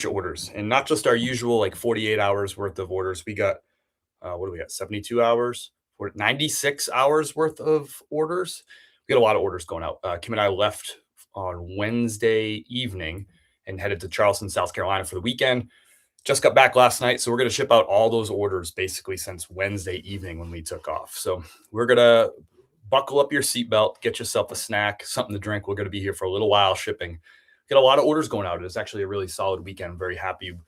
orders, and not just our usual like 48 hours worth of orders. We got what do we got? 72 hours or 96 hours worth of orders. We got a lot of orders going out. Kim and I left on Wednesday evening and headed to Charleston, South Carolina for the weekend. Just got back last night, so we're going to ship out all those orders basically since Wednesday evening when we took off. So we're going to buckle up your seatbelt, get yourself a snack, something to drink. We're going to be here for a little while shipping. Get a lot of orders going out. It's actually a really solid weekend. I'm very happy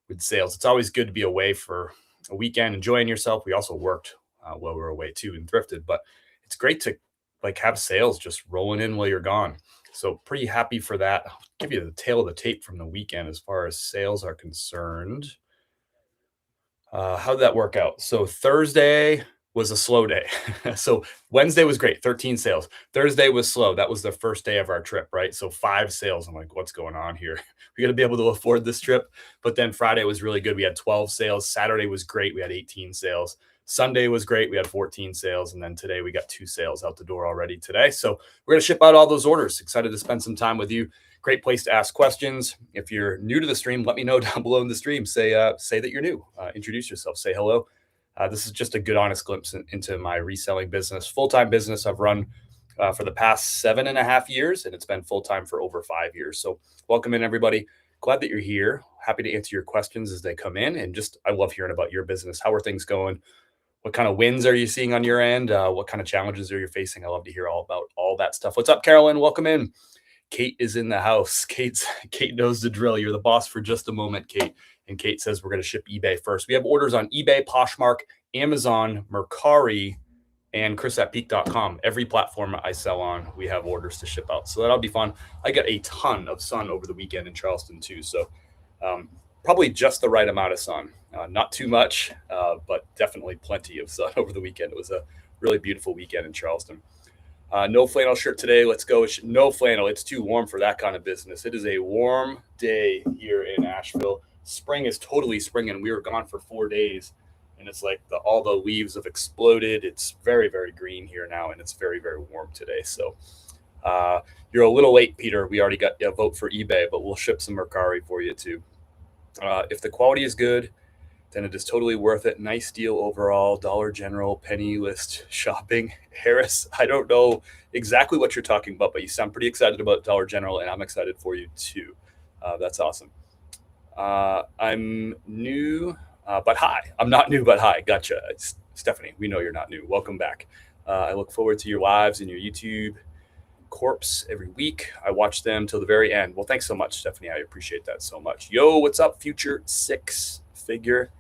with sales. It's always good to be away for a weekend, enjoying yourself. We also worked while we were away too and thrifted, but it's great to like have sales just rolling in while you're gone. So pretty happy for that. I'll give you the tail of the tape from the weekend as far as sales are concerned. How did that work out? So Thursday was a slow day. So Wednesday was great, 13 sales. Thursday was slow. That was the first day of our trip, right? So 5 sales. I'm like, what's going on here? We got to be able to afford this trip. But then Friday was really good. We had 12 sales. Saturday was great. We had 18 sales. Sunday was great. We had 14 sales. And then today we got 2 sales out the door already today. So we're going to ship out all those orders. Excited to spend some time with you. Great place to ask questions. If you're new to the stream, let me know down below in the stream. Say that you're new. Introduce yourself. Say hello. This is just a good, honest glimpse into my reselling business, full-time business I've run for the past 7.5 years, and it's been full-time for over 5 years. So welcome in, everybody. Glad that you're here. Happy to answer your questions as they come in. And just, I love hearing about your business. How are things going? What kind of wins are you seeing on your end? What kind of challenges are you facing? I love to hear all about all that stuff. What's up, Carolyn? Welcome in. Kate is in the house. Kate knows the drill. You're the boss for just a moment, Kate. And Kate says we're going to ship eBay first. We have orders on eBay, Poshmark, Amazon, Mercari, and chrisatpeak.com. Every platform I sell on, we have orders to ship out. So that'll be fun. I got a ton of sun over the weekend in Charleston too. So probably just the right amount of sun. Not too much, but definitely plenty of sun over the weekend. It was a really beautiful weekend in Charleston. No flannel shirt today. Let's go. No flannel. It's too warm for that kind of business. It is a warm day here in Asheville. Spring is totally springing. We were gone for 4 days, and it's like all the leaves have exploded. It's very, very green here now, and it's very, very warm today. So you're a little late, Peter. We already got a vote for eBay, but we'll ship some Mercari for you too. If the quality is good, then it is totally worth it. Nice deal overall. Dollar General, penny list shopping. Harris, I don't know exactly what you're talking about, but you sound pretty excited about Dollar General, and I'm excited for you too. That's awesome. I'm new, but hi. I'm not new, but hi. Gotcha. Stephanie, we know you're not new. Welcome back. I look forward to your lives and your YouTube corpse every week. I watch them till the very end. Well, thanks so much, Stephanie. I appreciate that so much. Yo, what's up, future 6-figure?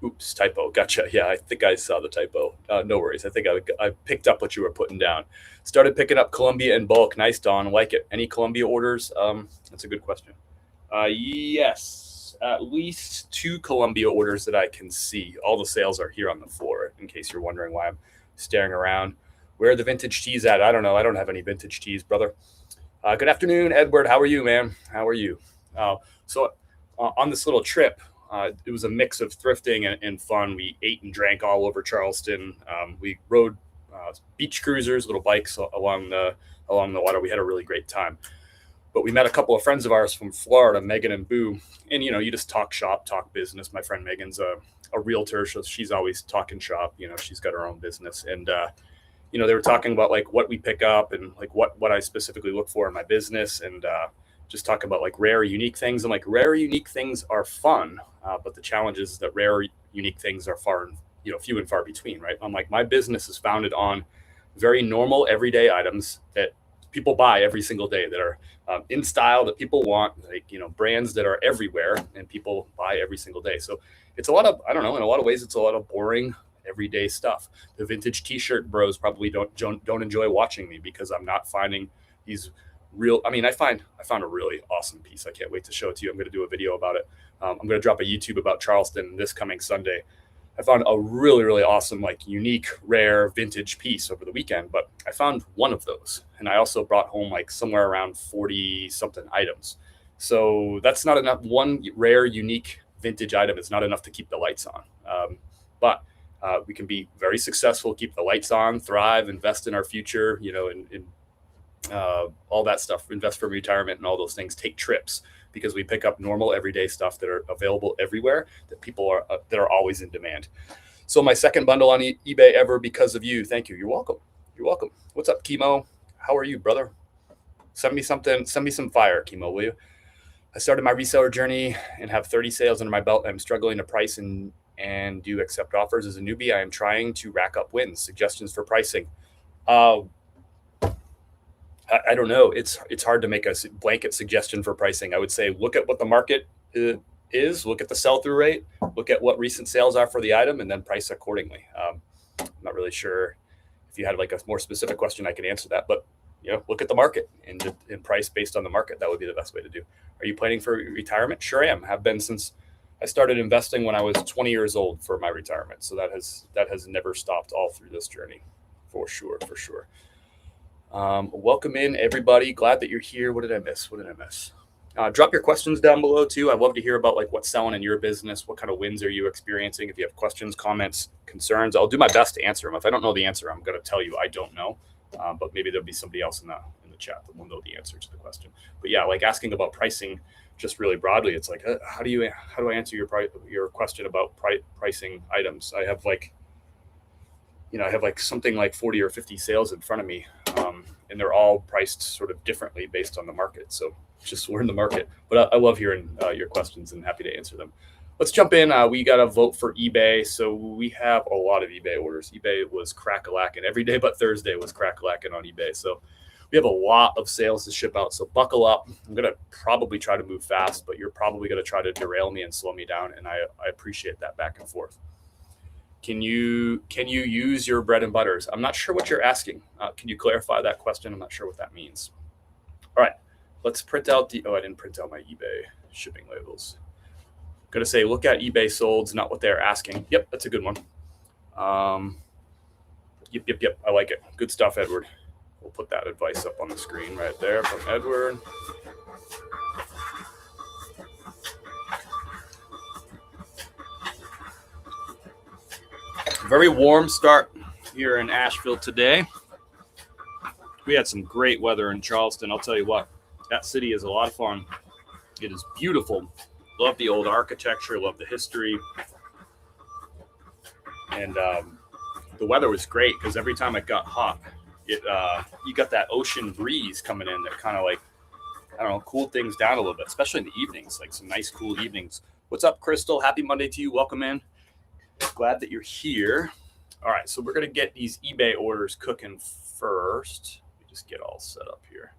Oops, typo. Gotcha. Yeah, I think I saw the typo. No worries. I think I picked up what you were putting down. Started picking up Columbia in bulk. Nice, Don. Like it. Any Columbia orders? That's a good question. Yes, at least 2 Columbia orders that I can see. All the sales are here on the floor, in case you're wondering why I'm staring around. Where are the vintage tees at? I don't know. I don't have any vintage tees, brother. Good afternoon, Edward. How are you, man? How are you? So on this little trip, it was a mix of thrifting and fun. We ate and drank all over Charleston. We rode beach cruisers, little bikes along the water. We had a really great time. But we met a couple of friends of ours from Florida, Megan and Boo. And, you just talk shop, talk business. My friend Megan's a realtor, so she's always talking shop. She's got her own business. And, they were talking about, like, what we pick up and, like, what I specifically look for in my business. And just talking about, like, rare, unique things. And, like, rare, unique things are fun. But the challenge is that rare, unique things are few and far between, right? I'm like, my business is founded on very normal, everyday items that people buy every single day that are in style, that people want, like, brands that are everywhere and people buy every single day. So it's a lot of, I don't know, in a lot of ways, it's a lot of boring everyday stuff. The vintage t-shirt bros probably don't enjoy watching me because I'm not finding these real, I found a really awesome piece. I can't wait to show it to you. I'm going to do a video about it. I'm going to drop a YouTube about Charleston this coming Sunday. I found a really, really awesome, like, unique, rare, vintage piece over the weekend, but I found one of those. And I also brought home, like, somewhere around 40 something items. So that's not enough. One rare, unique, vintage item is not enough to keep the lights on. But we can be very successful, keep the lights on, thrive, invest in our future, in all that stuff, invest for retirement and all those things, take trips, because we pick up normal everyday stuff that are available everywhere, that people are that are always in demand. So my second bundle on eBay ever because of you. Thank you. You're welcome. You're welcome. What's up, Chemo? How are you, brother? Send me something. Send me some fire, Chemo, will you? I started my reseller journey and have 30 sales under my belt. I'm struggling to price and do accept offers as a newbie. I am trying to rack up wins. Suggestions for pricing. I don't know. It's hard to make a blanket suggestion for pricing. I would say look at what the market is, look at the sell-through rate, look at what recent sales are for the item, and then price accordingly. I'm not really sure if you had like a more specific question, I can answer that, but look at the market and price based on the market. That would be the best way to do. Are you planning for retirement? Sure am. Have been since I started investing when I was 20 years old for my retirement. So that has never stopped all through this journey, for sure. Welcome in, everybody. Glad that you're here. What did I miss? Drop your questions down below too. I'd love to hear about like what's selling in your business. What kind of wins are you experiencing? If you have questions, comments, concerns, I'll do my best to answer them. If I don't know the answer, I'm going to tell you I don't know. But maybe there'll be somebody else in the chat that will know the answer to the question. But yeah, like asking about pricing, just really broadly, it's like how do I answer your question about pricing items? I have like something like 40 or 50 sales in front of me, and they're all priced sort of differently based on the market. So just we're in the market. But I love hearing your questions and happy to answer them. Let's jump in. We got to vote for eBay. So we have a lot of eBay orders. eBay was crack-a-lacking. Every day but Thursday was crack-a-lacking on eBay. So we have a lot of sales to ship out. So buckle up. I'm going to probably try to move fast, but you're probably going to try to derail me and slow me down. And I appreciate that back and forth. Can you use your bread and butters? I'm not sure what you're asking. Can you clarify that question? I'm not sure what that means. All right, let's print out I didn't print out my eBay shipping labels. Going to say, look at eBay solds, not what they're asking. Yep, that's a good one. Yep. I like it. Good stuff, Edward. We'll put that advice up on the screen right there from Edward. Very warm start here in Asheville today. We had some great weather in Charleston. I'll tell you what, that city is a lot of fun. It is beautiful. Love the old architecture, love the history. And the weather was great because every time it got hot, you got that ocean breeze coming in that kind of like, I don't know, cooled things down a little bit, especially in the evenings, like some nice cool evenings. What's up, Crystal? Happy Monday to you. Welcome in. Glad that you're here. All right, so we're going to get these eBay orders cooking first. Let me just get all set up here.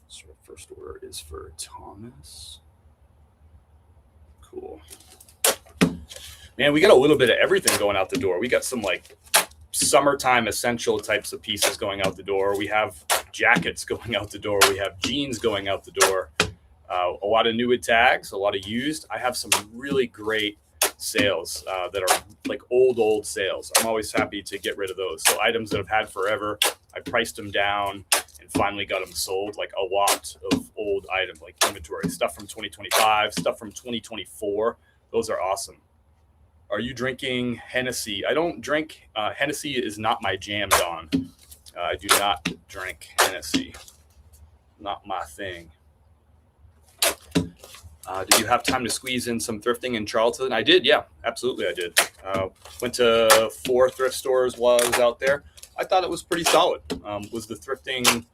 So first order is for Thomas. Cool. Man, we got a little bit of everything going out the door. We got some like summertime essential types of pieces going out the door. We have jackets going out the door. We have jeans going out the door. A lot of new tags, a lot of used. I have some really great sales that are like old sales. I'm always happy to get rid of those. So items that I've had forever, I priced them down and finally got them sold. Like a lot of old items, like inventory, stuff from 2025, stuff from 2024. Those are awesome. Are you drinking Hennessy? I don't drink. Hennessy is not my jam, Don. I do not drink Hennessy. Not my thing. Did you have time to squeeze in some thrifting in Charleston? I did. Yeah, absolutely. I did. Went to 4 thrift stores while I was out there. I thought it was pretty solid. Was the thrifting,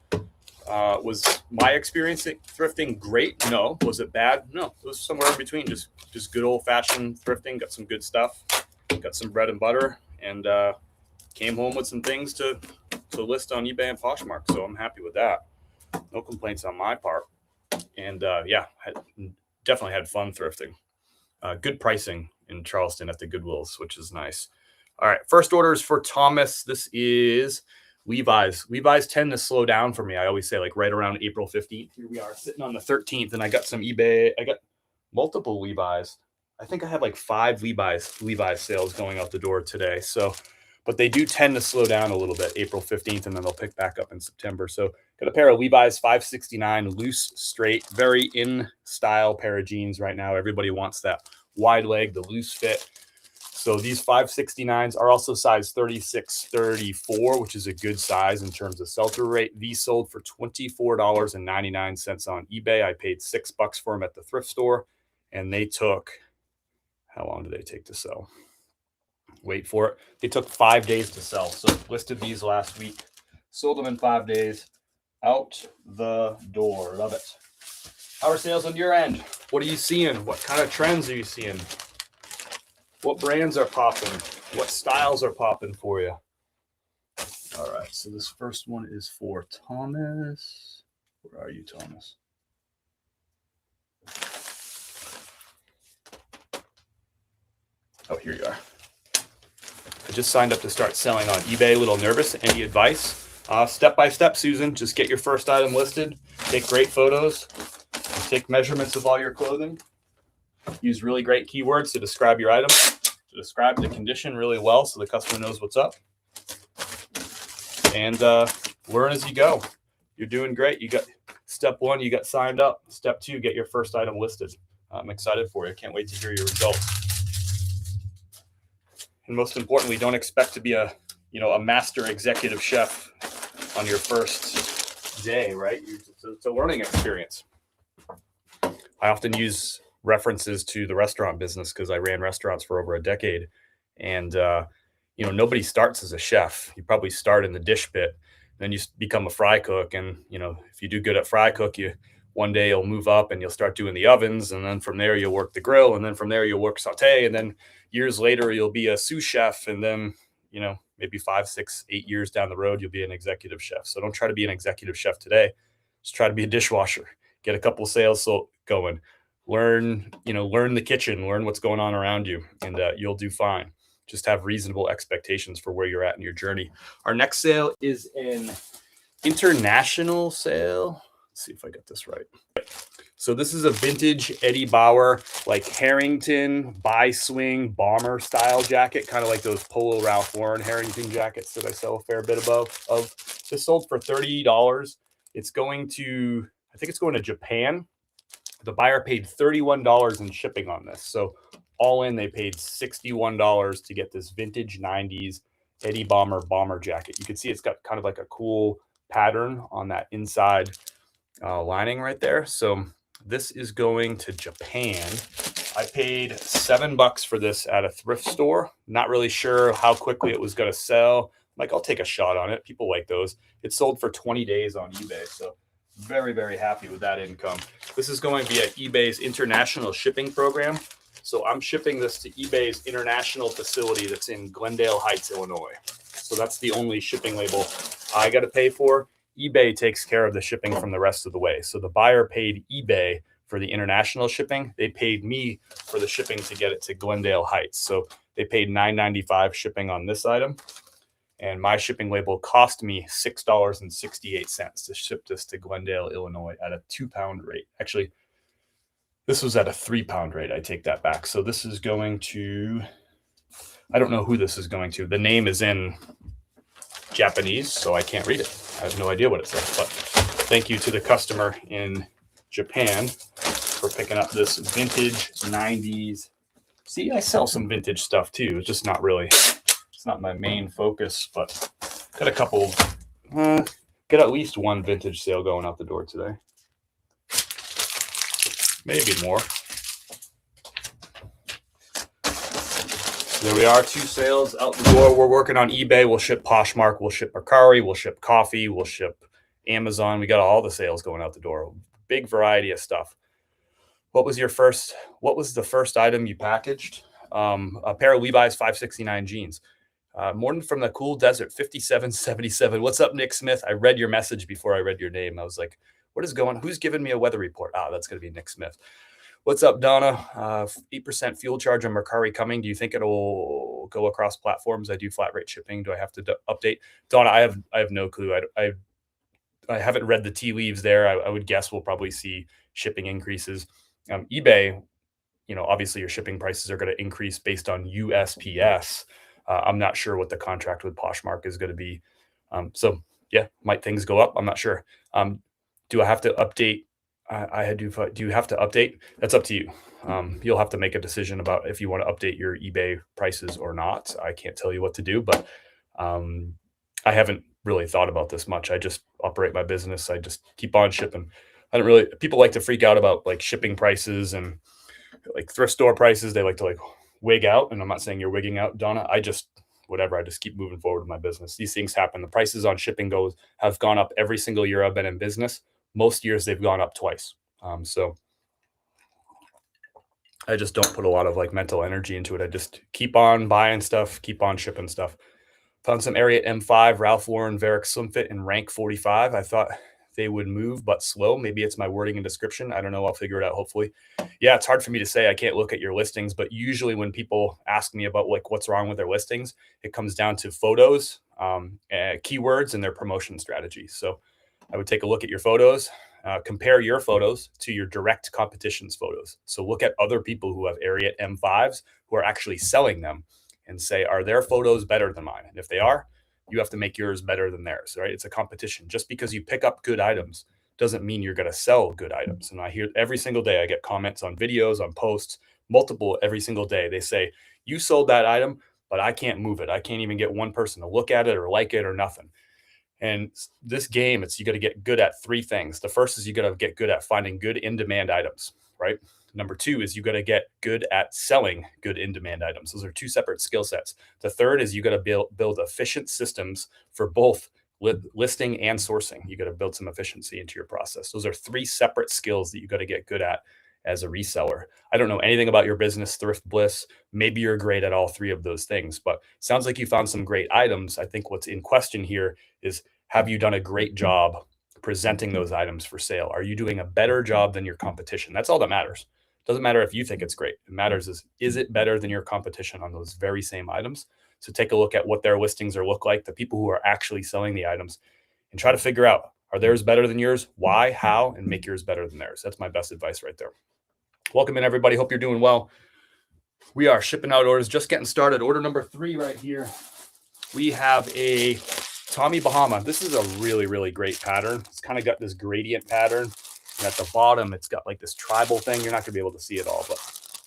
was my experience at thrifting great? No. Was it bad? No. It was somewhere in between. Just good old fashioned thrifting. Got some good stuff. Got some bread and butter, and came home with some things to list on eBay and Poshmark. So I'm happy with that. No complaints on my part. And yeah, definitely had fun thrifting. Good pricing in Charleston at the Goodwills, which is nice. All right, first order is for Thomas. This is Levi's. Levi's tend to slow down for me. I always say like right around April 15th. Here we are sitting on the 13th, and I got some eBay. I got multiple Levi's. I think I have like 5 Levi's sales going out the door today. So, but they do tend to slow down a little bit April 15th, and then they'll pick back up in September. So got a pair of Levi's 569 loose straight, very in style pair of jeans right now. Everybody wants that wide leg, the loose fit. So these 569s are also size 36, 34, which is a good size in terms of sell-through rate. These sold for $24.99 on eBay. I paid $6 for them at the thrift store, and they took, how long did they take to sell? Wait for it. They took 5 days to sell. So listed these last week, sold them in 5 days, out the door. Love it. How are sales on your end? What are you seeing? What kind of trends are you seeing? What brands are popping? What styles are popping for you? All right, so this first one is for Thomas. Where are you, Thomas? Oh, here you are. I just signed up to start selling on eBay. A little nervous. Any advice? Step by step, Susan. Just get your first item listed. Take great photos. Take measurements of all your clothing. Use really great keywords to describe your item, to describe the condition really well so the customer knows what's up. And learn as you go. You're doing great. You got step 1, you got signed up. Step 2, get your first item listed. I'm excited for you. Can't wait to hear your results. And most importantly, don't expect to be a master executive chef on your first day, right? It's a learning experience. I often use references to the restaurant business because I ran restaurants for over a decade. And, nobody starts as a chef. You probably start in the dish pit, then you become a fry cook. And, if you do good at fry cook, one day you'll move up and you'll start doing the ovens. And then from there, you'll work the grill. And then from there, you'll work saute. And then years later, you'll be a sous chef. And then, maybe 5, 6, 8 years down the road, you'll be an executive chef. So don't try to be an executive chef today. Just try to be a dishwasher. Get a couple of sales going. Learn the kitchen, learn what's going on around you, and you'll do fine. Just have reasonable expectations for where you're at in your journey. Our next sale is an international sale. Let's see if I got this right. So this is a vintage Eddie Bauer, like Harrington, bi-swing, bomber style jacket, kind of like those Polo Ralph Lauren Harrington jackets that I sell a fair bit of. This sold for $30. It's going to, I think it's going to Japan. The buyer paid $31 in shipping on this. So all in, they paid $61 to get this vintage 90s Eddie Bauer bomber jacket. You can see it's got kind of like a cool pattern on that inside lining right there. So this is going to Japan. I paid $7 for this at a thrift store. Not really sure how quickly it was going to sell. Like, I'll take a shot on it. People like those. It sold for 20 days on eBay. So very, very happy with that income. This is going via eBay's international shipping program. So I'm shipping this to eBay's international facility that's in Glendale Heights, Illinois. So that's the only shipping label I got to pay for. eBay takes care of the shipping from the rest of the way. So the buyer paid eBay for the international shipping. They paid me for the shipping to get it to Glendale Heights. So they paid $9.95 shipping on this item. And my shipping label cost me $6.68 to ship this to Glendale, Illinois at a 2-pound rate. Actually, this was at a 3-pound rate. I take that back. So this is going to, I don't know who this is going to. The name is in Japanese, so I can't read it. I have no idea what it says. But thank you to the customer in Japan for picking up this vintage 90s. See, I sell some vintage stuff too. It's just not really, it's not my main focus, but got a couple, get at least one vintage sale going out the door today. Maybe more. There we are, 2 sales out the door. We're working on eBay. We'll ship Poshmark. We'll ship Mercari. We'll ship coffee. We'll ship Amazon. We got all the sales going out the door. Big variety of stuff. What was the first item you packaged? A pair of Levi's 569 jeans. Morton from the cool desert, 5777. What's up, Nick Smith? I read your message before I read your name. I was like, what is going on? Who's giving me a weather report? That's going to be Nick Smith. What's up, Donna? 8% fuel charge on Mercari coming. Do you think it'll go across platforms? I do flat rate shipping. Do I have to update? Donna, I have no clue. I haven't read the tea leaves there. I would guess we'll probably see shipping increases. eBay, obviously your shipping prices are going to increase based on USPS. I'm not sure what the contract with Poshmark is going to be. So yeah, might things go up? I'm not sure. Do I have to update? Do you have to update? That's up to you. You'll have to make a decision about if you want to update your eBay prices or not. I can't tell you what to do, but um, I haven't really thought about this much. I just operate my business. I just keep on shipping. I don't really, people like to freak out about like shipping prices and like thrift store prices. They like to like wig out. And I'm not saying you're wigging out, Donna. I just, whatever, I just keep moving forward with my business. These things happen. The prices on shipping have gone up every single year I've been in business. Most years they've gone up twice. So I just don't put a lot of like mental energy into it. I just keep on buying stuff, keep on shipping stuff. Found some Ariat M5, Ralph Lauren, Varick Slim Fit, and Rank 45. I thought they would move, but slow. Maybe it's my wording and description. I don't know. I'll figure it out, hopefully. Yeah, it's hard for me to say. I can't look at your listings, but usually when people ask me about like what's wrong with their listings, it comes down to photos, keywords, and their promotion strategy. So I would take a look at your photos, compare your photos to your direct competition's photos. So look at other people who have Ariat M5s who are actually selling them and say, are their photos better than mine? And if they are, you have to make yours better than theirs, right? It's a competition. Just because you pick up good items doesn't mean you're going to sell good items. And I hear every single day, I get comments on videos, on posts, multiple every single day. They say, you sold that item, but I can't move it. I can't even get one person to look at it or like it or nothing. And this game, you got to get good at three things. The first is you got to get good at finding good in-demand items, right? Number two is you got to get good at selling good in-demand items. Those are two separate skill sets. The third is you got to build efficient systems for both listing and sourcing. You got to build some efficiency into your process. Those are three separate skills that you got to get good at as a reseller. I don't know anything about your business, Thrift Bliss. Maybe you're great at all three of those things, but sounds like you found some great items. I think what's in question here is, have you done a great job presenting those items for sale? Are you doing a better job than your competition? That's all that matters. Doesn't matter if you think it's great. It matters is it better than your competition on those very same items? So take a look at what their listings look like, the people who are actually selling the items, and try to figure out, are theirs better than yours? Why, how, and make yours better than theirs. That's my best advice right there. Welcome in, everybody. Hope you're doing well. We are shipping out orders, just getting started. Order number 3 right here. We have a Tommy Bahama. This is a really, really great pattern. It's kind of got this gradient pattern. And at the bottom, it's got like this tribal thing. You're not going to be able to see it all, but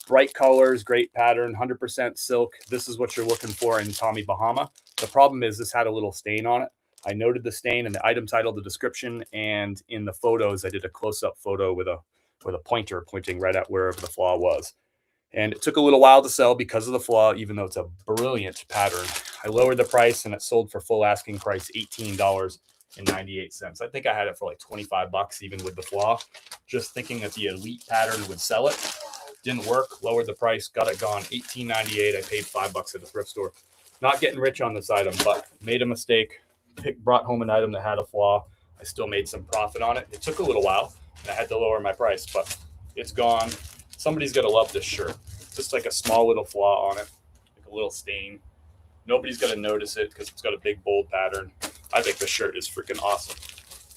bright colors, great pattern, 100% silk. This is what you're looking for in Tommy Bahama. The problem is this had a little stain on it. I noted the stain in the item title, the description, and in the photos, I did a close-up photo with a pointer pointing right at wherever the flaw was. And it took a little while to sell because of the flaw, even though it's a brilliant pattern. I lowered the price and it sold for full asking price, $18.98. I think I had it for like 25 bucks, even with the flaw, just thinking that the elite pattern would sell it. Didn't work, lowered the price, got it gone, $18.98. I paid $5 at the thrift store. Not getting rich on this item, but made a mistake, brought home an item that had a flaw. I still made some profit on it. It took a little while and I had to lower my price, but it's gone. Somebody's going to love this shirt. Just like a small little flaw on it, like a little stain. Nobody's going to notice it because it's got a big, bold pattern. I think the shirt is freaking awesome.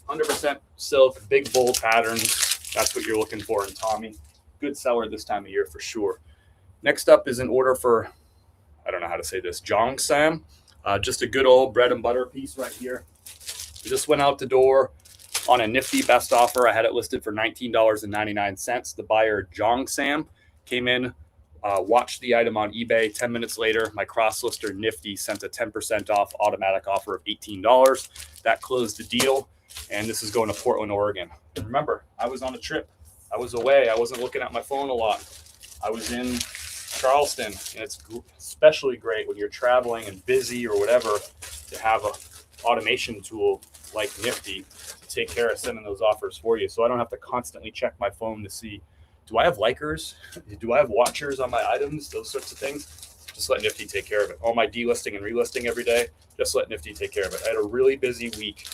100% silk, big, bold patterns. That's what you're looking for in Tommy. Good seller this time of year for sure. Next up is an order for, I don't know how to say this, Jongsam. Just a good old bread and butter piece right here. It just went out the door on a nifty best offer. I had it listed for $19.99. The buyer, Jongsam, came in, watched the item on eBay. 10 minutes later, my cross-lister Nifty sent a 10% off automatic offer of $18. That closed the deal, and this is going to Portland, Oregon. And remember, I was on a trip. I was away. I wasn't looking at my phone a lot. I was in Charleston, and it's especially great when you're traveling and busy or whatever to have an automation tool like Nifty to take care of sending those offers for you. So I don't have to constantly check my phone to see, do I have likers? Do I have watchers on my items? Those sorts of things. Just let Nifty take care of it. All my delisting and relisting every day, just let Nifty take care of it. I had a really busy week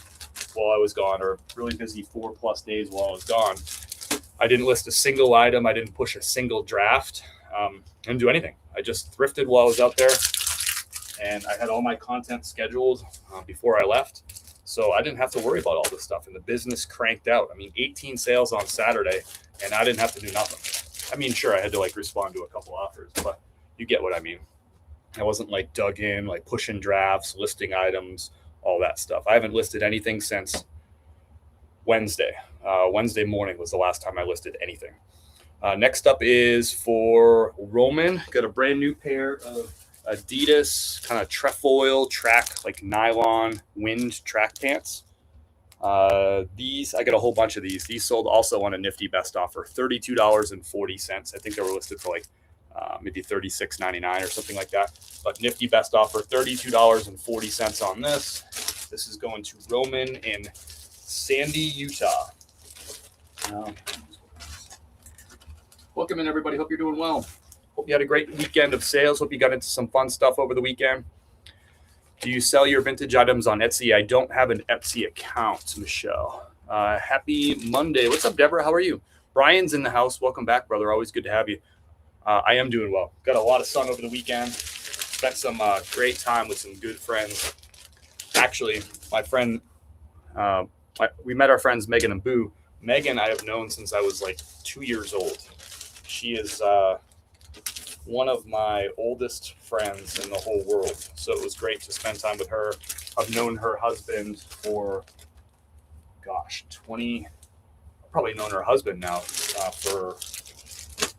while I was gone, or really busy 4+ days while I was gone. I didn't list a single item. I didn't push a single draft. I didn't do anything. I just thrifted while I was out there, and I had all my content scheduled before I left. So I didn't have to worry about all this stuff, and the business cranked out. I mean, 18 sales on Saturday, and I didn't have to do nothing. I mean, sure, I had to like respond to a couple offers, but you get what I mean. I wasn't like dug in, like pushing drafts, listing items, all that stuff. I haven't listed anything since Wednesday. Wednesday morning was the last time I listed anything. Next up is for Roman. Got a brand new pair of Adidas kind of trefoil track, like nylon wind track pants. These, I got a whole bunch of these. These sold also on a nifty best offer, $32.40. I think they were listed for like maybe $36.99 or something like that. But nifty best offer, $32.40 on this. This is going to Roman in Sandy, Utah. Welcome in, everybody. Hope you're doing well. Hope you had a great weekend of sales. Hope you got into some fun stuff over the weekend. Do you sell your vintage items on Etsy? I don't have an Etsy account, Michelle. Happy Monday. What's up, Deborah? How are you? Brian's in the house. Welcome back, brother. Always good to have you. I am doing well. Got a lot of sun over the weekend. Spent some great time with some good friends. Actually, my friend, we met our friends Megan and Boo. Megan I have known since I was like 2 years old. She is one of my oldest friends in the whole world. So it was great to spend time with her. I've known her husband for, gosh, probably known her husband now for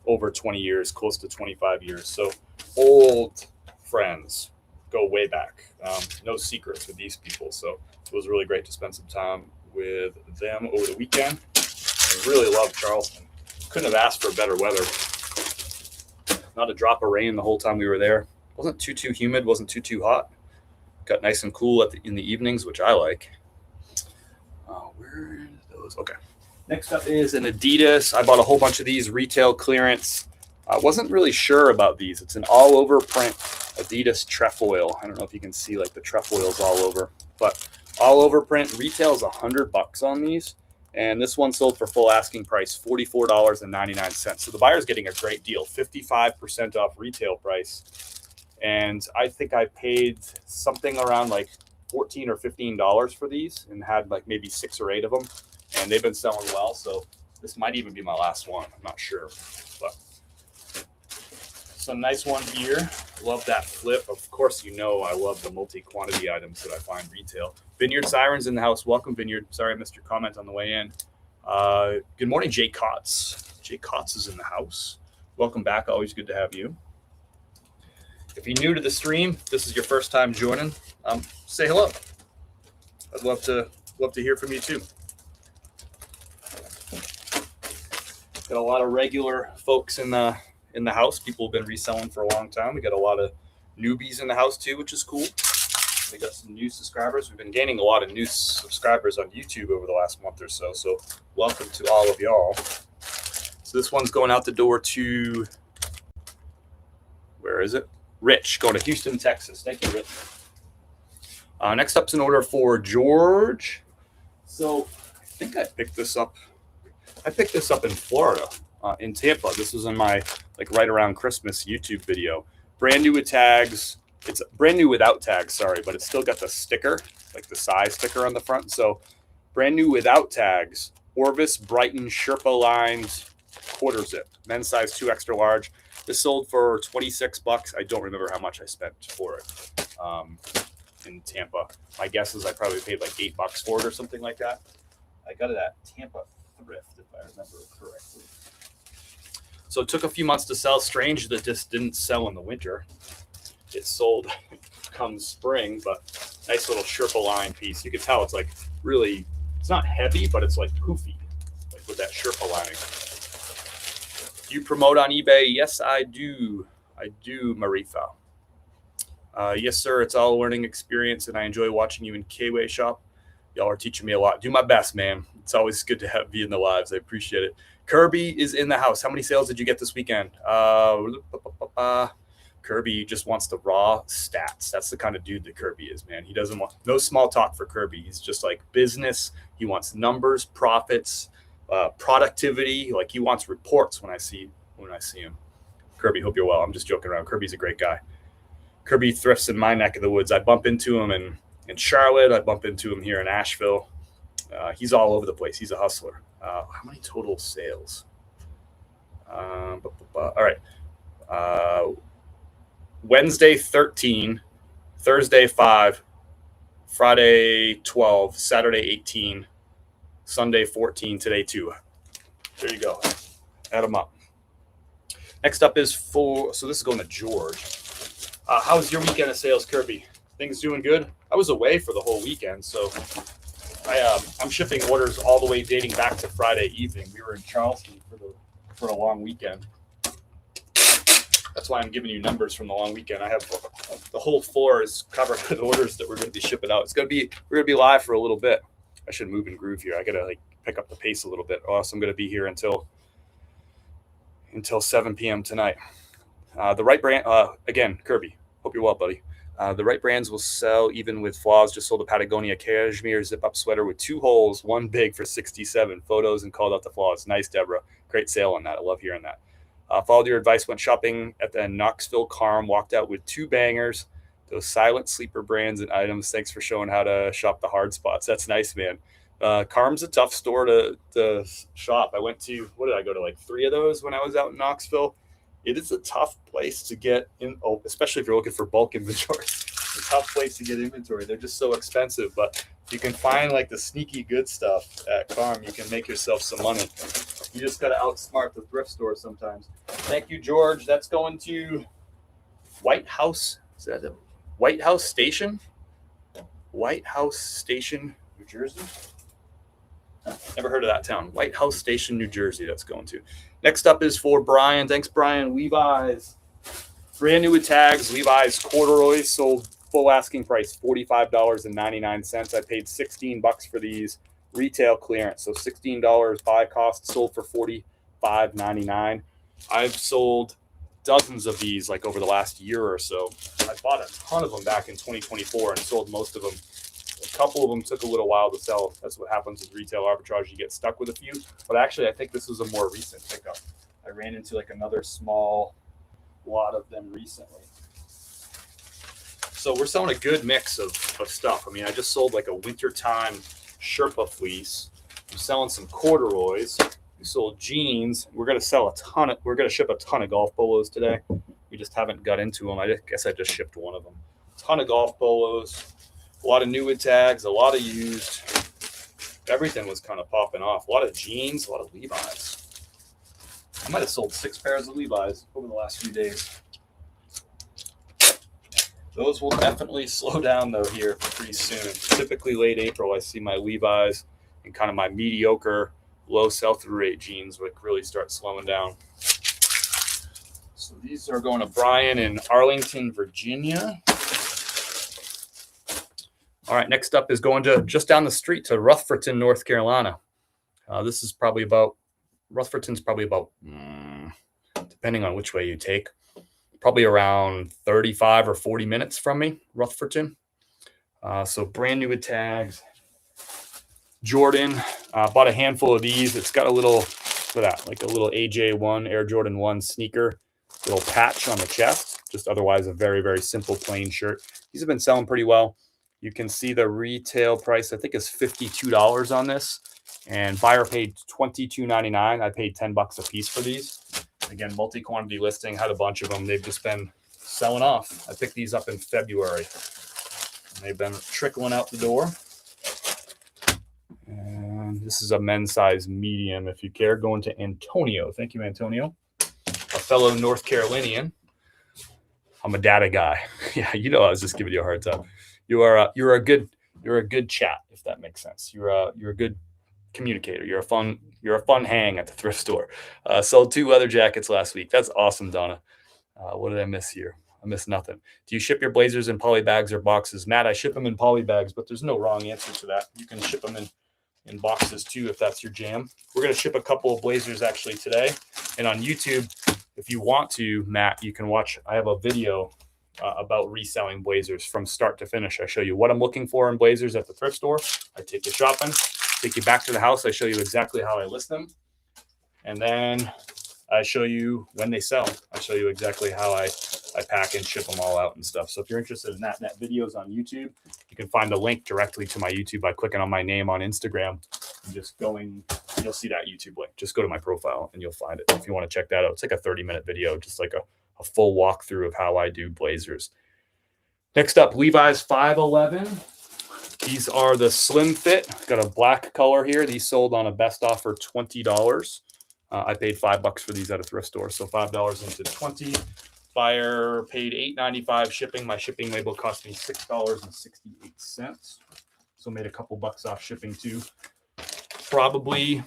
over 20 years, close to 25 years. So old friends, go way back. No secrets with these people. So it was really great to spend some time with them over the weekend. I really love Charleston. Couldn't have asked for better weather. Not a drop of rain the whole time we were there. Wasn't too humid, wasn't too hot. Got nice and cool in the evenings, which I like. Where are those? Okay. Next up is an Adidas. I bought a whole bunch of these retail clearance. I wasn't really sure about these. It's an all over print Adidas trefoil. I don't know if you can see like the trefoils all over, but all over print. Retail is $100 on these. And this one sold for full asking price, $44.99. So the buyer's getting a great deal, 55% off retail price. And I think I paid something around like $14 or $15 for these and had like maybe 6 or 8 of them. And they've been selling well. So this might even be my last one. I'm not sure. But some nice one here. Love that flip. Of course, you know I love the multi-quantity items that I find retail. Vineyard Sirens in the house. Welcome, Vineyard. Sorry I missed your comment on the way in. Good morning, Jay Kotz. Jay Kotz is in the house. Welcome back. Always good to have you. If you're new to the stream, this is your first time joining, say hello. I'd love to hear from you too. Got a lot of regular folks in the house. People have been reselling for a long time. We got a lot of newbies in the house too, which is cool. We got some new subscribers. We've been gaining a lot of new subscribers on YouTube over the last month or so. So welcome to all of y'all. So this one's going out the door to, where is it? Rich, going to Houston, Texas. Thank you, Rich. Next up's an order for George. So I think I picked this up. I picked this up in Florida, in Tampa. This was in my like right around Christmas YouTube video. Brand new with tags. It's brand new without tags, sorry, but it's still got the sticker, like the size sticker on the front. So brand new without tags. Orvis Brighton Sherpa lined quarter zip, men's size 2 extra large. This sold for $26. I don't remember how much I spent for it in Tampa. My guess is I probably paid like $8 for it or something like that. I got it at Tampa Thrift, if I remember correctly. So it took a few months to sell. Strange that this didn't sell in the winter. It sold come spring, but nice little Sherpa line piece. You can tell it's like really, it's not heavy, but it's like poofy, like with that Sherpa lining. Do you promote on eBay? Yes, I do. I do, Marifa. Yes, sir. It's all a learning experience, and I enjoy watching you in K-Way shop. Y'all are teaching me a lot. Do my best, man. It's always good to have you in the lives. I appreciate it. Kirby is in the house. How many sales did you get this weekend? Kirby just wants the raw stats. That's the kind of dude that Kirby is, man. He doesn't want no small talk for Kirby. He's just like business. He wants numbers, profits, productivity. Like he wants reports when I see him. Kirby, hope you're well. I'm just joking around. Kirby's a great guy. Kirby thrifts in my neck of the woods. I bump into him in Charlotte. I bump into him here in Asheville. He's all over the place. He's a hustler. How many total sales? All right. Wednesday 13, Thursday 5, Friday 12, Saturday 18, Sunday 14, today 2. There you go. Add them up. Next up is so this is going to George. How was your weekend of sales, Kirby? Things doing good? I was away for the whole weekend, so I'm shipping orders all the way dating back to Friday evening. We were in Charleston for a long weekend. That's why I'm giving you numbers from the long weekend. I have the whole floor is covered with orders that we're going to be shipping out. We're going to be live for a little bit. I should move and groove here. I got to pick up the pace a little bit, or else I'm going to be here until 7 p.m. tonight. The right brand, again, Kirby, hope you're well, buddy. The right brands will sell even with flaws. Just sold a Patagonia cashmere zip-up sweater with 2 holes, 1 big for $67. Photos and called out the flaws. Nice, Deborah. Great sale on that. I love hearing that. Followed your advice, went shopping at the Knoxville Carm, walked out with 2 bangers, those silent sleeper brands and items. Thanks for showing how to shop the hard spots. That's nice, man. Carm's a tough store to shop. I went to, what did I go to, like 3 of those when I was out in Knoxville. It is a tough place to get in, especially if you're looking for bulk inventory. It's a tough place to get inventory. They're just so expensive, but if you can find like the sneaky good stuff at Carm, you can make yourself some money. You just got to outsmart the thrift store sometimes. Thank you, George. That's going to White House. Is that it? White House Station? White House Station, New Jersey? Never heard of that town. White House Station, New Jersey, that's going to. Next up is for Brian. Thanks, Brian. Levi's. Brand new with tags. Levi's corduroys sold full asking price, $45.99. I paid $16 for these. Retail clearance, so $16 buy cost, sold for $45.99. I've sold dozens of these like over the last year or so. I bought a ton of them back in 2024 and sold most of them. A couple of them took a little while to sell. That's what happens with retail arbitrage. You get stuck with a few. But actually, I think this was a more recent pickup. I ran into like another small lot of them recently. So we're selling a good mix of stuff. I mean, I just sold like a wintertime Sherpa fleece. I'm selling some corduroys. We sold jeans. We're going to ship a ton of golf polos today. We just haven't got into them. I guess I just shipped one of them. A ton of golf polos, a lot of new with tags, a lot of used. Everything was kind of popping off. A lot of jeans, a lot of Levi's. I might have sold 6 pairs of Levi's over the last few days. Those will definitely slow down, though, here pretty soon. Typically late April, I see my Levi's and kind of my mediocre low sell-through rate jeans would really start slowing down. So these are going to Brian in Arlington, Virginia. All right, next up is going to just down the street to Rutherford, North Carolina. This is probably about, Rutherford's probably about, depending on which way you take, probably around 35 or 40 minutes from me, Rutherford. So brand new with tags. Jordan, bought a handful of these. It's got a little, look at that, like a little AJ1, Air Jordan 1 sneaker, little patch on the chest. Just otherwise a very, very simple plain shirt. These have been selling pretty well. You can see the retail price, I think, is $52 on this. And buyer paid $22.99. I paid $10 a piece for these. Again, multi-quantity listing, had a bunch of them. They've just been selling off. I picked these up in February. And they've been trickling out the door. And this is a men's size medium, if you care, going to Antonio. Thank you, Antonio. A fellow North Carolinian. I'm a data guy. Yeah, I was just giving you a hard time. You're a good chat, if that makes sense. You're a good communicator. You're a fun hang at the thrift store. Sold 2 leather jackets last week. That's awesome, Donna. What did I miss here? I missed nothing. Do you ship your blazers in poly bags or boxes? Matt, I ship them in poly bags, but there's no wrong answer to that. You can ship them in boxes too, if that's your jam. We're going to ship a couple of blazers actually today. And on YouTube, if you want to, Matt, you can watch. I have a video about reselling blazers from start to finish. I show you what I'm looking for in blazers at the thrift store. I take you shopping. Take you back to the house. I show you exactly how I list them. And then I show you when they sell. I show you exactly how I pack and ship them all out and stuff. So if you're interested in that video's on YouTube. You can find a link directly to my YouTube by clicking on my name on Instagram and just you'll see that YouTube link. Just go to my profile and you'll find it if you want to check that out. It's like a 30-minute video, just like a full walkthrough of how I do blazers. Next up, Levi's 511. These are the slim fit. Got a black color here. These sold on a best offer $20. I paid $5 for these at a thrift store, so $5 into 20. Buyer paid $8.95 shipping. My shipping label cost me $6.68, so made a couple bucks off shipping too. Probably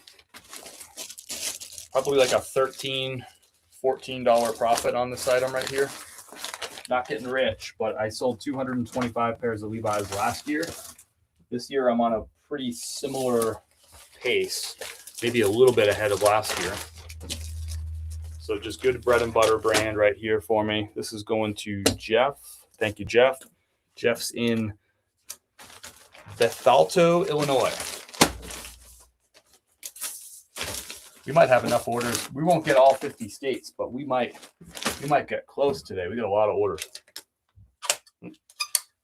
like a $13-14 profit on this item right here. Not getting rich, but I sold 225 pairs of Levi's last year. This year I'm on a pretty similar pace, maybe a little bit ahead of last year. So just good bread and butter brand right here for me. This is going to Jeff. Thank you, Jeff. Jeff's in Bethalto, Illinois. We might have enough orders. We won't get all 50 states, but we might get close today. We got a lot of orders.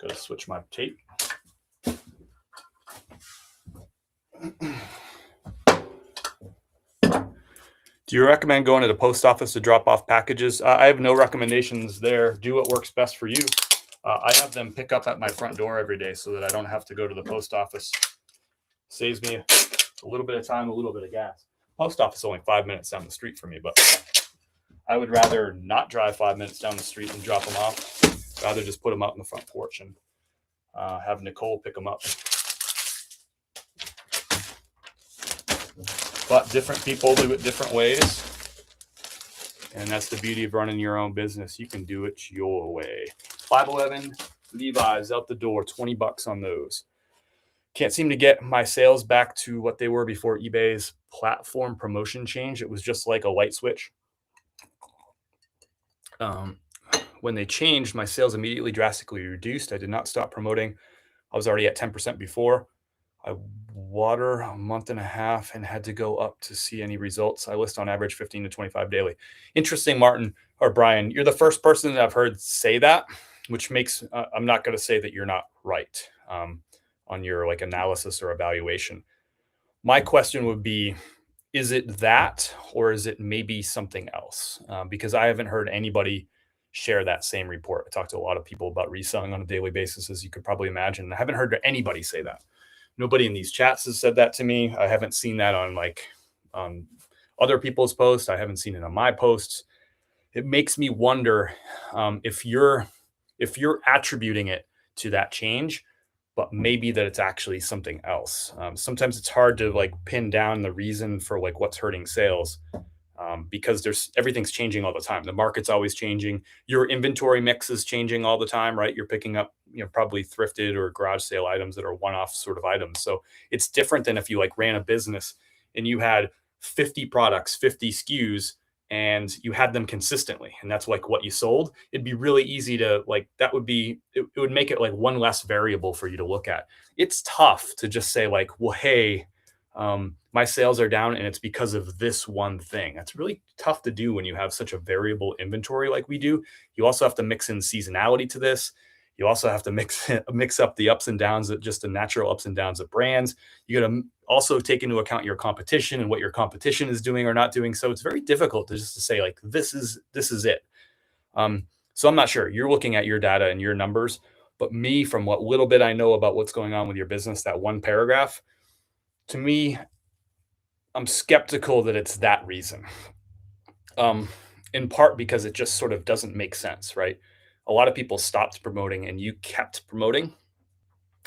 Gotta switch my tape. Do you recommend going to the post office to drop off packages? I have no recommendations there. Do what works best for you. I have them pick up at my front door every day so that I don't have to go to the post office. Saves me a little bit of time, a little bit of gas. Post office is only 5 minutes down the street for me, but I would rather not drive 5 minutes down the street and drop them off. Rather just put them out in the front porch and have Nicole pick them up. But different people do it different ways. And that's the beauty of running your own business. You can do it your way. 511 Levi's out the door, $20 on those. Can't seem to get my sales back to what they were before eBay's platform promotion change. It was just like a light switch. When they changed, my sales immediately drastically reduced. I did not stop promoting. I was already at 10% before. I water a month and a half and had to go up to see any results. I list on average 15 to 25 daily. Interesting, Martin or Brian, you're the first person that I've heard say that, which makes, I'm not going to say that you're not right on your like analysis or evaluation. My question would be, is it that, or is it maybe something else? Because I haven't heard anybody share that same report. I talked to a lot of people about reselling on a daily basis, as you could probably imagine. I haven't heard anybody say that. Nobody in these chats has said that to me. I haven't seen that on other people's posts. I haven't seen it on my posts. It makes me wonder if you're attributing it to that change, but maybe that it's actually something else. Sometimes it's hard to like pin down the reason for like what's hurting sales because everything's changing all the time. The market's always changing. Your inventory mix is changing all the time, right? You're picking up, probably thrifted or garage sale items that are one-off sort of items. So it's different than if you like ran a business and you had 50 products, 50 SKUs, and you had them consistently, and that's like what you sold. It'd be really easy to like, it would make it like one less variable for you to look at. It's tough to just say like, well, hey, my sales are down and it's because of this one thing. That's really tough to do when you have such a variable inventory like we do. You also have to mix in seasonality to this. You also have to mix up the ups and downs, just the natural ups and downs of brands. You got to also take into account your competition and what your competition is doing or not doing. So it's very difficult to say like, this is it. So I'm not sure. You're looking at your data and your numbers, but me, from what little bit I know about what's going on with your business, that one paragraph, to me, I'm skeptical that it's that reason. In part because it just sort of doesn't make sense, right? A lot of people stopped promoting and you kept promoting.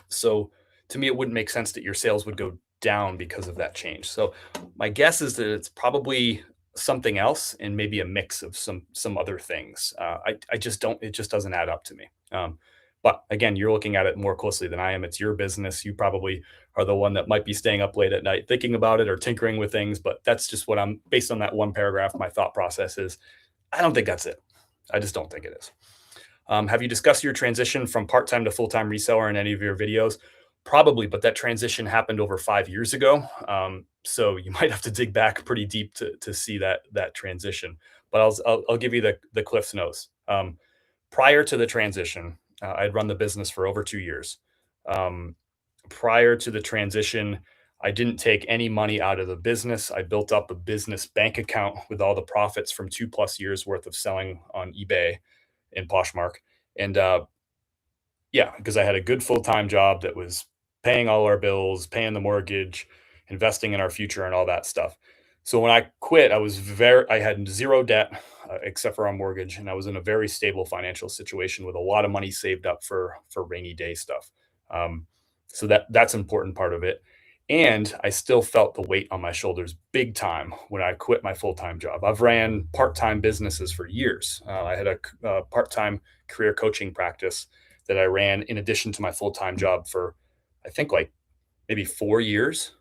So to me, it wouldn't make sense that your sales would go down because of that change. So my guess is that it's probably something else and maybe a mix of some other things. I just don't, it just doesn't add up to me. But again, you're looking at it more closely than I am. It's your business. You probably are the one that might be staying up late at night thinking about it or tinkering with things. But that's just what I'm, based on that one paragraph, my thought process is, I don't think that's it. I just don't think it is. Have you discussed your transition from part-time to full-time reseller in any of your videos? Probably, but that transition happened over 5 years ago. So you might have to dig back pretty deep to see that transition. But I'll give you the Cliff's Notes. Prior to the transition, I'd run the business for over 2 years. Prior to the transition, I didn't take any money out of the business. I built up a business bank account with all the profits from 2+ years worth of selling on eBay in Poshmark. And yeah, because I had a good full-time job that was paying all our bills, paying the mortgage, investing in our future and all that stuff. So when I quit, I had zero debt except for our mortgage, and I was in a very stable financial situation with a lot of money saved up for rainy day stuff. Um, so that's an important part of it. And I still felt the weight on my shoulders big time when I quit my full time job. I've ran part time businesses for years. I had a part time career coaching practice that I ran in addition to my full time job for, I think, like maybe 4 years.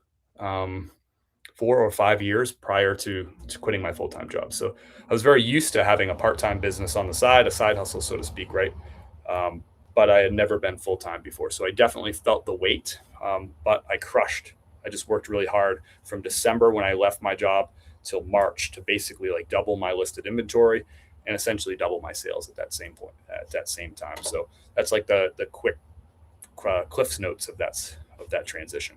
4 or 5 years prior to quitting my full time job. So I was very used to having a part time business on the side, a side hustle, so to speak, right? Um, but I had never been full time before. So I definitely felt the weight, but I crushed. I just worked really hard from December when I left my job till March to basically like double my listed inventory and essentially double my sales at that same point, at that same time. So that's like the quick Cliff's notes of that transition.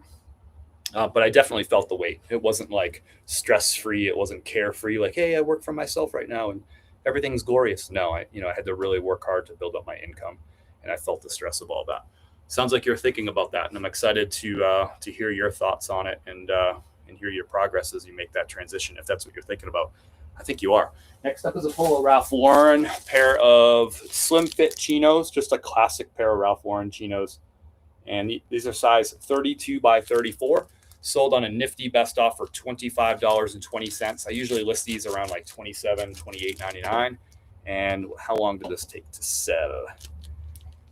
But I definitely felt the weight. It wasn't like stress free. It wasn't carefree. Like, hey, I work for myself right now and everything's glorious. No, I had to really work hard to build up my income, and I felt the stress of all that. Sounds like you're thinking about that, and I'm excited to hear your thoughts on it and hear your progress as you make that transition. If that's what you're thinking about, I think you are. Next up is a full Ralph Lauren pair of slim fit chinos, just a classic pair of Ralph Lauren chinos, and these are size 32 by 34. Sold on a nifty best offer, $25.20. I usually list these around like $27, $28.99. And how long did this take to sell?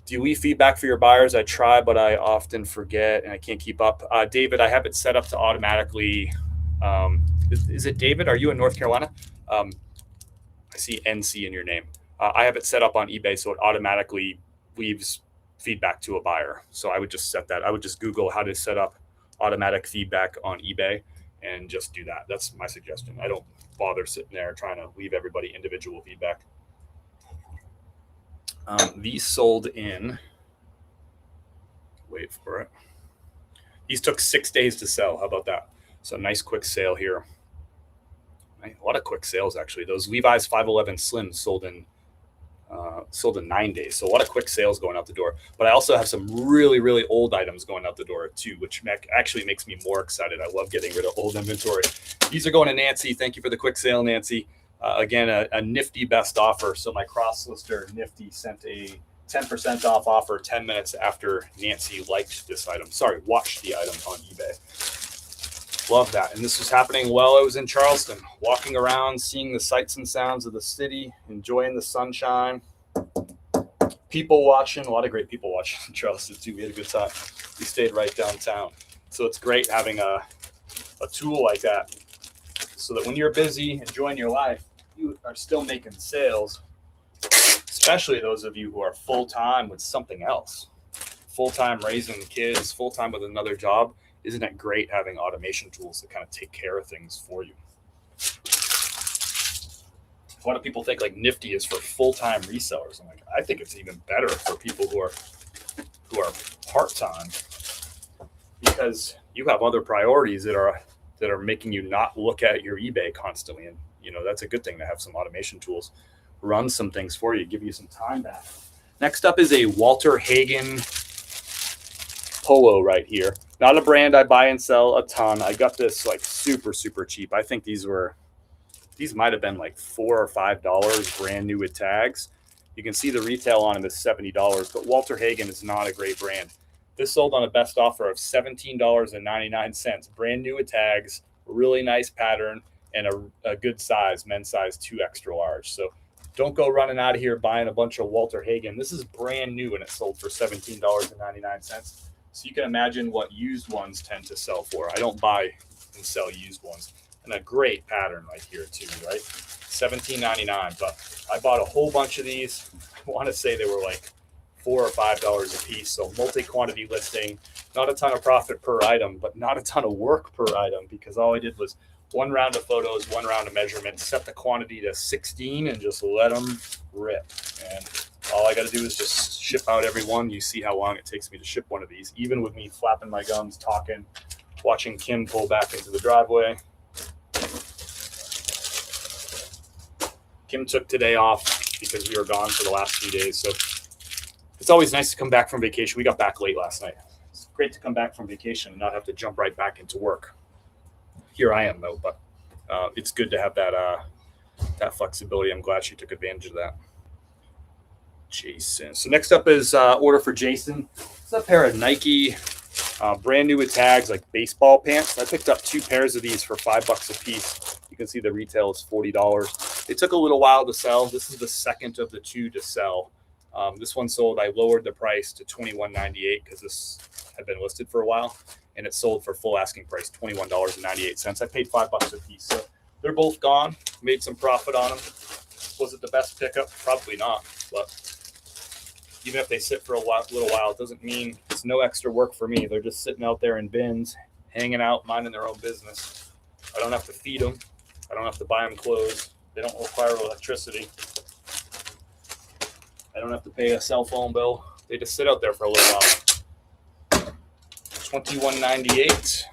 Do you leave feedback for your buyers? I try, but I often forget and I can't keep up. David, I have it set up to automatically. Is it David? Are you in North Carolina? I see NC in your name. I have it set up on eBay so it automatically leaves feedback to a buyer. So I would just set that. I would just Google how to set up automatic feedback on eBay and just do that. That's my suggestion. I don't bother sitting there trying to leave everybody individual feedback. These sold in, wait for it. These took 6 days to sell. How about that? So nice quick sale here. A lot of quick sales actually. Those Levi's 511 Slims sold in 9 days. So a lot of quick sales going out the door. But I also have some really, really old items going out the door too, which actually makes me more excited. I love getting rid of old inventory. These are going to Nancy. Thank you for the quick sale, Nancy. Again, a nifty best offer. So my cross-lister Nifty sent a 10% off offer 10 minutes after Nancy liked this item. Sorry, watched the item on eBay. Love that. And this was happening while I was in Charleston, walking around, seeing the sights and sounds of the city, enjoying the sunshine, people watching, a lot of great people watching in Charleston too. We had a good time. We stayed right downtown. So it's great having a tool like that so that when you're busy enjoying your life, you are still making sales, especially those of you who are full-time with something else, full-time raising kids, full-time with another job. Isn't it great having automation tools that kind of take care of things for you? A lot of people think like Nifty is for full-time resellers. I'm like, I think it's even better for people who are part-time, because you have other priorities that are making you not look at your eBay constantly. And that's a good thing to have some automation tools run some things for you, give you some time back. Next up is a Walter Hagen polo right here. Not a brand I buy and sell a ton. I got this like super, super cheap. I think these might have been like $4 or $5 brand new with tags. You can see the retail on them is $70, but Walter Hagen is not a great brand. This sold on a best offer of $17.99, brand new with tags, really nice pattern, and a good size, men's size 2 extra large. So don't go running out of here buying a bunch of Walter Hagen. This is brand new and it sold for $17.99. So you can imagine what used ones tend to sell for. I don't buy and sell used ones. And a great pattern right here too, right? $17.99, but I bought a whole bunch of these. I want to say they were like $4 or $5 a piece. So multi-quantity listing, not a ton of profit per item, but not a ton of work per item, because all I did was one round of photos, one round of measurements, set the quantity to 16 and just let them rip. And all I got to do is just ship out every one. You see how long it takes me to ship one of these, even with me flapping my gums, talking, watching Kim pull back into the driveway. Kim took today off because we were gone for the last few days. So it's always nice to come back from vacation. We got back late last night. great to come back from vacation and not have to jump right back into work. Here I am though, but it's good to have that flexibility. I'm glad she took advantage of that. Jason. So next up is order for Jason. It's a pair of Nike brand new with tags, like baseball pants. I picked up 2 pairs of these for $5 a piece. You can see the retail is $40. It took a little while to sell. This is the second of the 2 to sell. This one sold. I lowered the price to $21.98 because this had been listed for a while, and it sold for full asking price, $21.98. I paid $5 a piece. So they're both gone. Made some profit on them. Was it the best pickup? Probably not, but even if they sit for a little while, it doesn't mean it's no extra work for me. They're just sitting out there in bins, hanging out, minding their own business. I don't have to feed them. I don't have to buy them clothes. They don't require electricity. I don't have to pay a cell phone bill. They just sit out there for a little while. $21.98,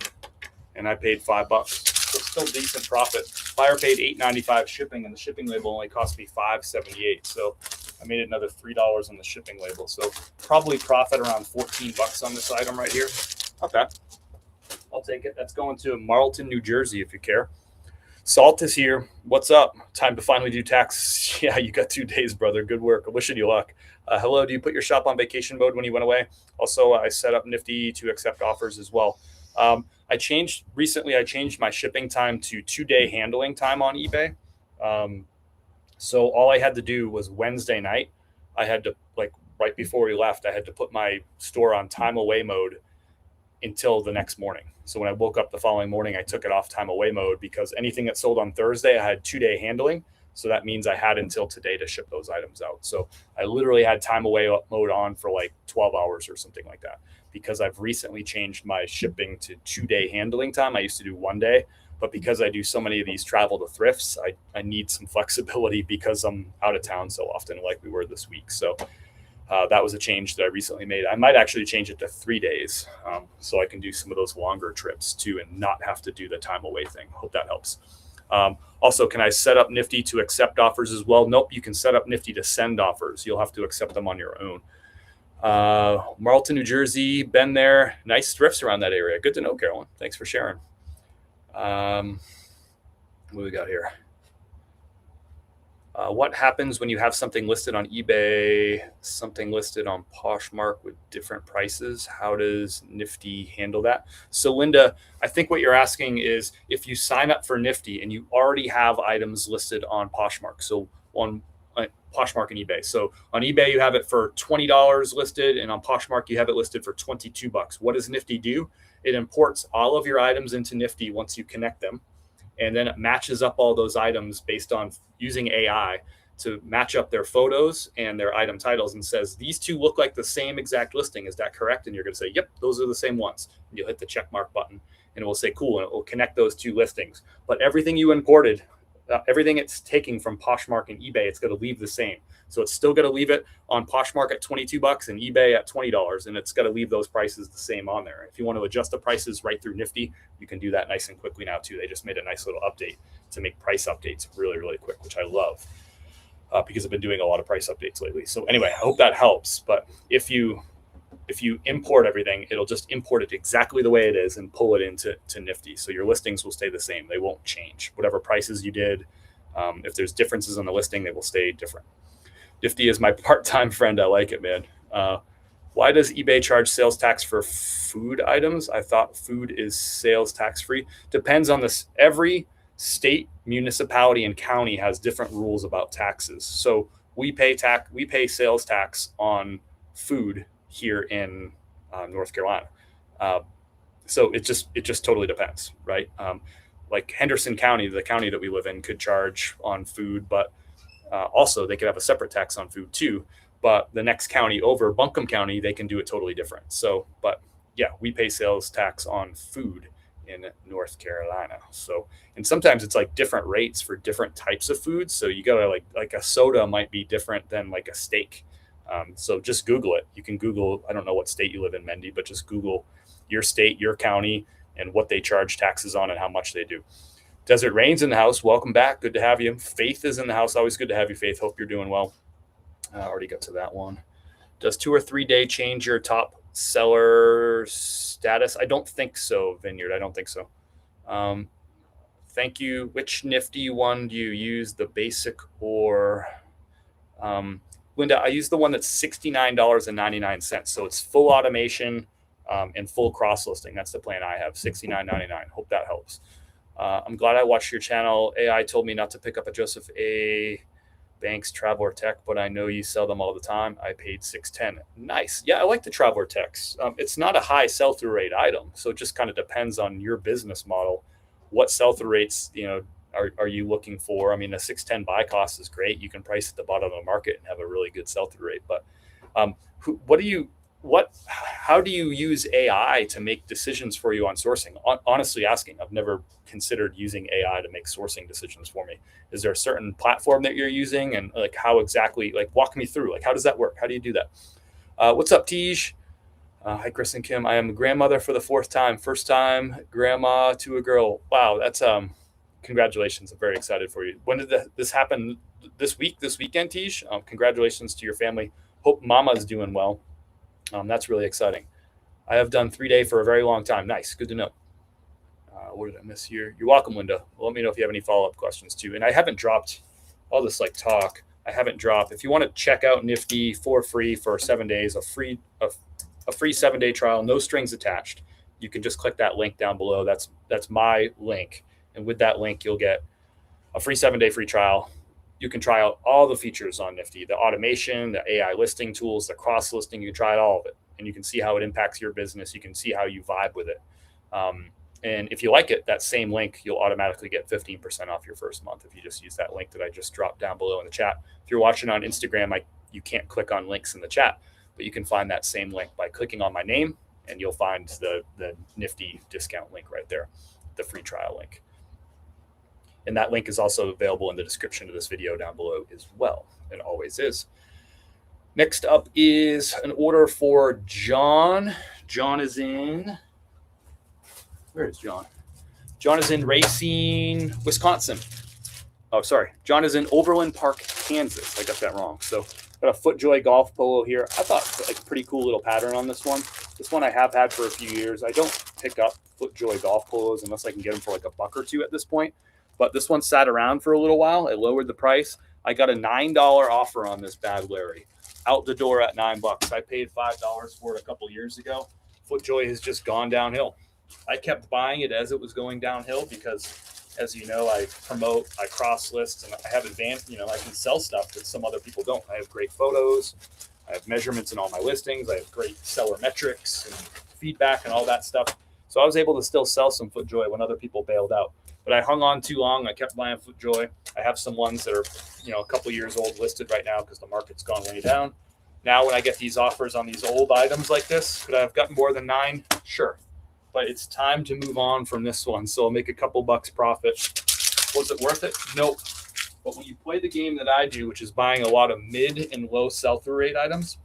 and I paid $5. So still decent profit. Buyer paid $8.95 shipping, and the shipping label only cost me $5.78. So I made another $3 on the shipping label. So probably profit around $14 on this item right here. Okay. I'll take it. That's going to Marlton, New Jersey, if you care. Salt is here. What's up? Time to finally do tax. Yeah, you got 2 days, brother. Good work. Wishing you luck. Hello, do you put your shop on vacation mode when you went away? Also, I set up Nifty to accept offers as well. I changed my shipping time to 2-day handling time on eBay. So all I had to do was Wednesday night, I had to, like right before we left, I had to put my store on time away mode until the next morning. So when I woke up the following morning, I took it off time away mode because anything that sold on Thursday, I had 2-day handling. So that means I had until today to ship those items out. So I literally had time away mode on for like 12 hours or something like that, because I've recently changed my shipping to 2-day handling time. I used to do 1 day. But because I do so many of these travel to thrifts, I need some flexibility because I'm out of town so often, like we were this week. So that was a change that I recently made. I might actually change it to 3 days so I can do some of those longer trips too and not have to do the time away thing. Hope that helps. Also, can I set up Nifty to accept offers as well? Nope, you can set up Nifty to send offers. You'll have to accept them on your own. Marlton, New Jersey, been there. Nice thrifts around that area. Good to know, Carolyn. Thanks for sharing. What do we got here? What happens when you have something listed on eBay, something listed on Poshmark with different prices? How does Nifty handle that? So Linda, I think what you're asking is if you sign up for Nifty and you already have items listed on Poshmark, so on Poshmark and eBay. So on eBay, you have it for $20 listed, and on Poshmark, you have it listed for $22. What does Nifty do? It imports all of your items into Nifty once you connect them, and then it matches up all those items based on using AI to match up their photos and their item titles and says, these two look like the same exact listing. Is that correct? And you're going to say, yep, those are the same ones. And you'll hit the check mark button and it will say, cool. And it will connect those 2 listings. But everything you imported, everything it's taking from Poshmark and eBay, it's going to leave the same. So it's still going to leave it on Poshmark at $22 and eBay at $20, and it's going to leave those prices the same on there. If you want to adjust the prices right through Nifty, you can do that nice and quickly now too. They just made a nice little update to make price updates really, really quick, which I love because I've been doing a lot of price updates lately. So anyway, I hope that helps. But if you import everything, it'll just import it exactly the way it is and pull it into Nifty. So your listings will stay the same. They won't change. Whatever prices you did, if there's differences on the listing, they will stay different. Nifty is my part-time friend. I like it, man. Why does eBay charge sales tax for food items? I thought food is sales tax free. Depends on this. Every state, municipality, and county has different rules about taxes. So we pay sales tax on food here in North Carolina. So it just totally depends, right? Like Henderson County, the county that we live in, could charge on food, but also they could have a separate tax on food too. But the next county over, Buncombe County, they can do it totally different. So, but yeah, we pay sales tax on food in North Carolina. So, and sometimes it's like different rates for different types of foods. So you gotta like a soda might be different than like a steak. So just Google it. You can Google, I don't know what state you live in, Mendy, but just Google your state, your county, and what they charge taxes on and how much they do. Desert Rain's in the house. Welcome back. Good to have you. Faith is in the house. Always good to have you, Faith. Hope you're doing well. Already got to that one. Does 2 or 3 day change your top seller status? I don't think so, Vineyard. I don't think so. Thank you. Which Nifty one do you use, the basic or Linda? I use the one that's $69.99. So it's full automation and full cross listing. That's the plan I have, $69.99. Hope that helps. I'm glad I watched your channel. AI told me not to pick up a Joseph A. Banks Traveler Tech, but I know you sell them all the time. I paid $610. Nice. Yeah, I like the Traveler Techs. It's not a high sell-through rate item, so it just kind of depends on your business model. What sell-through rates, are you looking for? I mean, a 610 buy cost is great. You can price at the bottom of the market and have a really good sell-through rate. But how do you use AI to make decisions for you on sourcing? Honestly asking, I've never considered using AI to make sourcing decisions for me. Is there a certain platform that you're using, and like how exactly, like walk me through, like how does that work? How do you do that? What's up, Tej? Hi, Chris and Kim. I am a grandmother for the fourth time, first time grandma to a girl. Wow, that's congratulations. I'm very excited for you. When did this happen? This weekend, Tej? Congratulations to your family. Hope mama's doing well. That's really exciting. I have done 3-day for a very long time. Nice. Good to know. What did I miss here? You're welcome, Linda. Let me know if you have any follow-up questions too. And I haven't dropped all this like talk. I haven't dropped. If you want to check out Nifty for free for 7 days, a free 7-day trial, no strings attached. You can just click that link down below. That's my link. And with that link, you'll get a free 7-day free trial. You can try out all the features on Nifty, the automation, the AI listing tools, the cross listing. You can try all of it, and you can see how it impacts your business. You can see how you vibe with it. And if you like it, that same link, you'll automatically get 15% off your first month if you just use that link that I just dropped down below in the chat. If you're watching on Instagram, you can't click on links in the chat, but you can find that same link by clicking on my name, and you'll find the Nifty discount link right there, the free trial link. And that link is also available in the description of this video down below as well. It always is. Next up is an order for John. John is in, where is John? John is in Racine, Wisconsin. Oh, sorry. John is in Overland Park, Kansas. I got that wrong. So got a FootJoy golf polo here. I thought like a pretty cool little pattern on this one. This one I have had for a few years. I don't pick up FootJoy golf polos unless I can get them for like $1 or $2 at this point. But this one sat around for a little while. I lowered the price. I got a $9 offer on this bad Larry. Out the door at $9. I paid $5 for it a couple years ago. FootJoy has just gone downhill. I kept buying it as it was going downhill because, as you know, I promote, I cross list, and I have advanced, I can sell stuff that some other people don't. I have great photos. I have measurements in all my listings. I have great seller metrics and feedback and all that stuff. So I was able to still sell some FootJoy when other people bailed out. But I hung on too long. I kept buying FootJoy. I have some ones that are, a couple years old listed right now because the market's gone way down. Now, when I get these offers on these old items like this, could I have gotten more than 9? Sure. But it's time to move on from this one. So I'll make a couple bucks profit. Was it worth it? Nope. But when you play the game that I do, which is buying a lot of mid and low sell-through rate items,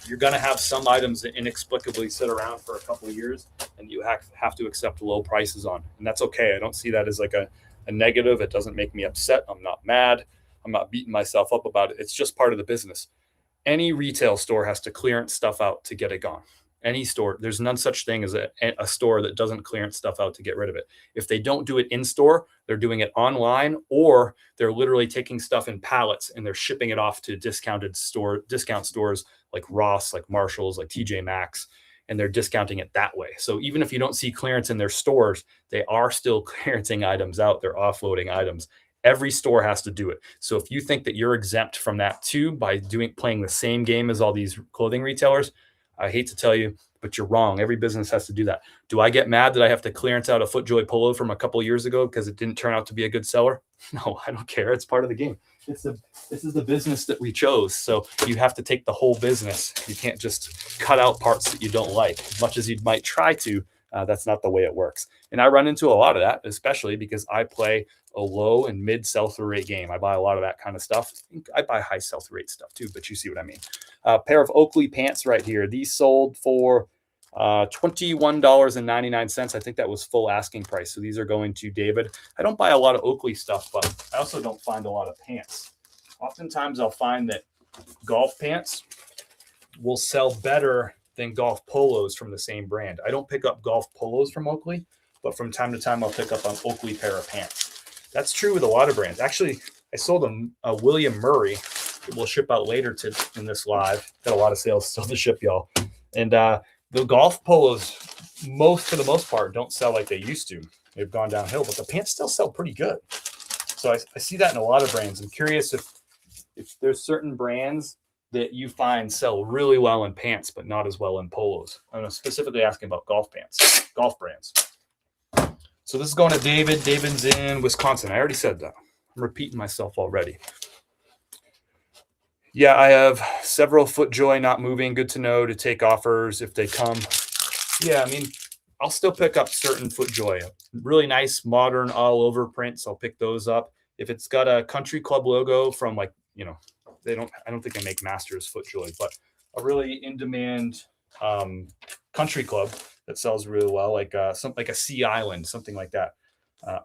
you're going to have some items that inexplicably sit around for a couple of years and you have to accept low prices on. And that's okay. I don't see that as like a negative. It doesn't make me upset. I'm not mad. I'm not beating myself up about it. It's just part of the business. Any retail store has to clearance stuff out to get it gone. Any store, there's none such thing as a store that doesn't clearance stuff out to get rid of it. If they don't do it in store, they're doing it online, or they're literally taking stuff in pallets and they're shipping it off to discount stores like Ross, like Marshalls, like TJ Maxx, and they're discounting it that way. So even if you don't see clearance in their stores, they are still clearancing items out. They're offloading items. Every store has to do it. So if you think that you're exempt from that too by playing the same game as all these clothing retailers, I hate to tell you, but you're wrong. Every business has to do that. Do I get mad that I have to clearance out a FootJoy polo from a couple of years ago because it didn't turn out to be a good seller? No, I don't care. It's part of the game. This is the business that we chose. So you have to take the whole business. You can't just cut out parts that you don't like. As much as you might try to, that's not the way it works. And I run into a lot of that, especially because I play a low and mid sell-through rate game. I buy a lot of that kind of stuff. I buy high sell-through rate stuff too, but you see what I mean. A pair of Oakley pants right here. These sold for $21.99. I think that was full asking price. So these are going to David. I don't buy a lot of Oakley stuff, but I also don't find a lot of pants. Oftentimes I'll find that golf pants will sell better than golf polos from the same brand. I don't pick up golf polos from Oakley, but from time to time I'll pick up an Oakley pair of pants. That's true with a lot of brands. Actually, I sold a William Murray. It will ship out later in this live. Got a lot of sales still to ship, y'all. And the golf polos, for the most part, don't sell like they used to. They've gone downhill, but the pants still sell pretty good. So I see that in a lot of brands. I'm curious if there's certain brands that you find sell really well in pants, but not as well in polos. I'm specifically asking about golf brands. So this is going to David. David's in Wisconsin. I already said that. I'm repeating myself already. Yeah, I have several FootJoy not moving. Good to know to take offers if they come. Yeah, I mean, I'll still pick up certain FootJoy. Really nice, modern, all over prints. I'll pick those up. If it's got a country club logo from like, I don't think they make Masters FootJoy, but a really in-demand country club that sells really well, like something like a Sea Island, something like that.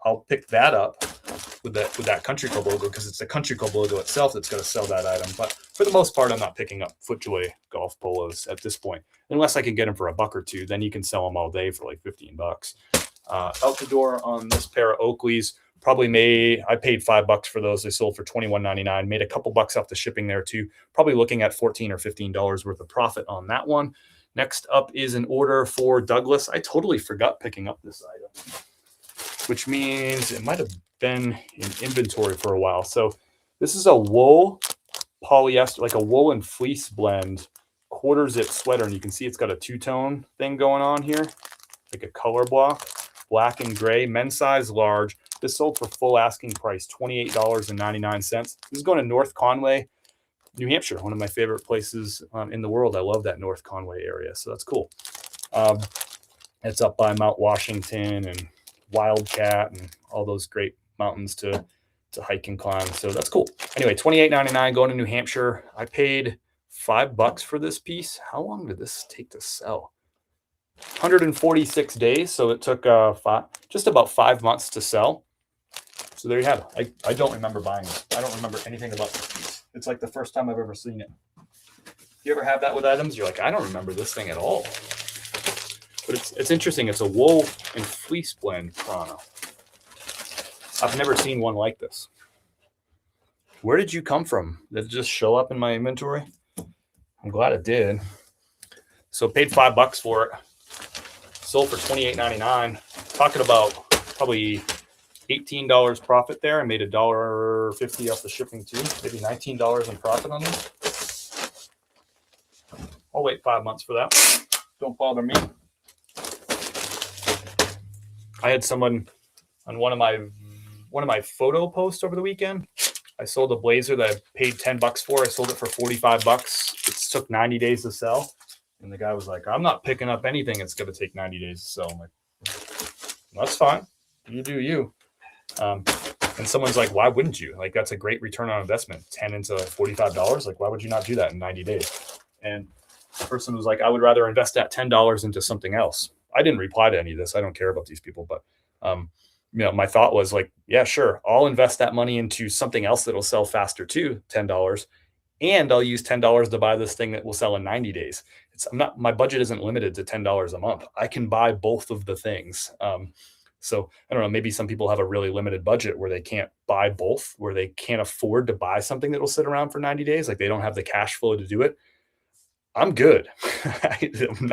I'll pick that up with that country club logo because it's the country club logo itself that's going to sell that item. But for the most part, I'm not picking up FootJoy golf polos at this point, unless I can get them for $1 or $2. Then you can sell them all day for like $15. Out the door on this pair of Oakleys. I paid $5 for those. They sold for $21.99. Made a couple bucks off the shipping there too. Probably looking at $14 or $15 worth of profit on that one. Next up is an order for Douglas. I totally forgot picking up this item, which means it might have been in inventory for a while. So this is a wool polyester, like a wool and fleece blend quarter zip sweater. And you can see it's got a two-tone thing going on here, like a color block, black and gray, men's size large. This sold for full asking price, $28.99. This is going to North Conway, New Hampshire, one of my favorite places in the world. I love that North Conway area, so that's cool. It's up by Mount Washington and Wildcat and all those great mountains to hike and climb. So that's cool. Anyway, $28.99 going to New Hampshire. I paid $5 for this piece. How long did this take to sell? 146 days. So it took just about 5 months to sell. So there you have it. I don't remember buying it. I don't remember anything about this piece. It's like the first time I've ever seen it. You ever have that with items? You're like, I don't remember this thing at all. But it's interesting. It's a wool and fleece blend chrono. I've never seen one like this. Where did you come from? Did it just show up in my inventory? I'm glad it did. So paid $5 for it. Sold for $28.99. Talking about probably $18 profit there. I made $1.50 off the shipping too. Maybe $19 in profit on this. I'll wait 5 months for that. Don't bother me. I had someone on one of my photo posts over the weekend. I sold a blazer that I paid $10 for. I sold it for $45. It took 90 days to sell. And the guy was like, I'm not picking up anything. It's going to take 90 days to sell. I'm like, that's fine. You do you. And someone's like, why wouldn't you? Like, that's a great return on investment. 10 into $45. Like, why would you not do that in 90 days? And the person was like, I would rather invest that $10 into something else. I didn't reply to any of this. I don't care about these people. But, my thought was like, yeah, sure. I'll invest that money into something else that'll sell faster too, $10. And I'll use $10 to buy this thing that will sell in 90 days. My budget isn't limited to $10 a month. I can buy both of the things. So I don't know, maybe some people have a really limited budget where they can't buy both, where they can't afford to buy something that will sit around for 90 days. Like they don't have the cash flow to do it. I'm good. I'm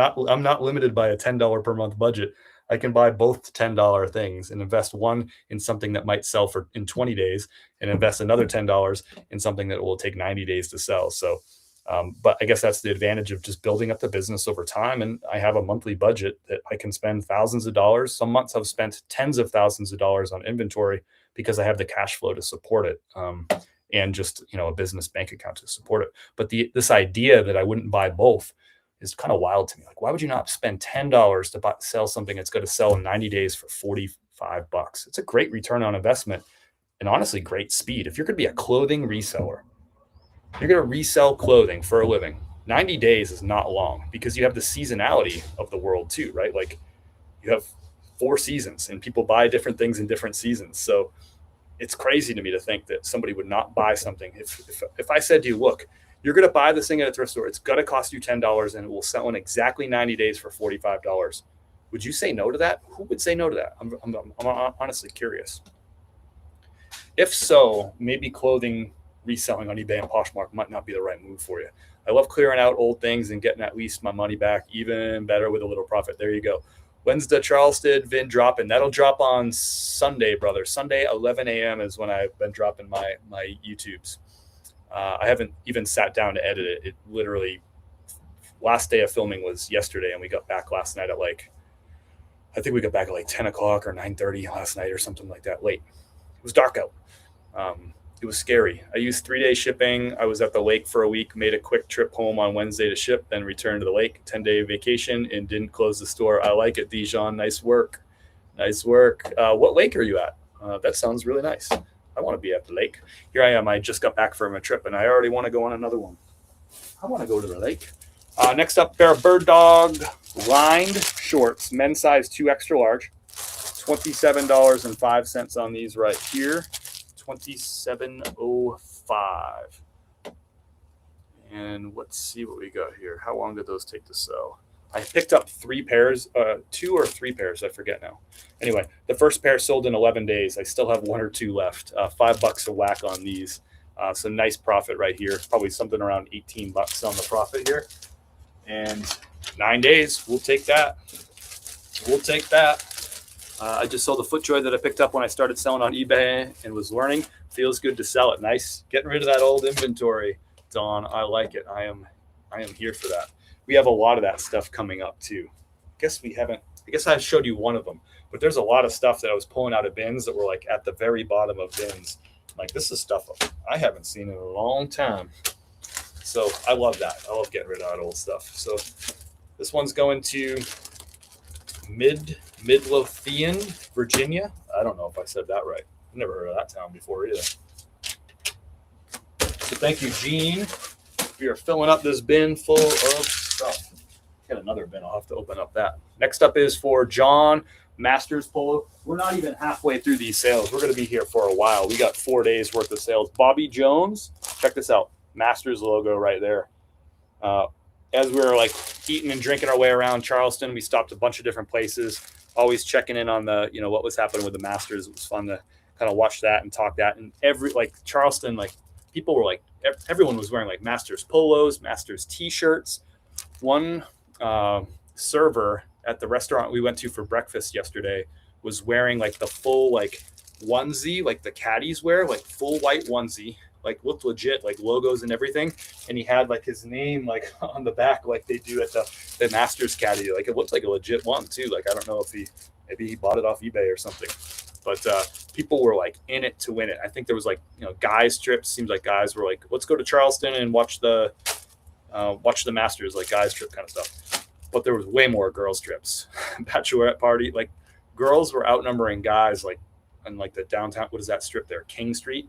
not limited by a $10 per month budget. I can buy both $10 things and invest one in something that might sell in 20 days and invest another $10 in something that will take 90 days to sell. So, but I guess that's the advantage of just building up the business over time. And I have a monthly budget that I can spend thousands of dollars. Some months I've spent tens of thousands of dollars on inventory because I have the cash flow to support it. And just, a business bank account to support it. But this idea that I wouldn't buy both is kind of wild to me. Like, why would you not spend $10 to sell something that's going to sell in 90 days for $45? It's a great return on investment and honestly great speed. If you're going to be a clothing reseller, you're going to resell clothing for a living. 90 days is not long because you have the seasonality of the world too, right? Like you have 4 seasons and people buy different things in different seasons. So it's crazy to me to think that somebody would not buy something. If I said to you, look, you're going to buy this thing at a thrift store, it's going to cost you $10 and it will sell in exactly 90 days for $45. Would you say no to that? Who would say no to that? I'm honestly curious. If so, maybe clothing reselling on eBay and Poshmark might not be the right move for you. I love clearing out old things and getting at least my money back, even better with a little profit. There you go. When's the Charleston VIN dropping? That'll drop on Sunday, brother. Sunday, 11 a.m. is when I've been dropping my YouTubes. I haven't even sat down to edit it. It literally, last day of filming was yesterday, and we got back last night at I think we got back at 10 o'clock or 9:30 last night or something like that, late. It was dark out. It was scary. I used 3-day shipping. I was at the lake for a week, made a quick trip home on Wednesday to ship, then returned to the lake, 10-day vacation, and didn't close the store. I like it, Dijon. Nice work. Nice work. What lake are you at? That sounds really nice. I want to be at the lake. Here I am. I just got back from a trip, and I already want to go on another one. I want to go to the lake. Next up, pair of Bird Dog lined shorts, men's size 2 extra large. $27.05 on these right here. $27.05. And let's see what we got here. How long did those take to sell? I picked up 3 pairs, 2 or 3 pairs, I forget now. Anyway, the first pair sold in 11 days. I still have 1 or 2 left. $5 a whack on these. So nice profit right here. Probably something around $18 on the profit here. And 9 days, we'll take that. We'll take that. I just sold a FootJoy that I picked up when I started selling on eBay and was learning. Feels good to sell it. Nice. Getting rid of that old inventory, Dawn. I like it. I am here for that. We have a lot of that stuff coming up too. I guess I showed you one of them, but there's a lot of stuff that I was pulling out of bins that were at the very bottom of bins. This is stuff I haven't seen in a long time. So I love that. I love getting rid of that old stuff. So this one's going to Midlothian, Virginia. I don't know if I said that right. I've never heard of that town before either. So thank you, Gene. We are filling up this bin full of stuff. Got another bin. I'll have to open up that. Next up is for John, Masters Polo. We're not even halfway through these sales. We're going to be here for a while. We got 4 days worth of sales. Bobby Jones, check this out. Masters logo right there. As we were eating and drinking our way around Charleston, we stopped a bunch of different places, always checking in on the, what was happening with the Masters. It was fun to kind of watch that and talk that. And Charleston, people were everyone was wearing Masters polos, Masters t-shirts. One server at the restaurant we went to for breakfast yesterday was wearing the full onesie, the caddies wear, full white onesie. Looked legit, logos and everything, and he had his name on the back, they do at the Masters caddy. It looked like a legit one too. I don't know if maybe he bought it off eBay or something, but people were in it to win it. I think there was guys trips. Seems like guys were let's go to Charleston and watch the Masters, guys trip kind of stuff. But there was way more girls trips. Bachelorette party, girls were outnumbering guys on the downtown. What is that strip there? King Street.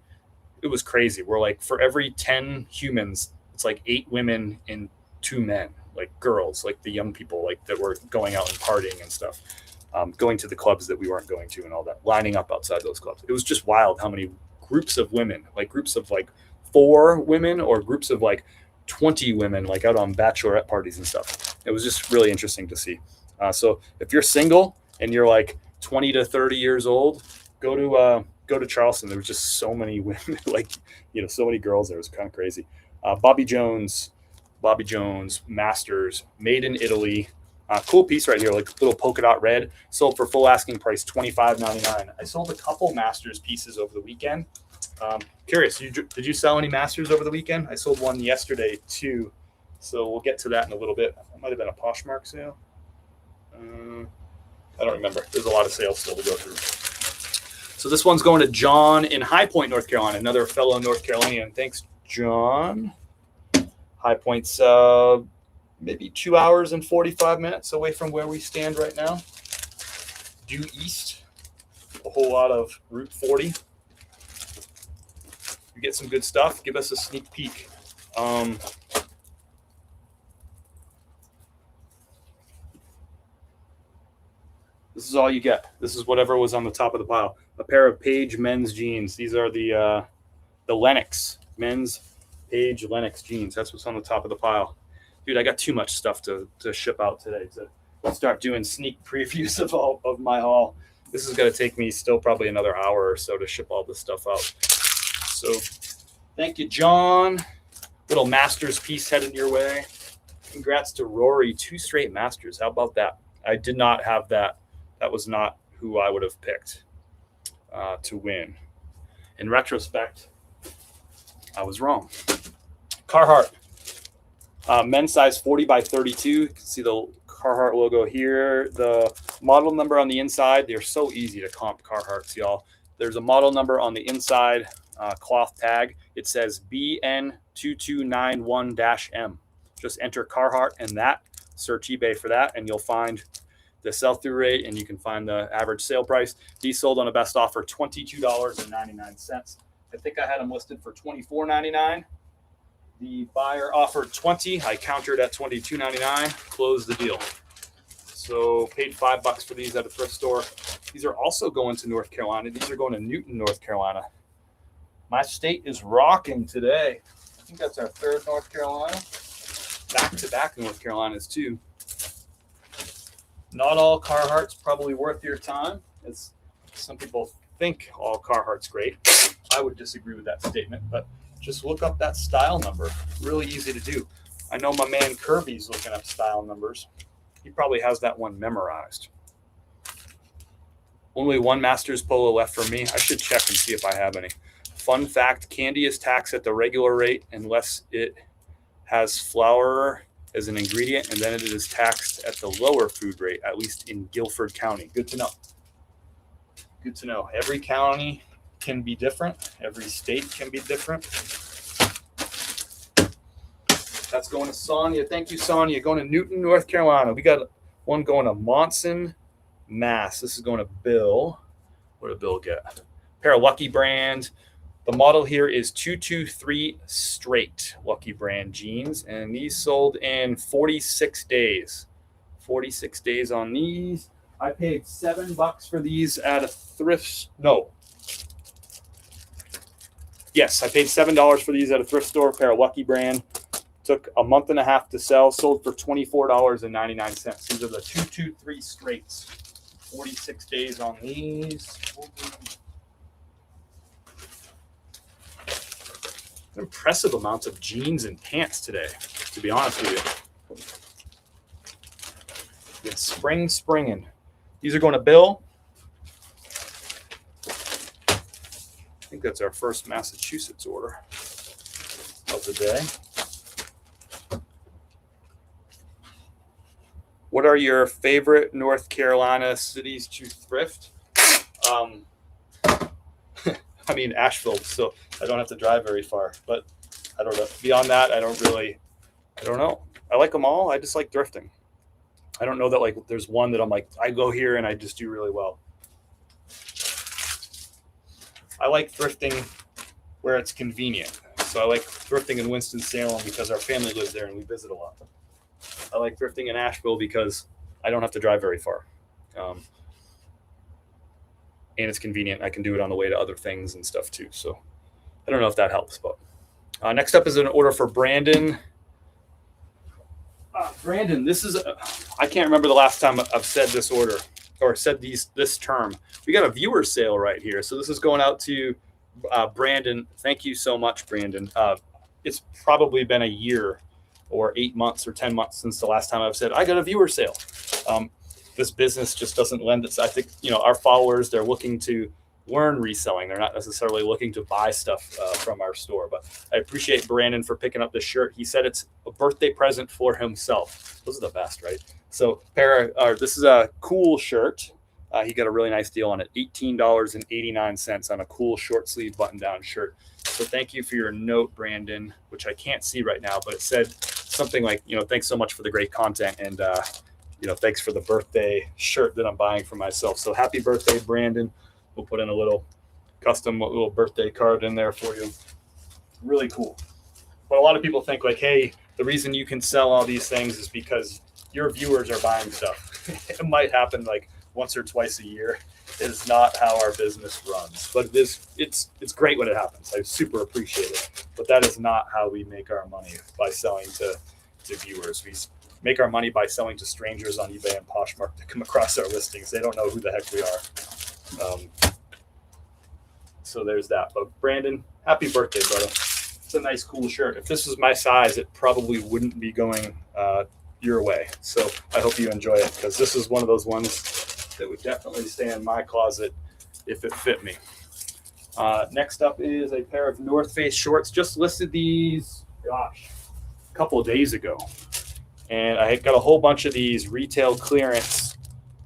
It was crazy. We're for every 10 humans, it's 8 women and 2 men, girls, the young people, that were going out and partying and stuff, going to the clubs that we weren't going to and all that, lining up outside those clubs. It was just wild how many groups of women, groups of 4 women or groups of 20 women, out on bachelorette parties and stuff. It was just really interesting to see. So if you're single and you're 20 to 30 years old, go to Charleston. There was just so many women, so many girls there. It was kind of crazy. Bobby Jones, Masters, made in Italy. Cool piece right here, little polka dot red. Sold for full asking price, $25.99. I sold a couple Masters pieces over the weekend. Curious, did you sell any Masters over the weekend? I sold one yesterday too. So we'll get to that in a little bit. It might have been a Poshmark sale. I don't remember. There's a lot of sales still to go through. So this one's going to John in High Point, North Carolina, another fellow North Carolinian. Thanks, John. High Point's maybe 2 hours and 45 minutes away from where we stand right now. Due east, a whole lot of Route 40. You get some good stuff. Give us a sneak peek. This is all you get. This is whatever was on the top of the pile. A pair of Page men's jeans. These are the Lennox men's Page Lennox jeans. That's what's on the top of the pile. Dude, I got too much stuff to ship out today we'll start doing sneak previews of all of my haul. This is going to take me still probably another hour or so to ship all this stuff out. So thank you, John. Little Masters piece headed your way. Congrats to Rory, 2 straight Masters. How about that? I did not have that. That was not who I would have picked to win. In retrospect, I was wrong. Carhartt, men's size 40 by 32. You can see the Carhartt logo here. The model number on the inside. They're so easy to comp Carhartts, y'all. There's a model number on the inside cloth tag. It says BN2291-M. Just enter Carhartt and that. Search eBay for that, and you'll find the sell-through rate, and you can find the average sale price. These sold on a best offer, $22.99. I think I had them listed for $24.99. The buyer offered $20. I countered at $22.99. Closed the deal. So paid $5 for these at a thrift store. These are also going to North Carolina. These are going to Newton, North Carolina. My state is rocking today. I think that's our 3rd North Carolina. Back-to-back North Carolinas too. Not all Carhartt's probably worth your time. As some people think all Carhartt's great. I would disagree with that statement, but just look up that style number. Really easy to do. I know my man Kirby's looking up style numbers. He probably has that one memorized. Only one Masters polo left for me. I should check and see if I have any. Fun fact, candy is taxed at the regular rate unless it has flour as an ingredient, and then it is taxed at the lower food rate, at least in Guilford County. Good to know. Good to know. Every county can be different. Every state can be different. That's going to Sonia. Thank you, Sonia. Going to Newton, North Carolina. We got one going to Monson, Mass. This is going to Bill. What did Bill get? Pair of Lucky Brand. The model here is 223 straight Lucky Brand jeans, and these sold in 46 days. 46 days on these. I paid $7 for these at a thrift. No. Yes, I paid $7 for these at a thrift store. Pair of Lucky Brand. Took a month and a half to sell. Sold for $24.99. These are the 223 straights. 46 days on these. Impressive amounts of jeans and pants today, to be honest with you. It's springing. These are going to Bill. I think that's our first Massachusetts order of the day. What are your favorite North Carolina cities to thrift? I mean, Asheville, so I don't have to drive very far, but I don't know. Beyond that, I don't know. I like them all. I just like thrifting. I don't know that like there's one that I'm like, I go here and I just do really well. I like thrifting where it's convenient. So I like thrifting in Winston-Salem because our family lives there and we visit a lot. I like thrifting in Asheville because I don't have to drive very far. And it's convenient. I can do it on the way to other things and stuff too. So I don't know if that helps, but next up is an order for Brandon. Brandon, this is, I can't remember the last time I've said this order or said this term. We got a viewer sale right here. So this is going out to Brandon. Thank you so much, Brandon. It's probably been a year or 8 months or 10 months since the last time I've said, I got a viewer sale. This business just doesn't lend itself. I think, our followers, they're looking to learn reselling. They're not necessarily looking to buy stuff from our store, but I appreciate Brandon for picking up this shirt. He said it's a birthday present for himself. Those are the best, right? So this is a cool shirt. He got a really nice deal on it. $18.89 on a cool short sleeve button down shirt. So thank you for your note, Brandon, which I can't see right now, but it said something like, thanks so much for the great content. And, thanks for the birthday shirt that I'm buying for myself. So happy birthday, Brandon. We'll put in a little custom little birthday card in there for you. Really cool. But a lot of people think like, hey, the reason you can sell all these things is because your viewers are buying stuff. It might happen like once or twice a year. It is not how our business runs, but it's great when it happens. I super appreciate it, but that is not how we make our money by selling to viewers. make our money by selling to strangers on eBay and Poshmark to come across our listings. They don't know who the heck we are. So there's that. But Brandon, happy birthday, brother. It's a nice, cool shirt. If this was my size, it probably wouldn't be going your way. So I hope you enjoy it, because this is one of those ones that would definitely stay in my closet if it fit me. Next up is a pair of North Face shorts. Just listed these, gosh, a couple of days ago. And I got a whole bunch of these retail clearance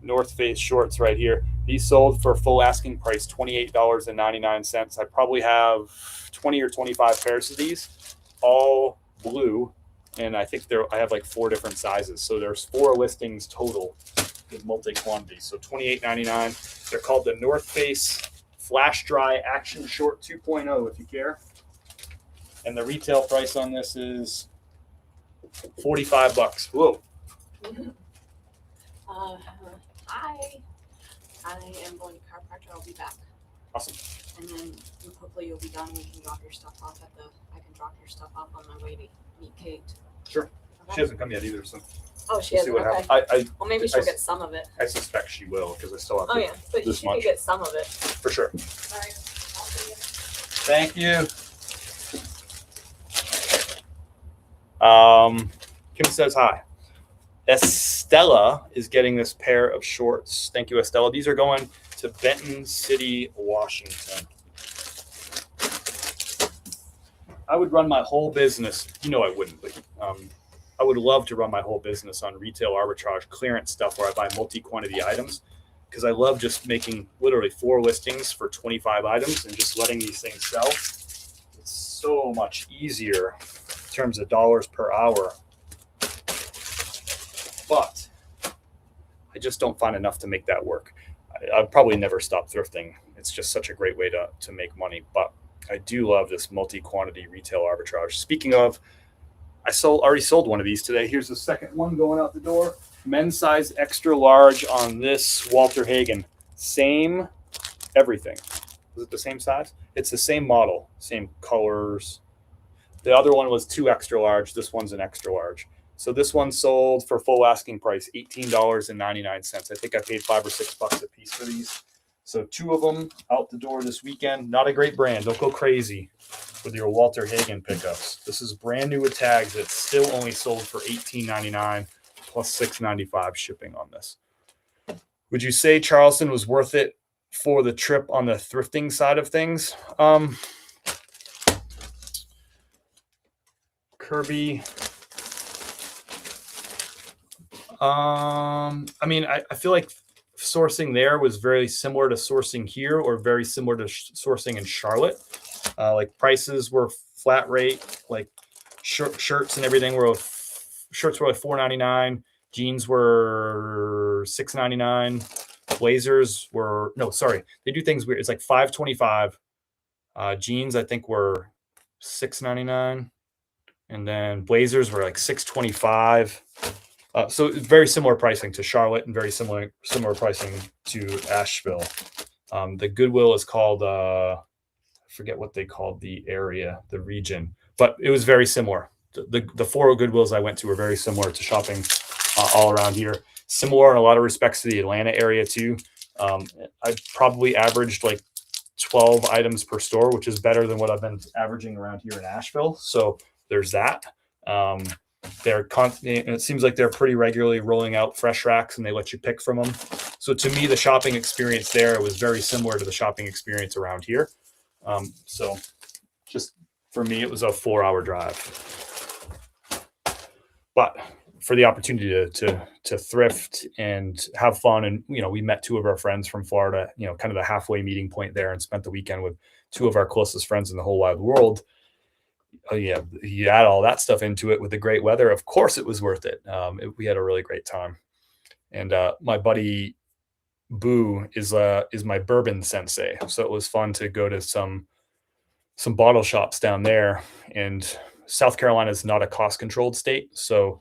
North Face shorts right here. These sold for full asking price, $28.99. I probably have 20 or 25 pairs of these, all blue. And I think I have like 4 different sizes. So there's 4 listings total in multi-quantity. So $28.99. They're called the North Face Flash Dry Action Short 2.0, if you care. And the retail price on this is $45. Whoa. Hi. I am going to chiropractor. I'll be back. Awesome. And then hopefully you'll be done. We can drop your stuff off I can drop your stuff off on my way to meet Kate. Sure. Okay. She hasn't come yet either, so oh, she hasn't. Okay. Well, maybe she'll get some of it. I suspect she will, because I still have but she can get some of it. For sure. All right. I'll see you. Thank you. Kim says hi. Estella is getting this pair of shorts. Thank you, Estella. These are going to Benton City, Washington. I would run my whole business. You know I wouldn't, but I would love to run my whole business on retail arbitrage clearance stuff where I buy multi-quantity items, because I love just making literally 4 listings for 25 items and just letting these things sell. It's so much easier in terms of dollars per hour. But I just don't find enough to make that work. I'll probably never stop thrifting. It's just such a great way to make money. But I do love this multi-quantity retail arbitrage. Speaking of, I already sold one of these today. Here's the second one going out the door. Men's size extra large on this Walter Hagen. Same everything. Is it the same size? It's the same model, same colors. The other one was 2 extra large. This one's an extra large. So this one sold for full asking price, $18.99. I think I paid $5 or $6 a piece for these. So 2 of them out the door this weekend. Not a great brand. Don't go crazy with your Walter Hagen pickups. This is brand new with tags. It's still only sold for $18.99 plus $6.95 shipping on this. Would you say Charleston was worth it for the trip on the thrifting side of things? Kirby. I mean, I feel like sourcing there was very similar to sourcing here, or very similar to sourcing in Charlotte. Like prices were flat rate, like shirts and everything shirts were like $4.99, jeans were $6.99, blazers were they do things weird. It's like $5.25. Jeans I think were $6.99, and then blazers were like $6.25. So very similar pricing to Charlotte and very similar pricing to Asheville. The Goodwill is called, I forget what they called the area, the region, but it was very similar. The 4 Goodwills I went to were very similar to shopping all around here. Similar in a lot of respects to the Atlanta area too. I probably averaged like 12 items per store, which is better than what I've been averaging around here in Asheville. So there's that. It seems like they're pretty regularly rolling out fresh racks, and they let you pick from them. So to me, the shopping experience there was very similar to the shopping experience around here. So just for me, it was a 4-hour drive. But for the opportunity to thrift and have fun, and we met 2 of our friends from Florida, kind of the halfway meeting point there, and spent the weekend with 2 of our closest friends in the whole wide world. Oh yeah, you add all that stuff into it with the great weather. Of course, it was worth it. We had a really great time, and my buddy Boo is my bourbon sensei. So it was fun to go to some bottle shops down there. And South Carolina is not a cost-controlled state, so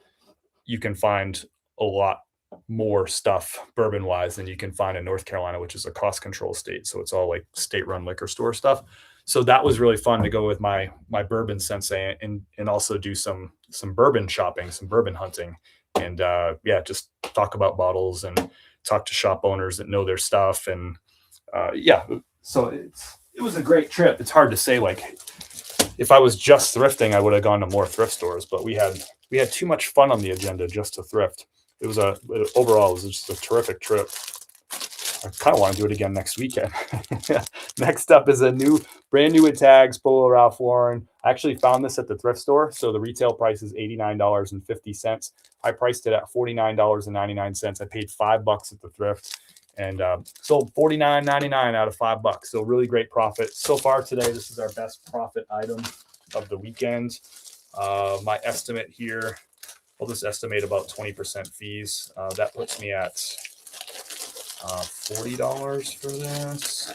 you can find a lot more stuff bourbon-wise than you can find in North Carolina, which is a cost-control state. So it's all like state-run liquor store stuff. So that was really fun to go with my bourbon sensei and also do some bourbon shopping, some bourbon hunting, and yeah, just talk about bottles and talk to shop owners that know their stuff, and yeah, so it was a great trip. It's hard to say, like, if I was just thrifting, I would have gone to more thrift stores, but we had too much fun on the agenda just to thrift. It was overall, it was just a terrific trip. I kind of want to do it again next weekend. Next up is a brand new with tags, Polo Ralph Lauren. I actually found this at the thrift store. So the retail price is $89.50. I priced it at $49.99. I paid $5 at the thrift and sold $49.99 out of $5. So really great profit. So far today, this is our best profit item of the weekend. My estimate here, I'll just estimate about 20% fees. That puts me at $40 for this,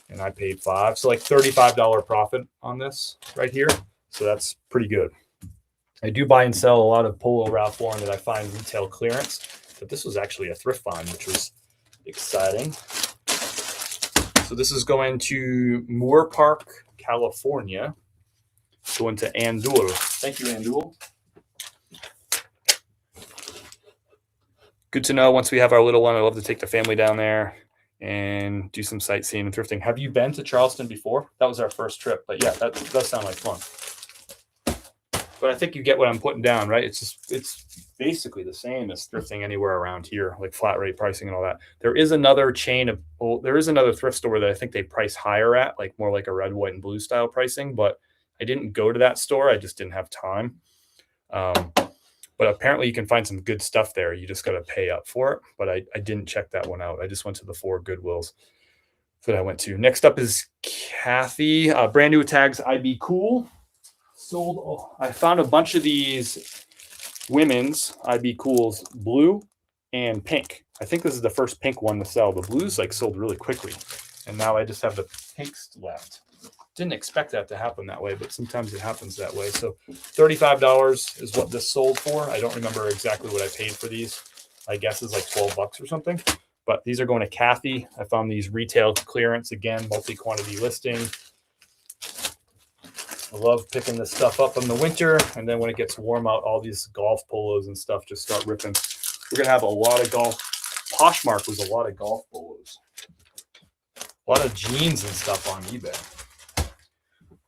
and I paid $5, so like $35 profit on this right here. So that's pretty good. I do buy and sell a lot of Polo Ralph Lauren that I find retail clearance, but this was actually a thrift find, which was exciting. So this is going to Moore Park, California. Going to Andul. Thank you, Andul. Good to know. Once we have our little one, I love to take the family down there and do some sightseeing and thrifting. Have you been to Charleston before? That was our first trip, but yeah, that does sound like fun. But I think you get what I'm putting down, right? It's basically the same as thrifting anywhere around here, like flat rate pricing and all that. There is another thrift store that I think they price higher at, like more like a red, white, and blue style pricing. But I didn't go to that store. I just didn't have time. But apparently you can find some good stuff there. You just got to pay up for it. But I didn't check that one out. I just went to the 4 Goodwills that I went to. Next up is Kathy. Brand new tags, IB Cool. Sold. I found a bunch of these women's IB Cools, blue and pink. I think this is the first pink one to sell. The blues like sold really quickly. And now I just have the pinks left. Didn't expect that to happen that way, but sometimes it happens that way. So $35 is what this sold for. I don't remember exactly what I paid for these. I guess it's like $12 or something. But these are going to Kathy. I found these retail clearance, again, multi-quantity listing. I love picking this stuff up in the winter. And then when it gets warm out, all these golf polos and stuff just start ripping. We're going to have a lot of golf. Poshmark was a lot of golf polos. A lot of jeans and stuff on eBay.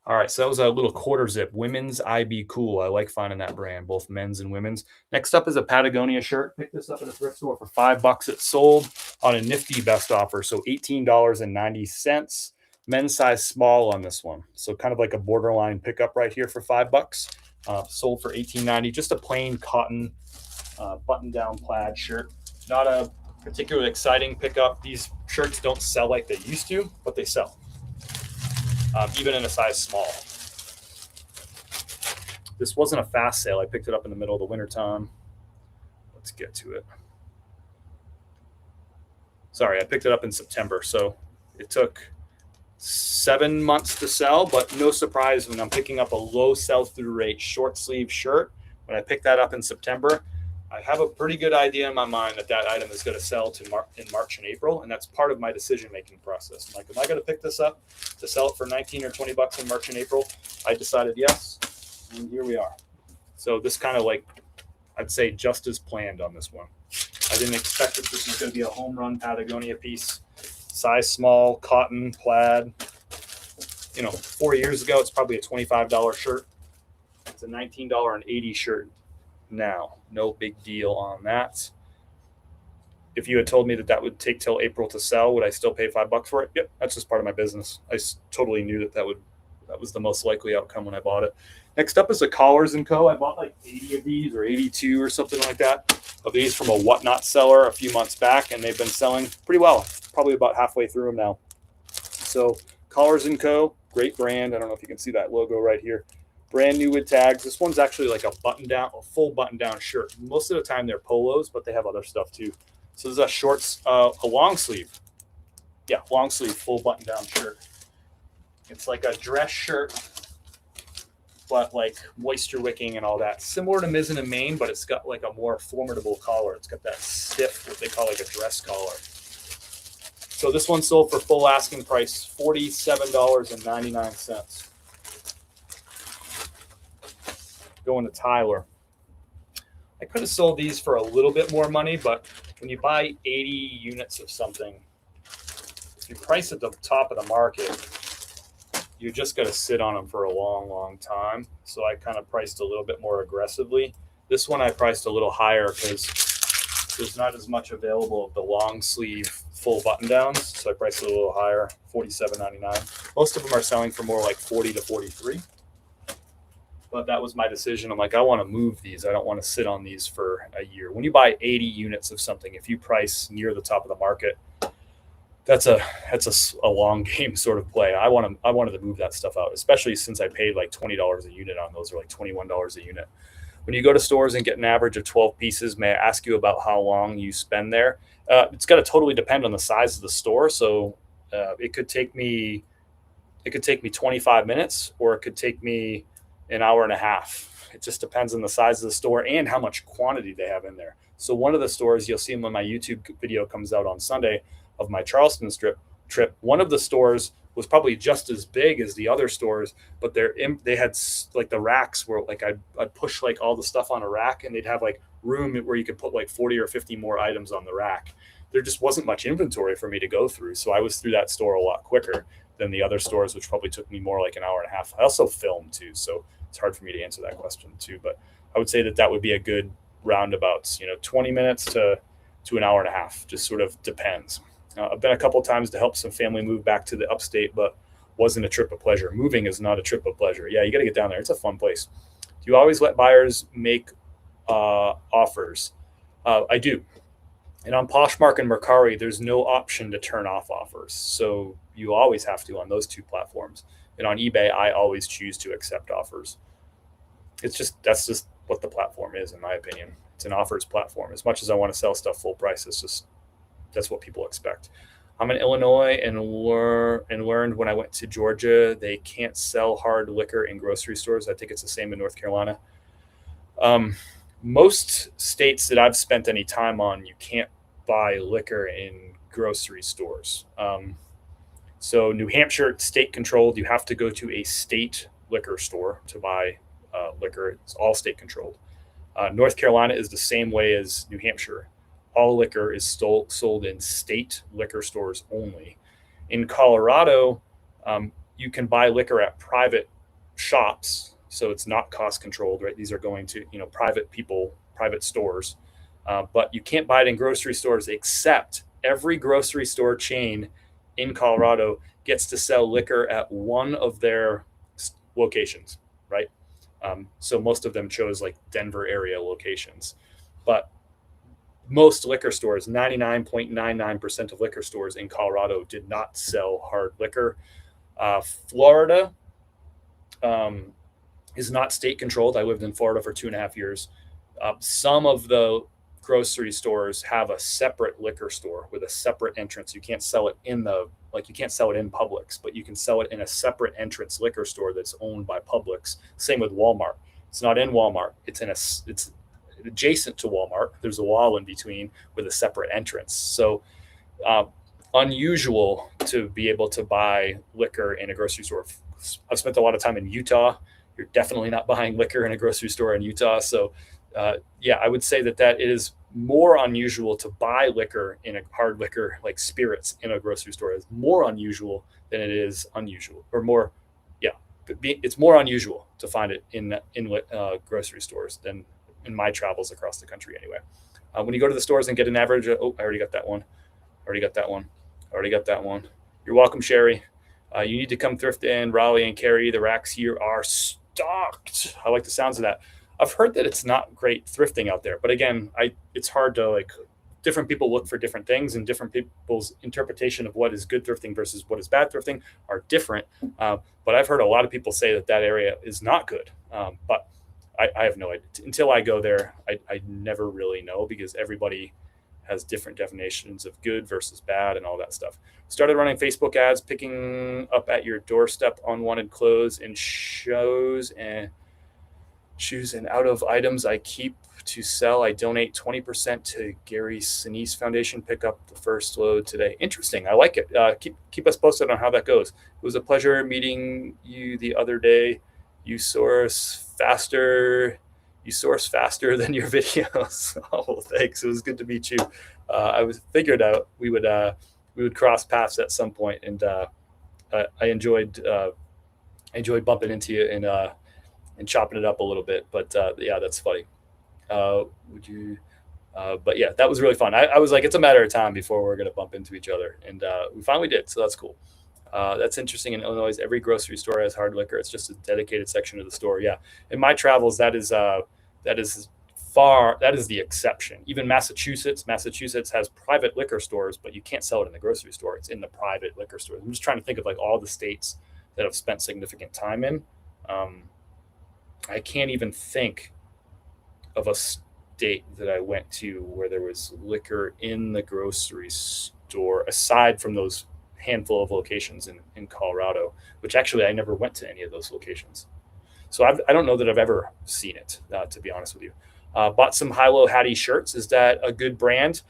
All right, so that was a little quarter zip, women's IB Cool. I like finding that brand, both men's and women's. Next up is a Patagonia shirt. Picked this up at a thrift store for $5. It sold on a nifty best offer, so $18.90. Men's size small on this one, so kind of like a borderline pickup right here for $5. Sold for $18.90. Just a plain cotton button-down plaid shirt. Not a particularly exciting pickup. These shirts don't sell like they used to, but they sell. Even in a size small. This wasn't a fast sale. I picked it up in the middle of the winter time. Let's get to it. Sorry, I picked it up in September, so it took 7 months to sell, but no surprise when I'm picking up a low sell-through rate short sleeve shirt. When I picked that up in September, I have a pretty good idea in my mind that item is going to sell in March and April, and that's part of my decision-making process. I'm like, am I going to pick this up to sell it for $19 or $20 in March and April? I decided yes, and here we are. So this kind of like, I'd say just as planned on this one. I didn't expect that this was going to be a home run Patagonia piece. Size small, cotton, plaid. 4 years ago, it's probably a $25 shirt. It's a $19.80 shirt now. No big deal on that. If you had told me that would take till April to sell, would I still pay $5 for it? Yep, that's just part of my business. I totally knew that was the most likely outcome when I bought it. Next up is the Collars & Co. I bought like 80 of these or 82 or something like that of these from a Whatnot seller a few months back, and they've been selling pretty well. Probably about halfway through them now. So Collars & Co., great brand. I don't know if you can see that logo right here. Brand new with tags. This one's actually like a full button-down shirt. Most of the time they're polos, but they have other stuff too. So there's a long sleeve. Yeah, long sleeve, full button-down shirt. It's like a dress shirt, but like moisture wicking and all that. Similar to Mizzen and Main, but it's got like a more formidable collar. It's got that stiff, what they call like a dress collar. So this one sold for full asking price, $47.99. Going to Tyler. I could have sold these for a little bit more money, but when you buy 80 units of something, if you price at the top of the market, you're just going to sit on them for a long, long time. So I kind of priced a little bit more aggressively. This one I priced a little higher because there's not as much available of the long sleeve full button downs. So I priced it a little higher, $47.99. Most of them are selling for more like $40 to $43. But that was my decision. I'm like, I want to move these. I don't want to sit on these for a year. When you buy 80 units of something, if you price near the top of the market, that's a long game sort of play. I wanted to move that stuff out, especially since I paid like $20 a unit on those, or like $21 a unit. When you go to stores and get an average of 12 pieces, may I ask you about how long you spend there? It's got to totally depend on the size of the store. So it could take me 25 minutes, or it could take me an hour and a half. It just depends on the size of the store and how much quantity they have in there. So one of the stores, you'll see them when my YouTube video comes out on Sunday of my Charleston trip. One of the stores was probably just as big as the other stores, but they had like the racks where like I'd push like all the stuff on a rack, and they'd have like room where you could put like 40 or 50 more items on the rack. There just wasn't much inventory for me to go through. So I was through that store a lot quicker than the other stores, which probably took me more like an hour and a half. I also filmed too, so it's hard for me to answer that question too. But I would say that would be a good roundabouts, 20 minutes to an hour and a half. Just sort of depends. I've been a couple of times to help some family move back to the upstate, but wasn't a trip of pleasure. Moving is not a trip of pleasure. Yeah, you got to get down there. It's a fun place. Do you always let buyers make offers? I do. And on Poshmark and Mercari, there's no option to turn off offers. So you always have to on those two platforms. And on eBay, I always choose to accept offers. That's just what the platform is, in my opinion. It's an offers platform. As much as I want to sell stuff full price, that's what people expect. I'm in Illinois and learned when I went to Georgia, they can't sell hard liquor in grocery stores. I think it's the same in North Carolina. Most states that I've spent any time on, you can't buy liquor in grocery stores. So New Hampshire, state controlled. You have to go to a state liquor store to buy liquor. It's all state controlled. North Carolina is the same way as New Hampshire. All liquor is sold in state liquor stores only. In Colorado, you can buy liquor at private shops, so it's not cost controlled, right? These are going to private people, private stores, but you can't buy it in grocery stores, except every grocery store chain in Colorado gets to sell liquor at one of their locations, right? So most of them chose like Denver area locations, but most liquor stores, 99.99% of liquor stores in Colorado did not sell hard liquor. Florida is not state controlled. I lived in Florida for 2.5 years. Some of the grocery stores have a separate liquor store with a separate entrance. You can't sell it in you can't sell it in Publix, but you can sell it in a separate entrance liquor store that's owned by Publix. Same with Walmart. It's not in Walmart. It's adjacent to Walmart. There's a wall in between with a separate entrance. So unusual to be able to buy liquor in a grocery store. I've spent a lot of time in Utah. You're definitely not buying liquor in a grocery store in Utah. So I would say that it is more unusual to buy liquor in a hard liquor like spirits in a grocery store. It's more unusual than it is unusual, or more. It's more unusual to find it in grocery stores than in my travels across the country anyway. When you go to the stores and get an average, I already got that one. You're welcome, Sherry. You need to come thrift in Raleigh and Cary. The racks here are stocked. I like the sounds of that. I've heard that it's not great thrifting out there, but again, it's hard to different people look for different things, and different people's interpretation of what is good thrifting versus what is bad thrifting are different. But I've heard a lot of people say that area is not good. But I have no idea. Until I go there, I never really know, because everybody has different definitions of good versus bad and all that stuff. Started running Facebook ads, picking up at your doorstep unwanted clothes and shows. And choose, and out of items I keep to sell, I donate 20% to Gary Sinise Foundation. Pick up the first load today. Interesting. I like it. Keep us posted on how that goes. It was a pleasure meeting you the other day. You source faster. You source faster than your videos. Oh, thanks. It was good to meet you. I was figured out we would cross paths at some point, and I enjoyed bumping into you and chopping it up a little bit. But yeah, that's funny. Would you? But yeah, that was really fun. I was like, it's a matter of time before we're going to bump into each other. And we finally did. So that's cool. That's interesting. In Illinois, every grocery store has hard liquor. It's just a dedicated section of the store. Yeah. In my travels, that is the exception. Even Massachusetts has private liquor stores, but you can't sell it in the grocery store. It's in the private liquor stores. I'm just trying to think of like all the states that I've spent significant time in. I can't even think of a state that I went to where there was liquor in the grocery store, aside from those handful of locations in Colorado, which actually I never went to any of those locations. So I don't know that I've ever seen it, to be honest with you. Bought some Hilo Hattie shirts. Is that a good brand?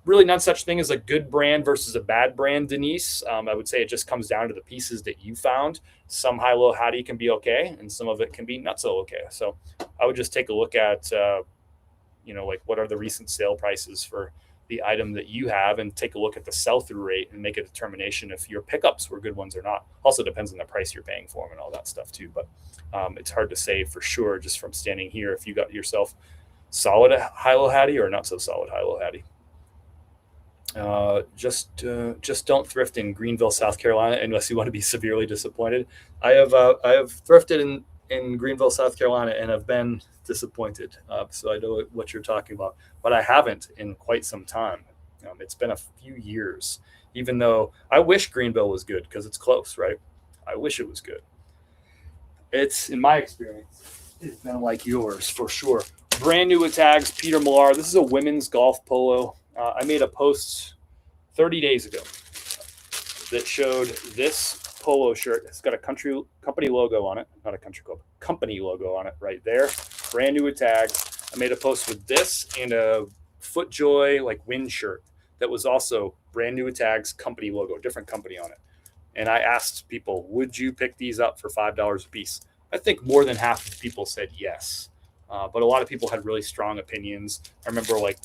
Really not such thing as a good brand versus a bad brand, Denise. I would say it just comes down to the pieces that you found. Some Hilo Hattie can be okay, and some of it can be not so okay. So I would just take a look at, like what are the recent sale prices for the item that you have, and take a look at the sell-through rate and make a determination if your pickups were good ones or not. Also depends on the price you're paying for them and all that stuff too. But it's hard to say for sure just from standing here if you got yourself solid Hilo Hattie or not so solid Hilo Hattie. Just don't thrift in Greenville, South Carolina, unless you want to be severely disappointed. I have thrifted in Greenville, South Carolina, and have been disappointed. So I know what you're talking about, but I haven't in quite some time. It's been a few years, even though I wish Greenville was good because it's close, right? I wish it was good. It's, in my experience, it's been like yours for sure. Brand new with tags, Peter Millar. This is a women's golf polo. I made a post 30 days ago that showed this polo shirt. It's got a company logo on it, not a country club, company logo on it right there. Brand new with tags. I made a post with this and a FootJoy like wind shirt that was also brand new with tags, company logo, different company on it. And I asked people, would you pick these up for $5 a piece? I think more than half of people said yes. But a lot of people had really strong opinions. I remember like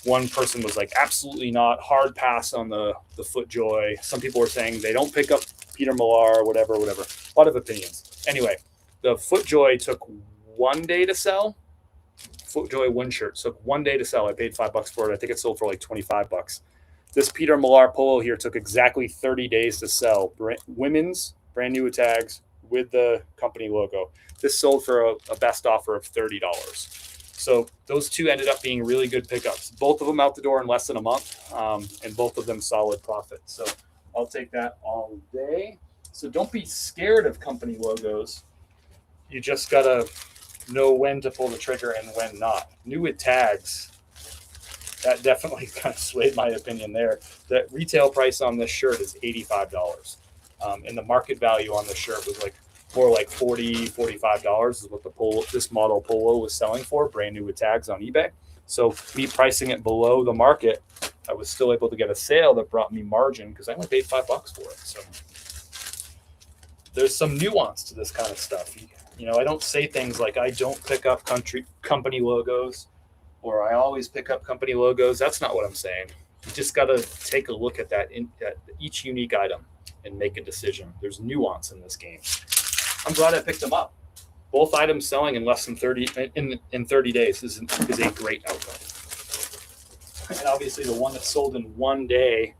one person was like, absolutely not, hard pass on the FootJoy. Some people were saying they don't pick up Peter Millar, whatever. A lot of opinions. Anyway, the FootJoy took 1 day to sell. FootJoy wind shirt took 1 day to sell. I paid $5 for it. I think it sold for like $25. This Peter Millar polo here took exactly 30 days to sell. Women's, brand new with tags, with the company logo. This sold for a best offer of $30. So those two ended up being really good pickups. Both of them out the door in less than a month, and both of them solid profit. So I'll take that all day. So don't be scared of company logos. You just got to know when to pull the trigger and when not. New with tags, that definitely kind of swayed my opinion there. The retail price on this shirt is $85. And the market value on the shirt was like more like $40, $45 is what this model polo was selling for, brand new with tags on eBay. So me pricing it below the market, I was still able to get a sale that brought me margin because I only paid $5 for it. So there's some nuance to this kind of stuff. I don't say things like I don't pick up company logos or I always pick up company logos. That's not what I'm saying. You just got to take a look at that at each unique item and make a decision. There's nuance in this game. I'm glad I picked them up. Both items selling in less than 30 days is a great outcome. And obviously the one that sold in 1 day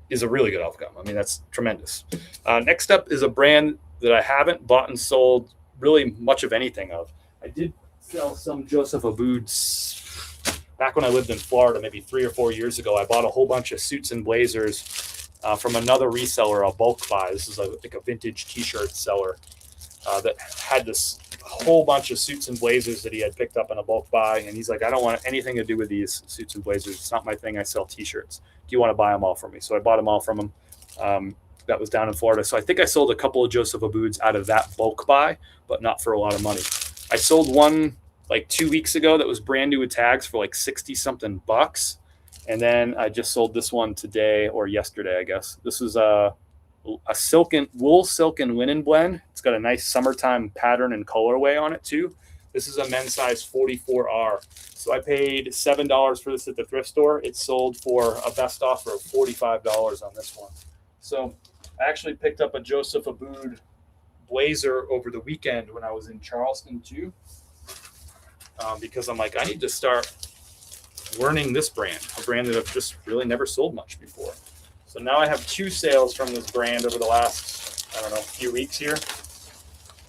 is a really good outcome. I mean, that's tremendous. Next up is a brand that I haven't bought and sold really much of anything of. I did sell some Joseph Aboud's back when I lived in Florida, maybe 3 or 4 years ago. I bought a whole bunch of suits and blazers from another reseller, a bulk buy. This is like a vintage t-shirt seller that had this whole bunch of suits and blazers that he had picked up in a bulk buy. And he's like, I don't want anything to do with these suits and blazers. It's not my thing. I sell t-shirts. Do you want to buy them all from me? So I bought them all from him. that was down in Florida. So I think I sold a couple of Joseph Aboods out of that bulk buy, but not for a lot of money. I sold one like 2 weeks ago that was brand new with tags for like 60 something bucks. And then I just sold this one today or yesterday, I guess. This is a wool, silk, and linen blend. It's got a nice summertime pattern and colorway on it too. This is a men's size 44R. So I paid $7 for this at the thrift store. It sold for a best offer of $45 on this one. So I actually picked up a Joseph Abood blazer over the weekend when I was in Charleston too, because I'm like, I need to start learning this brand, a brand that I've just really never sold much before. So now I have 2 sales from this brand over the last, I don't know, few weeks here.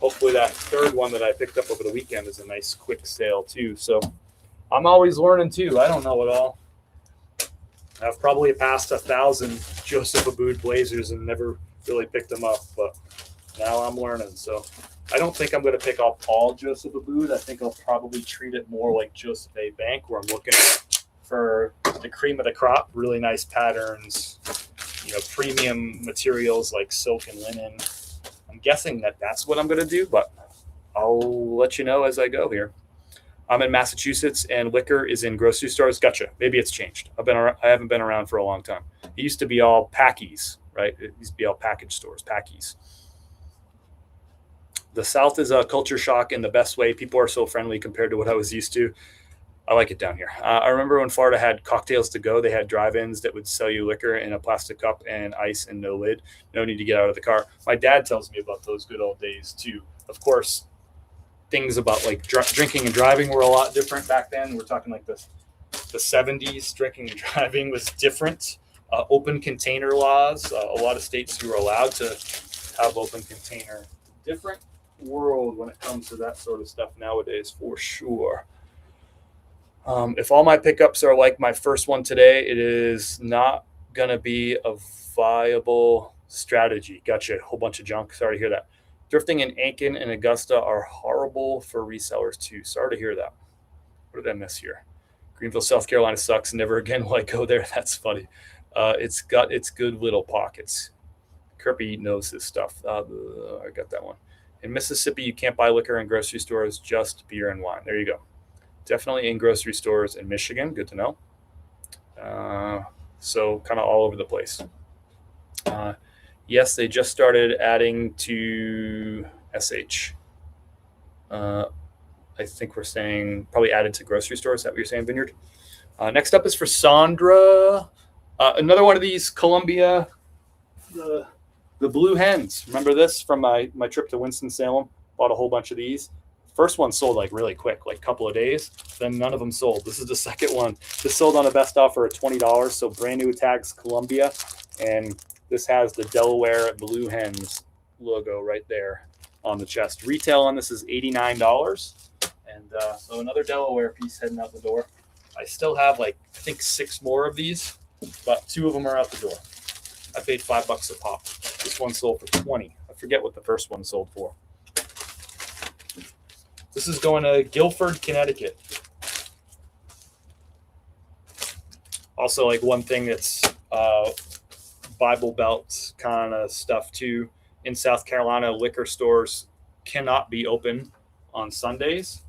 Hopefully that third one that I picked up over the weekend is a nice quick sale too. So I'm always learning too. I don't know it all. I've probably passed 1,000 Joseph Abood blazers and never really picked them up, but now I'm learning. So I don't think I'm going to pick up all Joseph Abood. I think I'll probably treat it more like Joseph A. Bank, where I'm looking for the cream of the crop, really nice patterns, premium materials like silk and linen. I'm guessing that that's what I'm going to do, but I'll let you know as I go here. I'm in Massachusetts, and liquor is in grocery stores. Gotcha. Maybe it's changed. I haven't been around for a long time. It used to be all packies, right? It used to be all package stores, packies. The South is a culture shock in the best way. People are so friendly compared to what I was used to. I like it down here. I remember when Florida had cocktails to go, they had drive-ins that would sell you liquor in a plastic cup and ice and no lid. No need to get out of the car. My dad tells me about those good old days too. Of course, things about like drinking and driving were a lot different back then. We're talking like the 70s. Drinking and driving was different. Open container laws. A lot of states who were allowed to have open container. Different world when it comes to that sort of stuff nowadays, for sure. If all my pickups are like my first one today, it is not going to be a viable strategy. Gotcha. A whole bunch of junk. Sorry to hear that. Drifting in Aiken and Augusta are horrible for resellers too. Sorry to hear that. What did I miss here? Greenville, South Carolina sucks. Never again will I go there. That's funny. It's got its good little pockets. Kirby knows his stuff. I got that one. In Mississippi, you can't buy liquor in grocery stores, just beer and wine. There you go. Definitely in grocery stores in Michigan. Good to know. So kind of all over the place. Yes, they just started adding to SH. I think we're saying probably added to grocery stores. Is that what you're saying, Vineyard? Next up is for Sandra. Another one of these Columbia, the Blue Hens. Remember this from my trip to Winston-Salem? Bought a whole bunch of these. First one sold like really quick, like a couple of days. Then none of them sold. This is the second one. This sold on a best offer at $20. So brand new tags Columbia. And this has the Delaware Blue Hens logo right there on the chest. Retail on this is $89. And so another Delaware piece heading out the door. I still have like, I think 6 more of these, but 2 of them are out the door. I paid $5 a pop. This one sold for $20. I forget what the first one sold for. This is going to Guilford, Connecticut. Also, like one thing that's Bible Belt kind of stuff too. In South Carolina, liquor stores cannot be open on Sundays,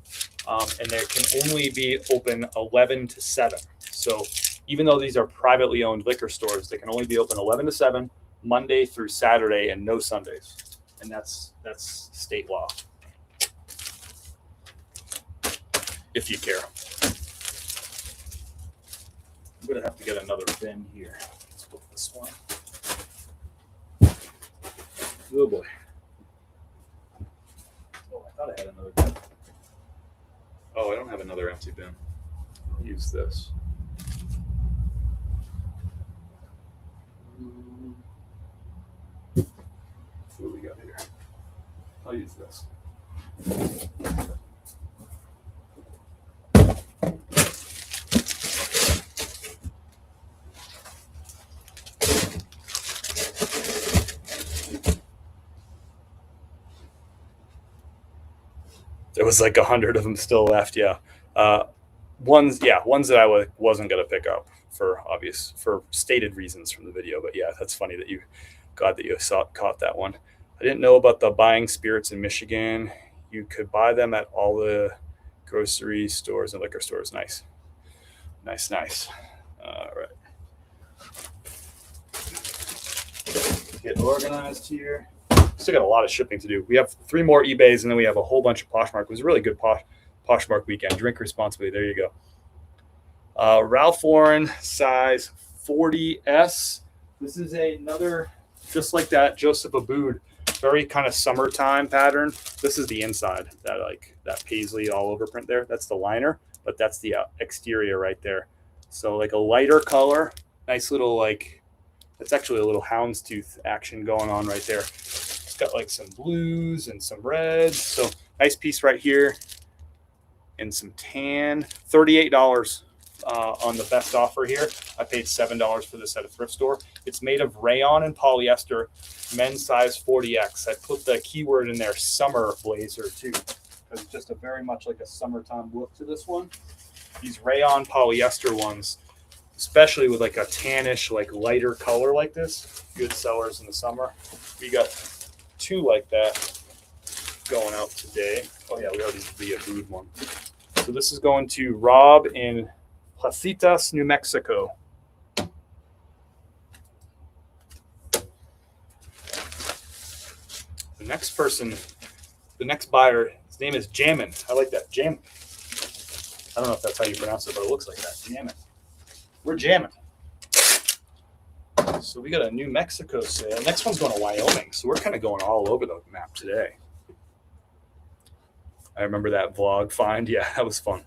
and they can only be open 11 to 7. So even though these are privately owned liquor stores, they can only be open 11 to 7, Monday through Saturday, and no Sundays. And that's state law. If you care. I'm going to have to get another bin here. Let's put this one. Oh boy. Oh, I thought I had another bin. Oh, I don't have another empty bin. I'll use this. Let's see what we got here. I'll use this. There was like 100 of them still left. Yeah. Ones that I wasn't going to pick up for stated reasons from the video. But yeah, that's funny that you Glad that you caught that one. I didn't know about the buying spirits in Michigan. You could buy them at all the grocery stores and liquor stores. Nice. All right. Get organized here. Still got a lot of shipping to do. We have 3 more eBays, and then we have a whole bunch of Poshmark. It was a really good Poshmark weekend. Drink responsibly. There you go. Ralph Lauren size 40S. This is another, just like that Joseph Abboud, very kind of summertime pattern. This is the inside, that paisley all over print there. That's the liner, but that's the exterior right there. So like a lighter color, nice little it's actually a little houndstooth action going on right there. It's got like some blues and some reds. So nice piece right here, and some tan. $38 on the best offer here. I paid $7 for this at a thrift store. It's made of rayon and polyester, men's size 40X. I put the keyword in there, summer blazer too, because it's just a very much like a summertime look to this one. These rayon polyester ones, especially with like a tannish, like lighter color like this, good sellers in the summer. We got 2 like that going out today. Oh yeah, we already did the Abboud one. So this is going to Rob in Placitas, New Mexico. The next buyer, his name is Jammin. I like that, Jammin. I don't know if that's how you pronounce it, but it looks like that, Jammin. We're jamming. So we got a New Mexico sale. Next one's going to Wyoming, so we're kind of going all over the map today. I remember that vlog find. Yeah, that was fun.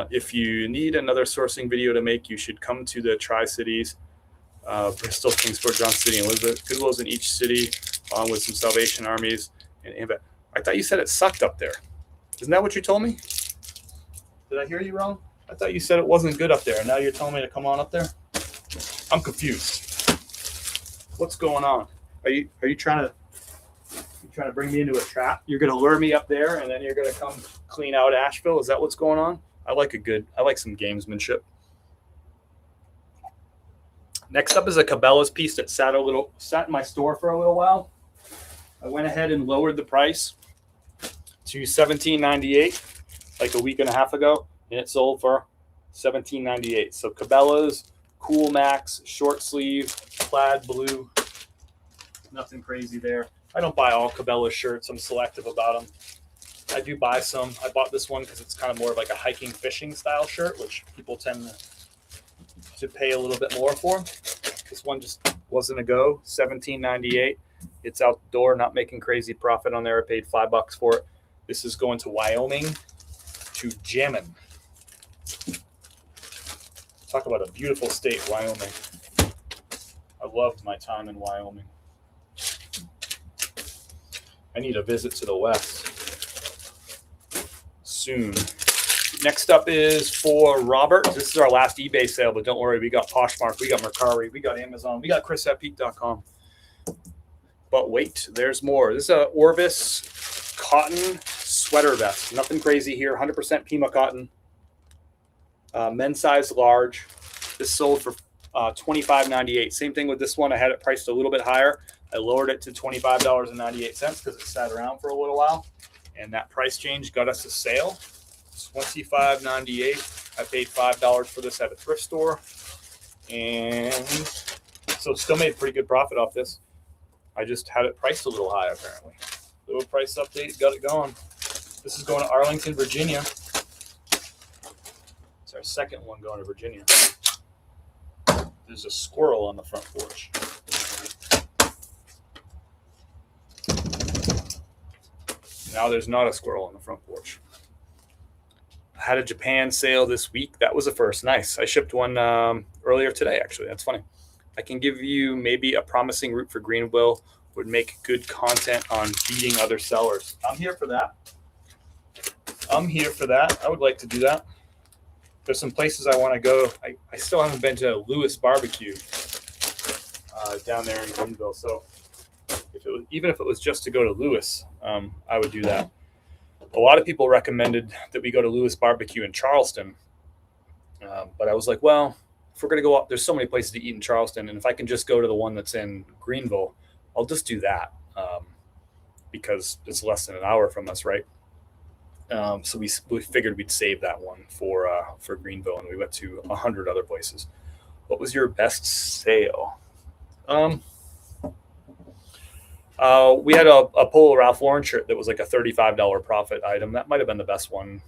If you need another sourcing video to make, you should come to the Tri-Cities, Bristol, Kingsport, Johnson City, and Elizabeth. Goodwill's in each city, along with some Salvation Armies. And I thought you said it sucked up there. Isn't that what you told me? Did I hear you wrong? I thought you said it wasn't good up there, and now you're telling me to come on up there? I'm confused. What's going on? Are you trying to bring me into a trap? You're going to lure me up there, and then you're going to come clean out Asheville? Is that what's going on? I like some gamesmanship. Next up is a Cabela's piece that sat in my store for a little while. I went ahead and lowered the price to $17.98 like a week and a half ago, and it sold for $17.98. So Cabela's Cool Max short sleeve plaid blue. Nothing crazy there. I don't buy all Cabela's shirts. I'm selective about them. I do buy some. I bought this one because it's kind of more of like a hiking fishing style shirt, which people tend to pay a little bit more for. This one just wasn't a go. $17.98. It's outdoor, not making crazy profit on there. I paid $5 for it. This is going to Wyoming, to Jammin. Talk about a beautiful state, Wyoming. I loved my time in Wyoming. I need a visit to the west soon. Next up is for Robert. This is our last eBay sale, but don't worry, we got Poshmark, we got Mercari, we got Amazon, we got Chris@peak.com. But wait, there's more. This is a Orvis cotton sweater vest. Nothing crazy here. 100% Pima cotton. Men's size large. This sold for $25.98. Same thing with this one. I had it priced a little bit higher. I lowered it to $25.98 because it sat around for a little while. And that price change got us a sale. $25.98. I paid $5 for this at a thrift store. And so still made pretty good profit off this. I just had it priced a little high, apparently. Little price update, got it going. This is going to Arlington, Virginia. It's our second one going to Virginia. There's a squirrel on the front porch. Now there's not a squirrel on the front porch. I had a Japan sale this week. That was a first. Nice. I shipped one earlier today, actually. That's funny. I can give you maybe a promising route for Greenville. Would make good content on beating other sellers. I'm here for that. I would like to do that. There's some places I want to go. I still haven't been to Lewis Barbecue down there in Greenville. So even if it was just to go to Lewis, I would do that. A lot of people recommended that we go to Lewis Barbecue in Charleston. But I was like, well, if we're going to go up, there's so many places to eat in Charleston. And if I can just go to the one that's in Greenville, I'll just do that because it's less than an hour from us, right? So we figured we'd save that one for Greenville, and we went to 100 other places. What was your best sale? We had a Polo Ralph Lauren shirt that was like a $35 profit item. That might have been the best one.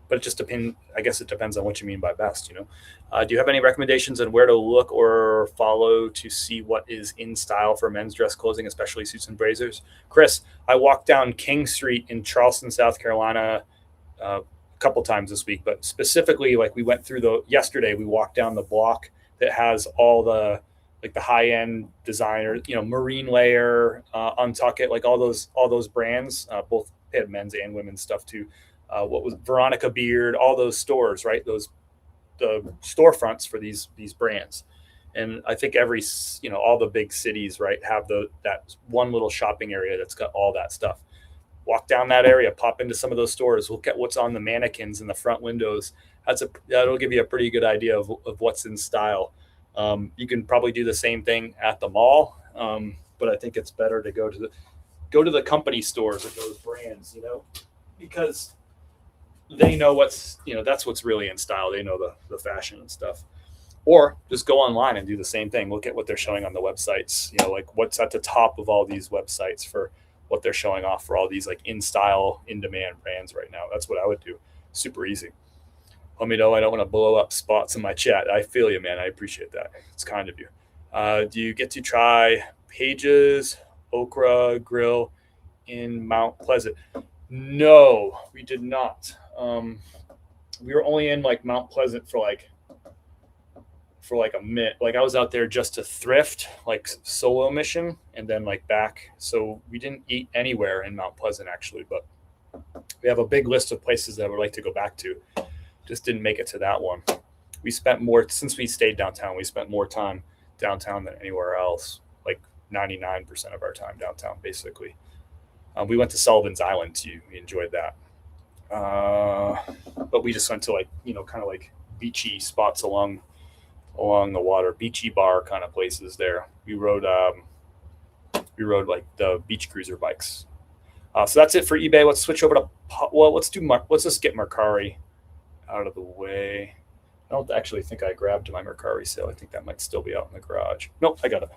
But it just depends. I guess it depends on what you mean by best, Do you have any recommendations on where to look or follow to see what is in style for men's dress clothing, especially suits and blazers? Chris, I walked down King Street in Charleston, South Carolina, a couple times this week, but specifically, like we went through yesterday, we walked down the block that has all the high-end designers, Marine Layer, Untuck It, like all those brands, both had men's and women's stuff too. What was Veronica Beard, all those stores, right? The storefronts for these brands. And I think all the big cities, right, have that one little shopping area that's got all that stuff. Walk down that area, pop into some of those stores, look at what's on the mannequins in the front windows. That'll give you a pretty good idea of what's in style. You can probably do the same thing at the mall, but I think it's better to go to the company stores of those brands, because they know that's what's really in style. They know the fashion and stuff. Or just go online and do the same thing. Look at what they're showing on the websites, like what's at the top of all these websites for what they're showing off for all these like in style, in demand brands right now. That's what I would do. Super easy. Let me know. I don't want to blow up spots in my chat. I feel you, man. I appreciate that. It's kind of you. Do you get to try Paige's Okra Grill in Mount Pleasant? No, we did not. We were only in like Mount Pleasant for like a minute. Like I was out there just to thrift, like solo mission, and then like back. So we didn't eat anywhere in Mount Pleasant actually, but we have a big list of places that I would like to go back to. Just didn't make it to that one. We spent more, since we stayed downtown, we spent more time downtown than anywhere else, like 99% of our time downtown, basically. We went to Sullivan's Island too. We enjoyed that. But we just went to like, kind of like beachy spots along the water, beachy bar kind of places there. We rode like the beach cruiser bikes. So that's it for eBay. Let's switch over to, let's just get Mercari out of the way. I don't actually think I grabbed my Mercari sale. I think that might still be out in the garage. Nope, I got it.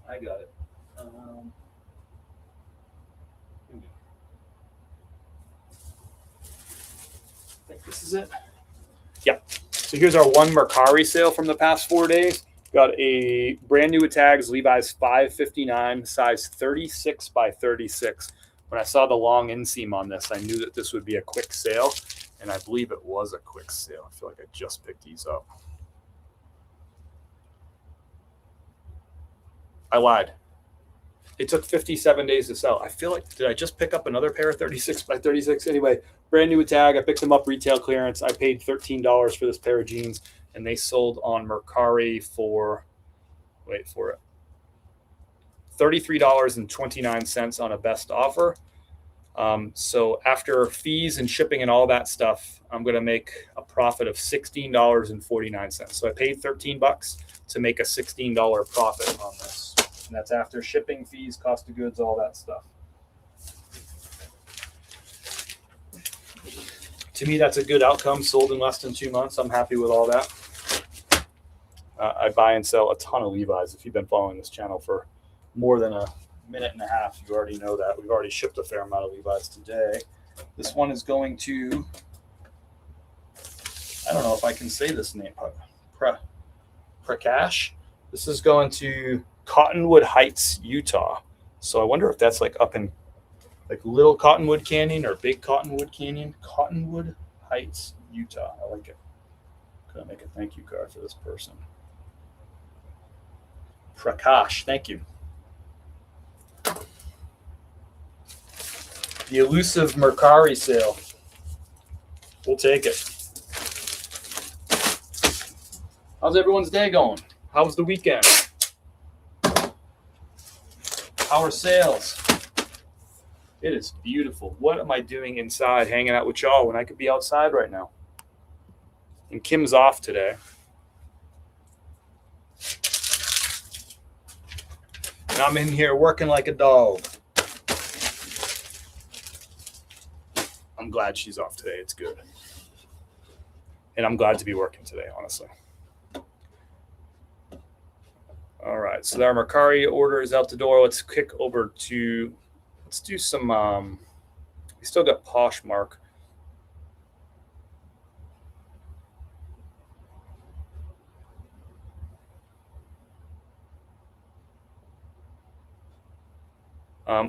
I think this is it. Yeah. So here's our one Mercari sale from the past 4 days. Got a brand new tags, Levi's 559, size 36 by 36. When I saw the long inseam on this, I knew that this would be a quick sale, and I believe it was a quick sale. I feel like I just picked these up. I lied. It took 57 days to sell. I feel like, did I just pick up another pair of 36 by 36? Anyway, brand new tag. I picked them up retail clearance. I paid $13 for this pair of jeans, and they sold on Mercari for, wait for it, $33.29 on a best offer. So after fees and shipping and all that stuff, I'm going to make a profit of $16.49. So I paid $13 to make a $16 profit on this. And that's after shipping, fees, cost of goods, all that stuff. To me, that's a good outcome. Sold in less than 2 months. I'm happy with all that. I buy and sell a ton of Levi's. If you've been following this channel for more than a minute and a half, you already know that. We've already shipped a fair amount of Levi's today. This one is going to, I don't know if I can say this name, Prakash. This is going to Cottonwood Heights, Utah. So I wonder if that's like up in like Little Cottonwood Canyon or Big Cottonwood Canyon. Cottonwood Heights, Utah. I like it. Gonna make a thank you card for this person. Prakash, thank you. The elusive Mercari sale. We'll take it. How's everyone's day going? How was the weekend? How are sales? It is beautiful. What am I doing inside hanging out with y'all when I could be outside right now? And Kim's off today. And I'm in here working like a dog. I'm glad she's off today. It's good. And I'm glad to be working today, honestly. All right, so our Mercari order is out the door. Let's kick over to, let's do some, we still got Posh Mark.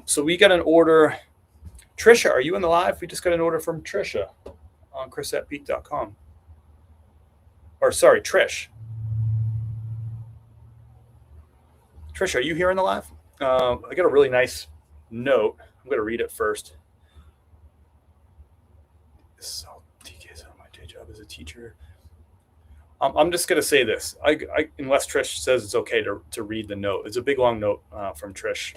So we got an order. Trisha, are you in the live? We just got an order from Trisha on chris@peak.com. Or sorry, Trish. Trisha, are you here in the live? I got a really nice note. I'm going to read it first. This is how TK's on my day job as a teacher. I'm just going to say this. Unless Trish says it's okay to read the note. It's a big, long note from Trish.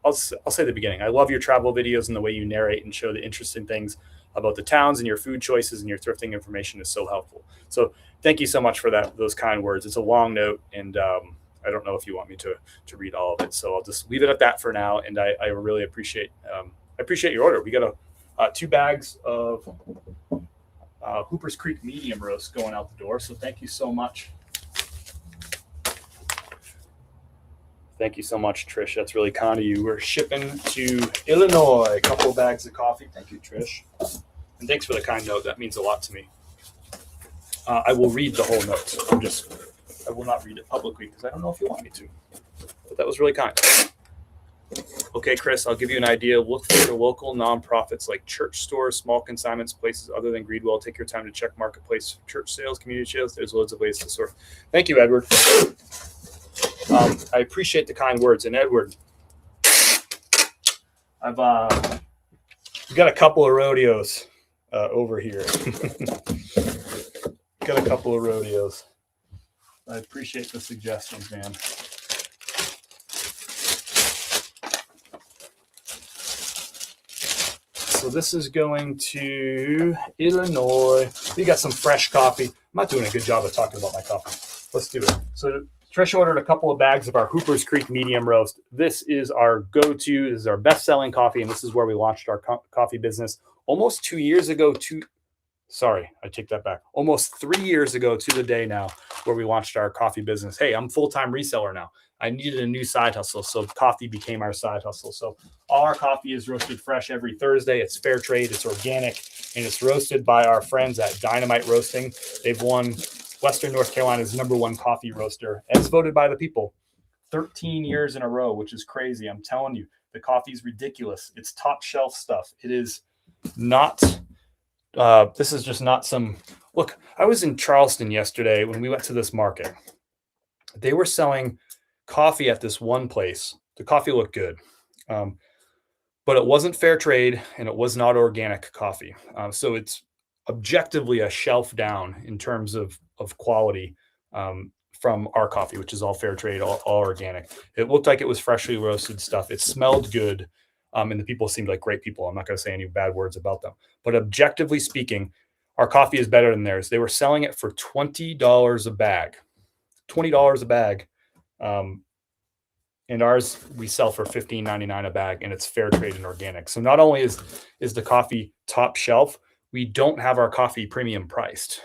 I'll say the beginning. I love your travel videos and the way you narrate and show the interesting things about the towns, and your food choices and your thrifting information is so helpful. So thank you so much for those kind words. It's a long note, and I don't know if you want me to read all of it. So I'll just leave it at that for now. And I really appreciate your order. We got 2 bags of Hooper's Creek medium roast going out the door. So thank you so much. Thank you so much, Trish. That's really kind of you. We're shipping to Illinois, a couple of bags of coffee. Thank you, Trish. And thanks for the kind note. That means a lot to me. I will read the whole note. I will not read it publicly because I don't know if you want me to. But that was really kind. Okay, Chris, I'll give you an idea. Look for your local nonprofits like church stores, small consignments, places other than Greedwell. Take your time to check marketplace, church sales, community sales. There's loads of ways to sort. Thank you, Edward. I appreciate the kind words. And Edward, I've got a couple of rodeos over here. Got a couple of rodeos. I appreciate the suggestions, man. So this is going to Illinois. We got some fresh coffee. I'm not doing a good job of talking about my coffee. Let's do it. So Trish ordered a couple of bags of our Hooper's Creek medium roast. This is our go-to. This is our best-selling coffee, and this is where we launched our coffee business almost 2 years ago. Sorry, I take that back. Almost 3 years ago to the day now, where we launched our coffee business. Hey, I'm full-time reseller now. I needed a new side hustle, so coffee became our side hustle. So all our coffee is roasted fresh every Thursday. It's fair trade, it's organic, and it's roasted by our friends at Dynamite Roasting. They've won Western North Carolina's #1 coffee roaster, as voted by the people 13 years in a row, which is crazy. I'm telling you, the coffee is ridiculous. It's top shelf stuff. It is not, this is just not some, look, I was in Charleston yesterday when we went to this market. They were selling coffee at this one place. The coffee looked good, but it wasn't fair trade and it was not organic coffee. So it's objectively a shelf down in terms of quality from our coffee, which is all fair trade, all organic. It looked like it was freshly roasted stuff. It smelled good. And the people seemed like great people. I'm not going to say any bad words about them. But objectively speaking, our coffee is better than theirs. They were selling it for $20 a bag. $20 a bag. And ours we sell for $15.99 a bag, and it's fair trade and organic. So not only is the coffee top shelf, we don't have our coffee premium priced.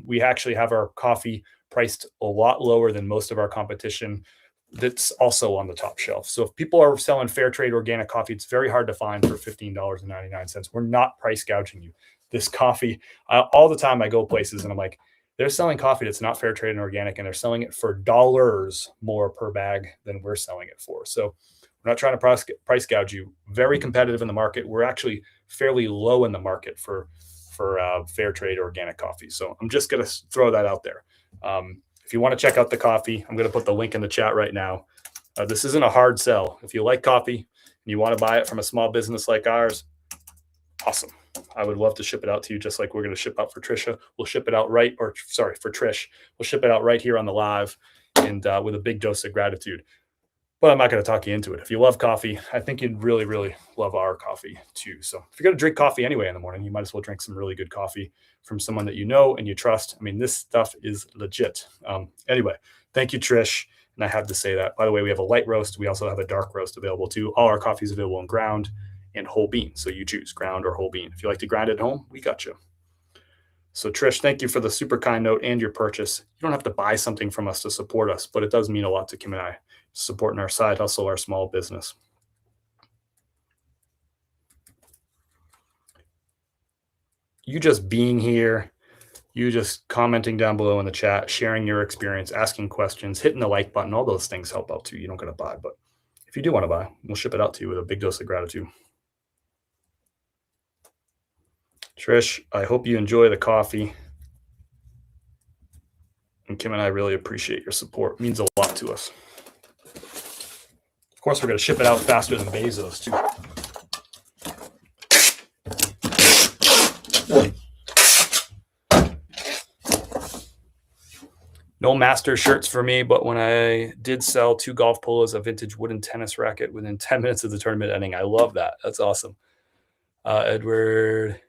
We actually have our coffee priced a lot lower than most of our competition that's also on the top shelf. So if people are selling fair trade organic coffee, it's very hard to find for $15.99. We're not price gouging you. This coffee, all the time I go places and I'm like, they're selling coffee that's not fair trade and organic, and they're selling it for dollars more per bag than we're selling it for. So we're not trying to price gouge you. Very competitive in the market. We're actually fairly low in the market for fair trade organic coffee. So I'm just going to throw that out there. If you want to check out the coffee, I'm going to put the link in the chat right now. This isn't a hard sell. If you like coffee and you want to buy it from a small business like ours, awesome. I would love to ship it out to you, just like we're going to ship out for Trisha. We'll ship it out for Trish. We'll ship it out right here on the live, and with a big dose of gratitude. but I'm not going to talk you into it. If you love coffee, I think you'd really, really love our coffee too. So if you're going to drink coffee anyway in the morning, you might as well drink some really good coffee from someone that you know and you trust. I mean, this stuff is legit. Anyway, thank you, Trish. And I have to say that. By the way, we have a light roast. We also have a dark roast available too. All our coffee is available in ground and whole bean. So you choose ground or whole bean. If you like to grind at home, we got you. So Trish, thank you for the super kind note and your purchase. You don't have to buy something from us to support us, but it does mean a lot to Kim and I, supporting our side hustle, our small business. You just being here, you just commenting down below in the chat, sharing your experience, asking questions, hitting the like button, all those things help out too. You don't got to buy, but if you do want to buy, we'll ship it out to you with a big dose of gratitude. Trish, I hope you enjoy the coffee. And Kim and I really appreciate your support. It means a lot to us. Of course, we're going to ship it out faster than Bezos too. No master shirts for me, but when I did sell 2 golf polos, a vintage wooden tennis racket within 10 minutes of the tournament ending. I love that. That's awesome. Edward,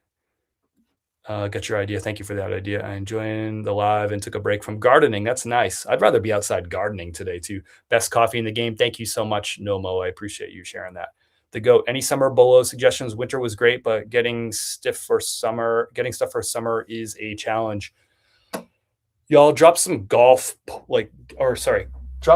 got your idea. Thank you for that idea. I enjoyed the live and took a break from gardening. That's nice. I'd rather be outside gardening today too. Best coffee in the game. Thank you so much, Nomo. I appreciate you sharing that. The goat. Any summer bolo suggestions? Winter was great, but getting stuff for summer is a challenge. Y'all drop some drop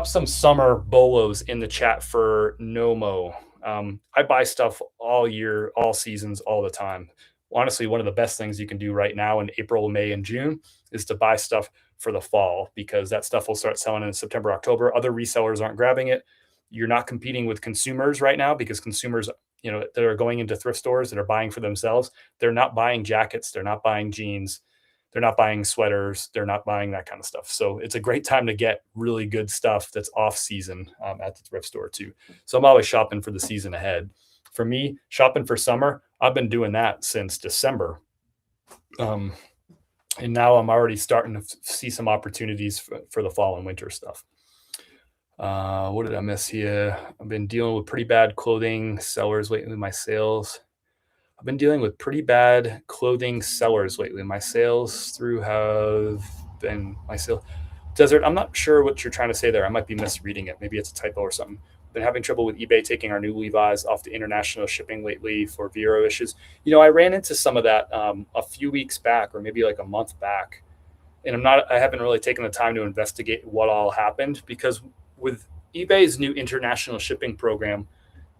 some summer bolos in the chat for Nomo. I buy stuff all year, all seasons, all the time. Honestly, one of the best things you can do right now in April, May, and June is to buy stuff for the fall, because that stuff will start selling in September, October. Other resellers aren't grabbing it. You're not competing with consumers right now, because consumers, that are going into thrift stores that are buying for themselves, they're not buying jackets, they're not buying jeans, they're not buying sweaters, they're not buying that kind of stuff. So it's a great time to get really good stuff that's off season at the thrift store too. So I'm always shopping for the season ahead. For me, shopping for summer, I've been doing that since December. And now I'm already starting to see some opportunities for the fall and winter stuff. What did I miss here? I've been dealing with pretty bad clothing sellers lately. My sales lately. My sales through have been my sale. Desert, I'm not sure what you're trying to say there. I might be misreading it. Maybe it's a typo or something. Been having trouble with eBay taking our new Levi's off the international shipping lately for Vero issues. I ran into some of that a few weeks back, or maybe like a month back. And I haven't really taken the time to investigate what all happened, because with eBay's new international shipping program,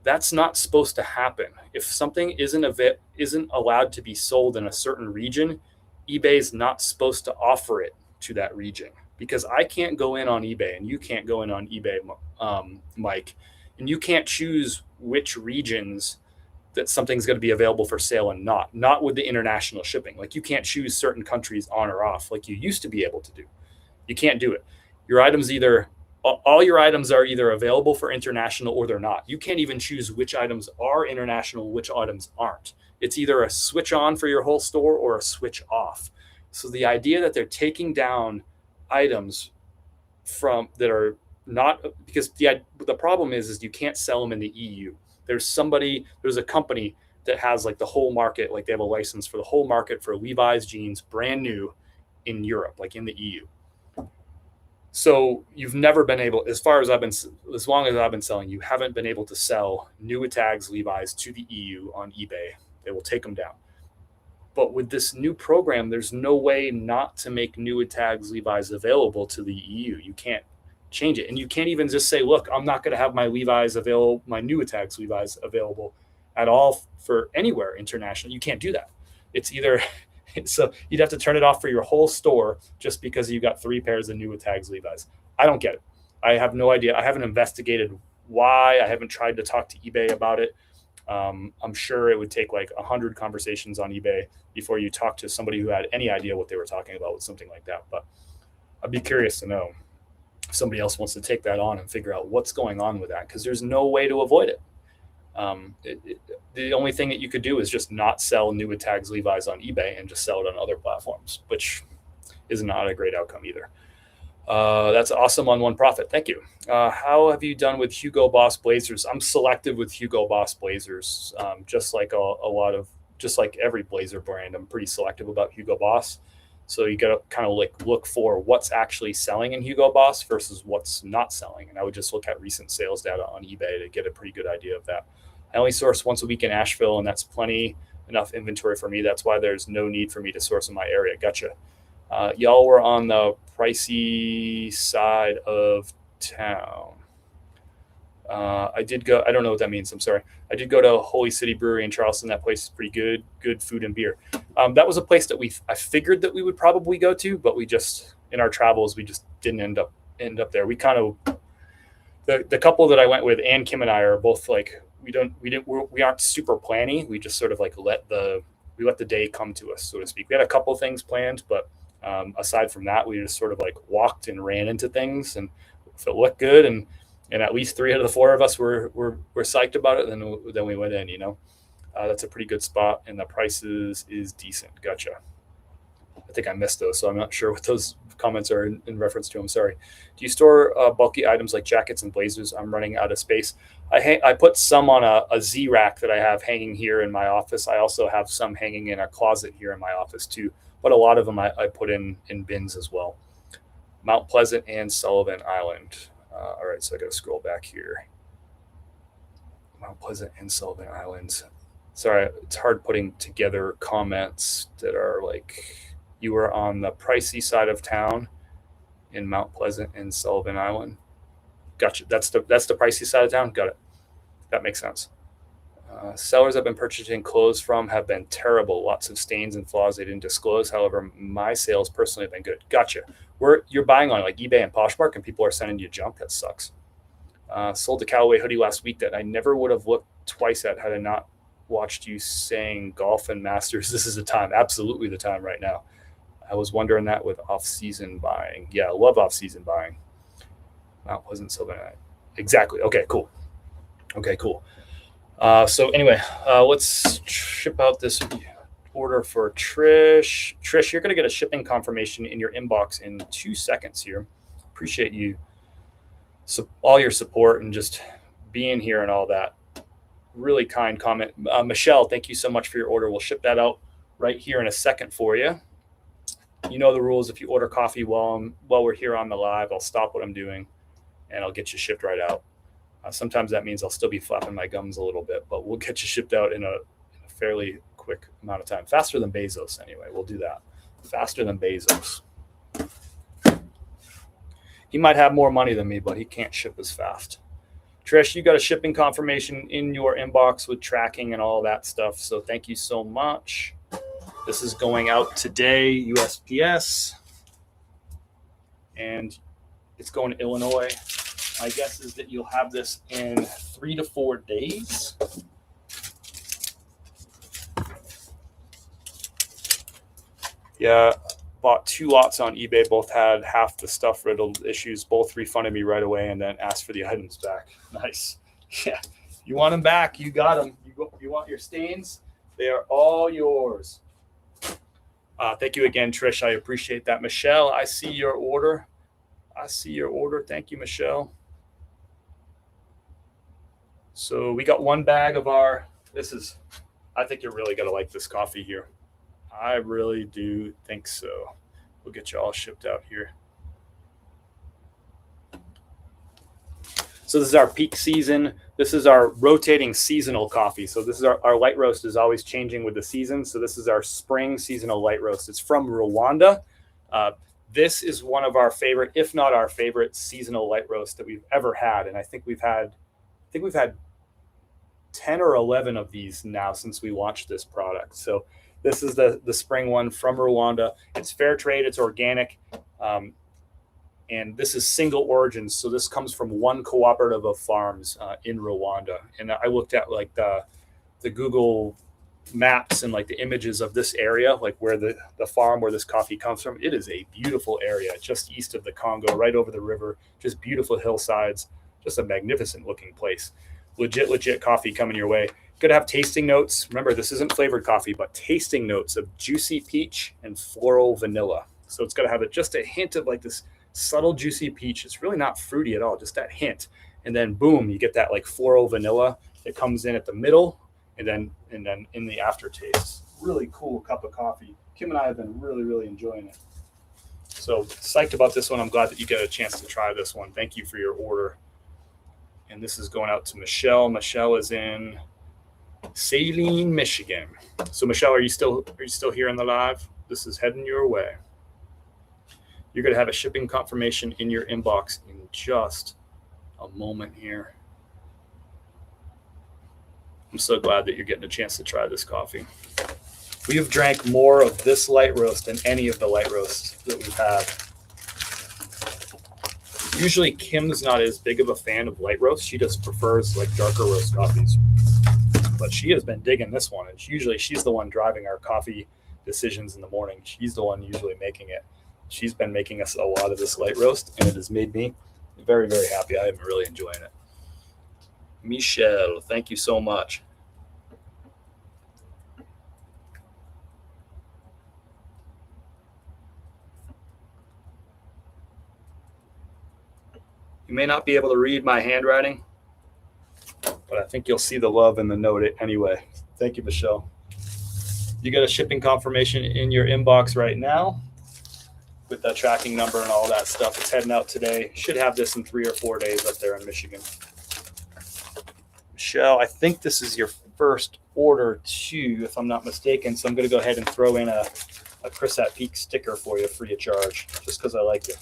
that's not supposed to happen. If something isn't allowed to be sold in a certain region, eBay's not supposed to offer it to that region, because I can't go in on eBay and you can't go in on eBay, Mike, and you can't choose which regions that something's going to be available for sale and not with the international shipping. Like, you can't choose certain countries on or off like you used to be able to do. You can't do it. All your items are either available for international or they're not. You can't even choose which items are international, which items aren't. It's either a switch on for your whole store or a switch off. So the idea that they're taking down items from that are not, because the problem is you can't sell them in the EU. There's a company that has like the whole market, like they have a license for the whole market for Levi's jeans, brand new in Europe, like in the EU. So you've never been able, as long as I've been selling, you haven't been able to sell new tags Levi's to the EU on eBay. They will take them down. But with this new program, there's no way not to make new tags Levi's available to the EU. You can't change it. And you can't even just say, look, I'm not going to have my new tags Levi's available at all for anywhere international. You can't do that. It's either... So you'd have to turn it off for your whole store just because you got 3 pairs of new tags Levi's. I don't get it. I have no idea. I haven't investigated why. I haven't tried to talk to eBay about it. I'm sure it would take like 100 conversations on eBay before you talk to somebody who had any idea what they were talking about with something like that. But I'd be curious to know if somebody else wants to take that on and figure out what's going on with that, because there's no way to avoid it. The only thing that you could do is just not sell new tags Levi's on eBay and just sell it on other platforms, which is not a great outcome either. That's awesome on One Profit. Thank you. How have you done with Hugo Boss blazers? I'm selective with Hugo Boss blazers, just like just like every blazer brand. I'm pretty selective about Hugo Boss. So you got to kind of like look for what's actually selling in Hugo Boss versus what's not selling. And I would just look at recent sales data on eBay to get a pretty good idea of that. I only source once a week in Asheville, and that's enough inventory for me. That's why there's no need for me to source in my area. Gotcha. Y'all were on the pricey side of town. I did go, I don't know what that means. I'm sorry. I did go to Holy City Brewery in Charleston. That place is pretty good food and beer. That was a place that I figured that we would probably go to, but we just, in our travels, we just didn't end up there. We kind of, the couple that I went with, Ann, Kim, and I are both like, we aren't super planny. We just sort of like let the day come to us, so to speak. We had a couple things planned, but aside from that, we just sort of like walked and ran into things, and if it looked good and at least 3 out of the 4 of us were psyched about it, then we went in, that's a pretty good spot, and the prices is decent. Gotcha. I think I missed those, so I'm not sure what those comments are in reference to. I'm sorry. Do you store bulky items like jackets and blazers? I'm running out of space. I put some on a Z rack that I have hanging here in my office. I also have some hanging in a closet here in my office too, but a lot of them I put in bins as well. Mount Pleasant and Sullivan Island. All right, so I got to scroll back here. Mount Pleasant and Sullivan Islands. Sorry, it's hard putting together comments that are like, you were on the pricey side of town in Mount Pleasant and Sullivan Island. Gotcha. That's the pricey side of town. Got it. That makes sense. Sellers I've been purchasing clothes from have been terrible. Lots of stains and flaws they didn't disclose. However, my sales personally have been good. Gotcha. You're buying on like eBay and Poshmark, and people are sending you junk. That sucks. Sold a Callaway hoodie last week that I never would have looked twice at had I not watched you saying golf and Masters. This is the time. Absolutely the time right now. I was wondering that with off-season buying. Yeah, I love off-season buying. Mount Pleasant, Sylvan. Exactly. Okay, cool. So anyway, let's ship out this order for Trish. Trish, you're going to get a shipping confirmation in your inbox in 2 seconds here. Appreciate you, all your support and just being here and all that. Really kind comment. Michelle, thank you so much for your order. We'll ship that out right here in a second for you. You know the rules. If you order coffee while we're here on the live, I'll stop what I'm doing and I'll get you shipped right out. Sometimes that means I'll still be flapping my gums a little bit, but we'll get you shipped out in a fairly quick amount of time. Faster than Bezos, anyway. We'll do that. Faster than Bezos. He might have more money than me, but he can't ship as fast. Trish, you got a shipping confirmation in your inbox with tracking and all that stuff, so thank you so much. This is going out today, USPS, and it's going to Illinois. My guess is that you'll have this in 3 to 4 days. Yeah, bought 2 lots on eBay. Both had half the stuff riddled issues. Both refunded me right away and then asked for the items back. Nice. Yeah, you want them back? You got them. You want your stains? They are all yours. Thank you again, Trish. I appreciate that. Michelle, I see your order. Thank you, Michelle. So we got 1 bag of I think you're really going to like this coffee here. I really do think so. We'll get you all shipped out here. So this is our peak season. This is our rotating seasonal coffee. So this is our light roast is always changing with the season. So this is our spring seasonal light roast. It's from Rwanda. This is one of our favorite, if not our favorite, seasonal light roast that we've ever had. And I think we've had 10 or 11 of these now since we launched this product. So this is the spring one from Rwanda. It's fair trade. It's organic. And this is single origins. So this comes from one cooperative of farms in Rwanda. And I looked at like the Google maps and like the images of this area, like where the farm where this coffee comes from. It is a beautiful area just east of the Congo, right over the river, just beautiful hillsides, just a magnificent looking place. Legit coffee coming your way. Going to have tasting notes. Remember, this isn't flavored coffee, but tasting notes of juicy peach and floral vanilla. So it's going to have just a hint of like this subtle juicy peach. It's really not fruity at all, just that hint. And then boom, you get that like floral vanilla that comes in at the middle, and then in the aftertaste. Really cool cup of coffee. Kim and I have been really enjoying it. So psyched about this one. I'm glad that you get a chance to try this one. Thank you for your order. And this is going out to Michelle. Michelle is in Saline, Michigan. So Michelle, are you still here in the live? This is heading your way. You're going to have a shipping confirmation in your inbox in just a moment here. I'm so glad that you're getting a chance to try this coffee. We have drank more of this light roast than any of the light roasts that we've had. Usually Kim's not as big of a fan of light roast. She just prefers like darker roast coffees. But she has been digging this one, and she's the one driving our coffee decisions in the morning. She's the one usually making it. She's been making us a lot of this light roast, and it has made me very happy. I am really enjoying it. Michelle, thank you so much. You may not be able to read my handwriting, but I think you'll see the love in the note anyway. Thank you, Michelle. You got a shipping confirmation in your inbox right now with the tracking number and all that stuff. It's heading out today. Should have this in 3 or 4 days up there in Michigan. Michelle, I think this is your first order too, if I'm not mistaken. So I'm going to go ahead and throw in a Chris at Peak sticker for you free of charge, just because I like it.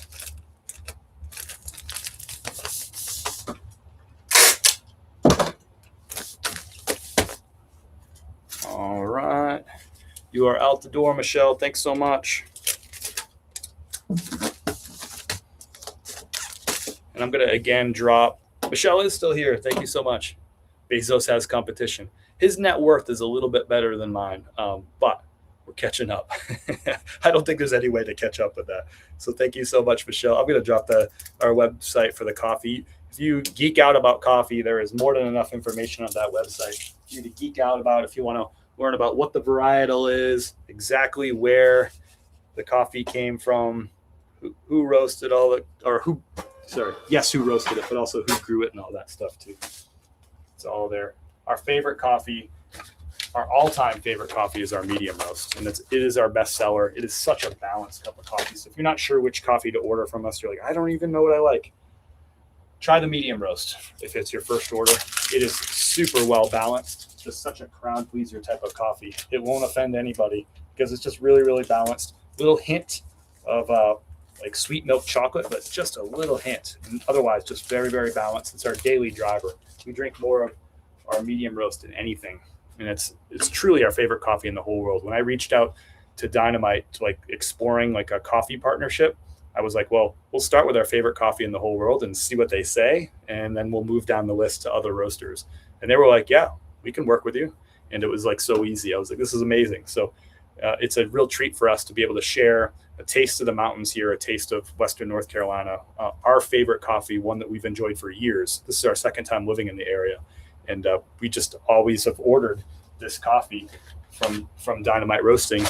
All right. You are out the door, Michelle. Thanks so much. And I'm going to again drop. Michelle is still here. Thank you so much. Bezos has competition. His net worth is a little bit better than mine, but we're catching up. I don't think there's any way to catch up with that. So thank you so much, Michelle. I'm going to drop our website for the coffee. If you geek out about coffee, there is more than enough information on that website for you to geek out about. If you want to learn about what the varietal is, exactly where the coffee came from, who roasted all the, or who roasted it, but also who grew it and all that stuff too. It's all there. Our favorite coffee, our all-time favorite coffee is our medium roast, and it is our best seller. It is such a balanced cup of coffee. So if you're not sure which coffee to order from us, you're like, I don't even know what I like. Try the medium roast if it's your first order. It is super well balanced. Just such a crowd pleaser type of coffee. It won't offend anybody because it's just really balanced. Little hint of like sweet milk chocolate, but just a little hint. And otherwise, just very balanced. It's our daily driver. We drink more of our medium roast than anything, and it's truly our favorite coffee in the whole world. When I reached out to Dynamite to like exploring like a coffee partnership, I was like, well, we'll start with our favorite coffee in the whole world and see what they say, and then we'll move down the list to other roasters. And they were like, yeah, we can work with you. And it was like so easy. I was like, this is amazing. So it's a real treat for us to be able to share a taste of the mountains here, a taste of Western North Carolina, our favorite coffee, one that we've enjoyed for years. This is our second time living in the area. And we just always have ordered this coffee from Dynamite Roasting.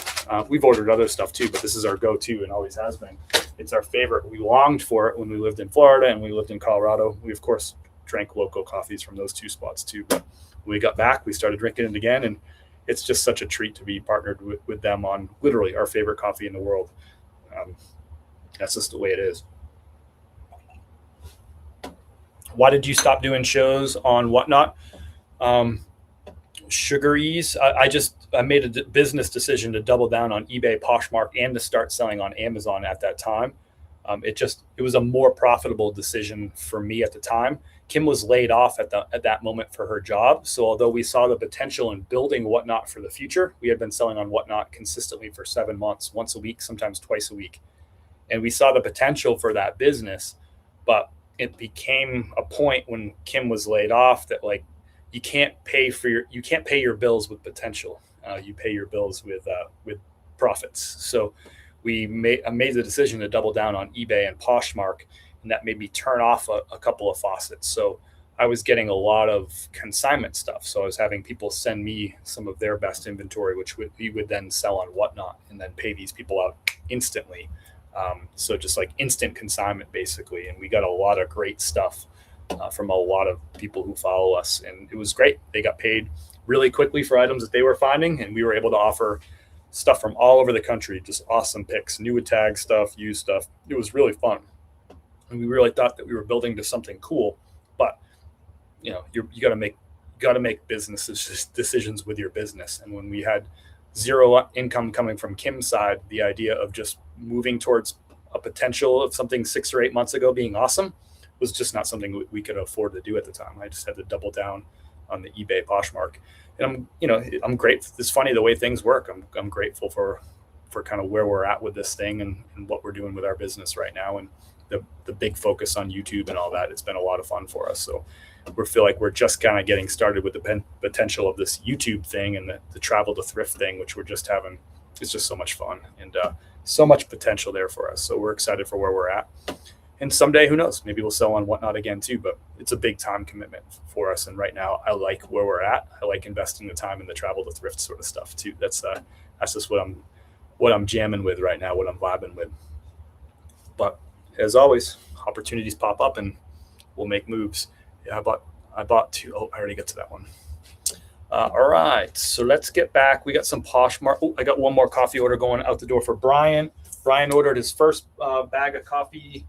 We've ordered other stuff too, but this is our go-to and always has been. It's our favorite. We longed for it when we lived in Florida and we lived in Colorado. We, of course, drank local coffees from those two spots too. But when we got back, we started drinking it again. And it's just such a treat to be partnered with them on literally our favorite coffee in the world. That's just the way it is. Why did you stop doing shows on Whatnot? Sugaries. I made a business decision to double down on eBay, Poshmark, and to start selling on Amazon at that time. It was a more profitable decision for me at the time. Kim was laid off at that moment for her job. So although we saw the potential in building Whatnot for the future, we had been selling on Whatnot consistently for 7 months, once a week, sometimes twice a week. And we saw the potential for that business, but it became a point when Kim was laid off that like, you can't pay your bills with potential. You pay your bills with profits. So I made the decision to double down on eBay and Poshmark, and that made me turn off a couple of faucets. So I was getting a lot of consignment stuff. So I was having people send me some of their best inventory, which we would then sell on Whatnot and then pay these people out instantly. So just like instant consignment, basically. And we got a lot of great stuff from a lot of people who follow us. And it was great. They got paid really quickly for items that they were finding. And we were able to offer stuff from all over the country, just awesome picks, new with tag stuff, used stuff. It was really fun. And we really thought that we were building to something cool. But, you got to make business decisions with your business. And when we had zero income coming from Kim's side, the idea of just moving towards a potential of something 6 or 8 months ago being awesome was just not something we could afford to do at the time. I just had to double down on the eBay Poshmark. And I'm grateful. It's funny the way things work. I'm grateful for kind of where we're at with this thing and what we're doing with our business right now, and the big focus on YouTube and all that. It's been a lot of fun for us. So we feel like we're just kind of getting started with the potential of this YouTube thing and the travel to thrift thing, which we're just having. It's just so much fun and so much potential there for us. So we're excited for where we're at. And someday, who knows, maybe we'll sell on Whatnot again too, but it's a big time commitment for us. And right now I like where we're at. I like investing the time in the travel to thrift sort of stuff too. That's just what I'm jamming with right now, what I'm vibing with. But as always, opportunities pop up and we'll make moves. Yeah, I bought 2. Oh, I already got to that one. All right, so let's get back. We got some Poshmark. Oh, I got one more coffee order going out the door for Brian. Brian ordered his first bag of coffee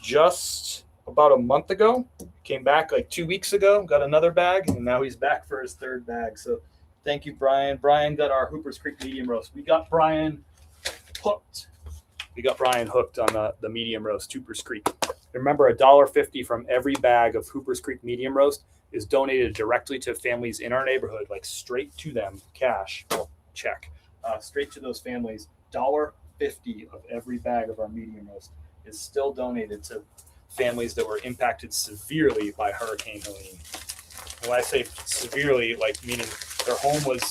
just about a month ago. Came back like 2 weeks ago, got another bag, and now he's back for his third bag. So thank you, Brian. Brian got our Hooper's Creek medium roast. We got Brian hooked. On the medium roast, Hooper's Creek. Remember, $1.50 from every bag of Hooper's Creek medium roast is donated directly to families in our neighborhood, like straight to them, cash, check, straight to those families. $1.50 of every bag of our medium roast is still donated to families that were impacted severely by Hurricane Helene. And when I say severely, like meaning their home was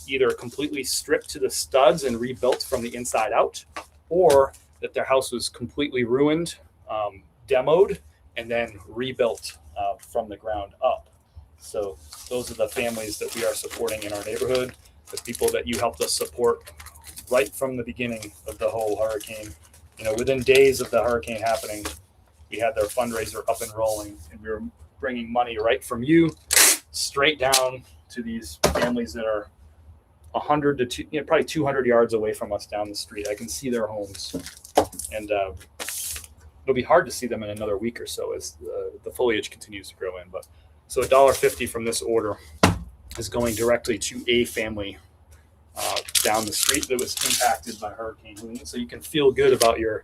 either completely stripped to the studs and rebuilt from the inside out, or that their house was completely ruined, demoed, and then rebuilt from the ground up. So those are the families that we are supporting in our neighborhood, the people that you helped us support right from the beginning of the whole hurricane. Within days of the hurricane happening, we had their fundraiser up and rolling, and we were bringing money right from you straight down to these families that are 100 to probably 200 yards away from us down the street. I can see their homes, and it'll be hard to see them in another week or so as the foliage continues to grow in. But so $1.50 from this order is going directly to a family down the street that was impacted by Hurricane Helene. So you can feel good about your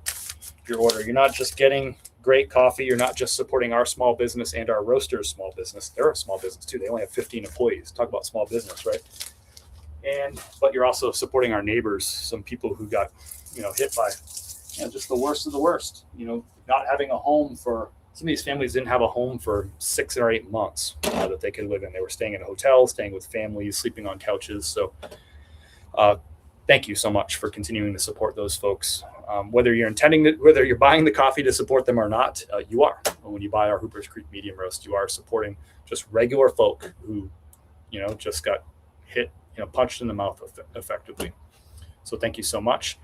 order. You're not just getting great coffee. You're not just supporting our small business and our roasters' small business. They're a small business too. They only have 15 employees. Talk about small business, right? But you're also supporting our neighbors, some people who got, hit by, just the worst of the worst. Not having a home for some of these families didn't have a home for 6 or 8 months that they could live in. They were staying in a hotel, staying with families, sleeping on couches. So, thank you so much for continuing to support those folks. Whether you're buying the coffee to support them or not, you are. When you buy our Hooper's Creek medium roast, you are supporting just regular folk who, just got hit, punched in the mouth effectively. So thank you so much.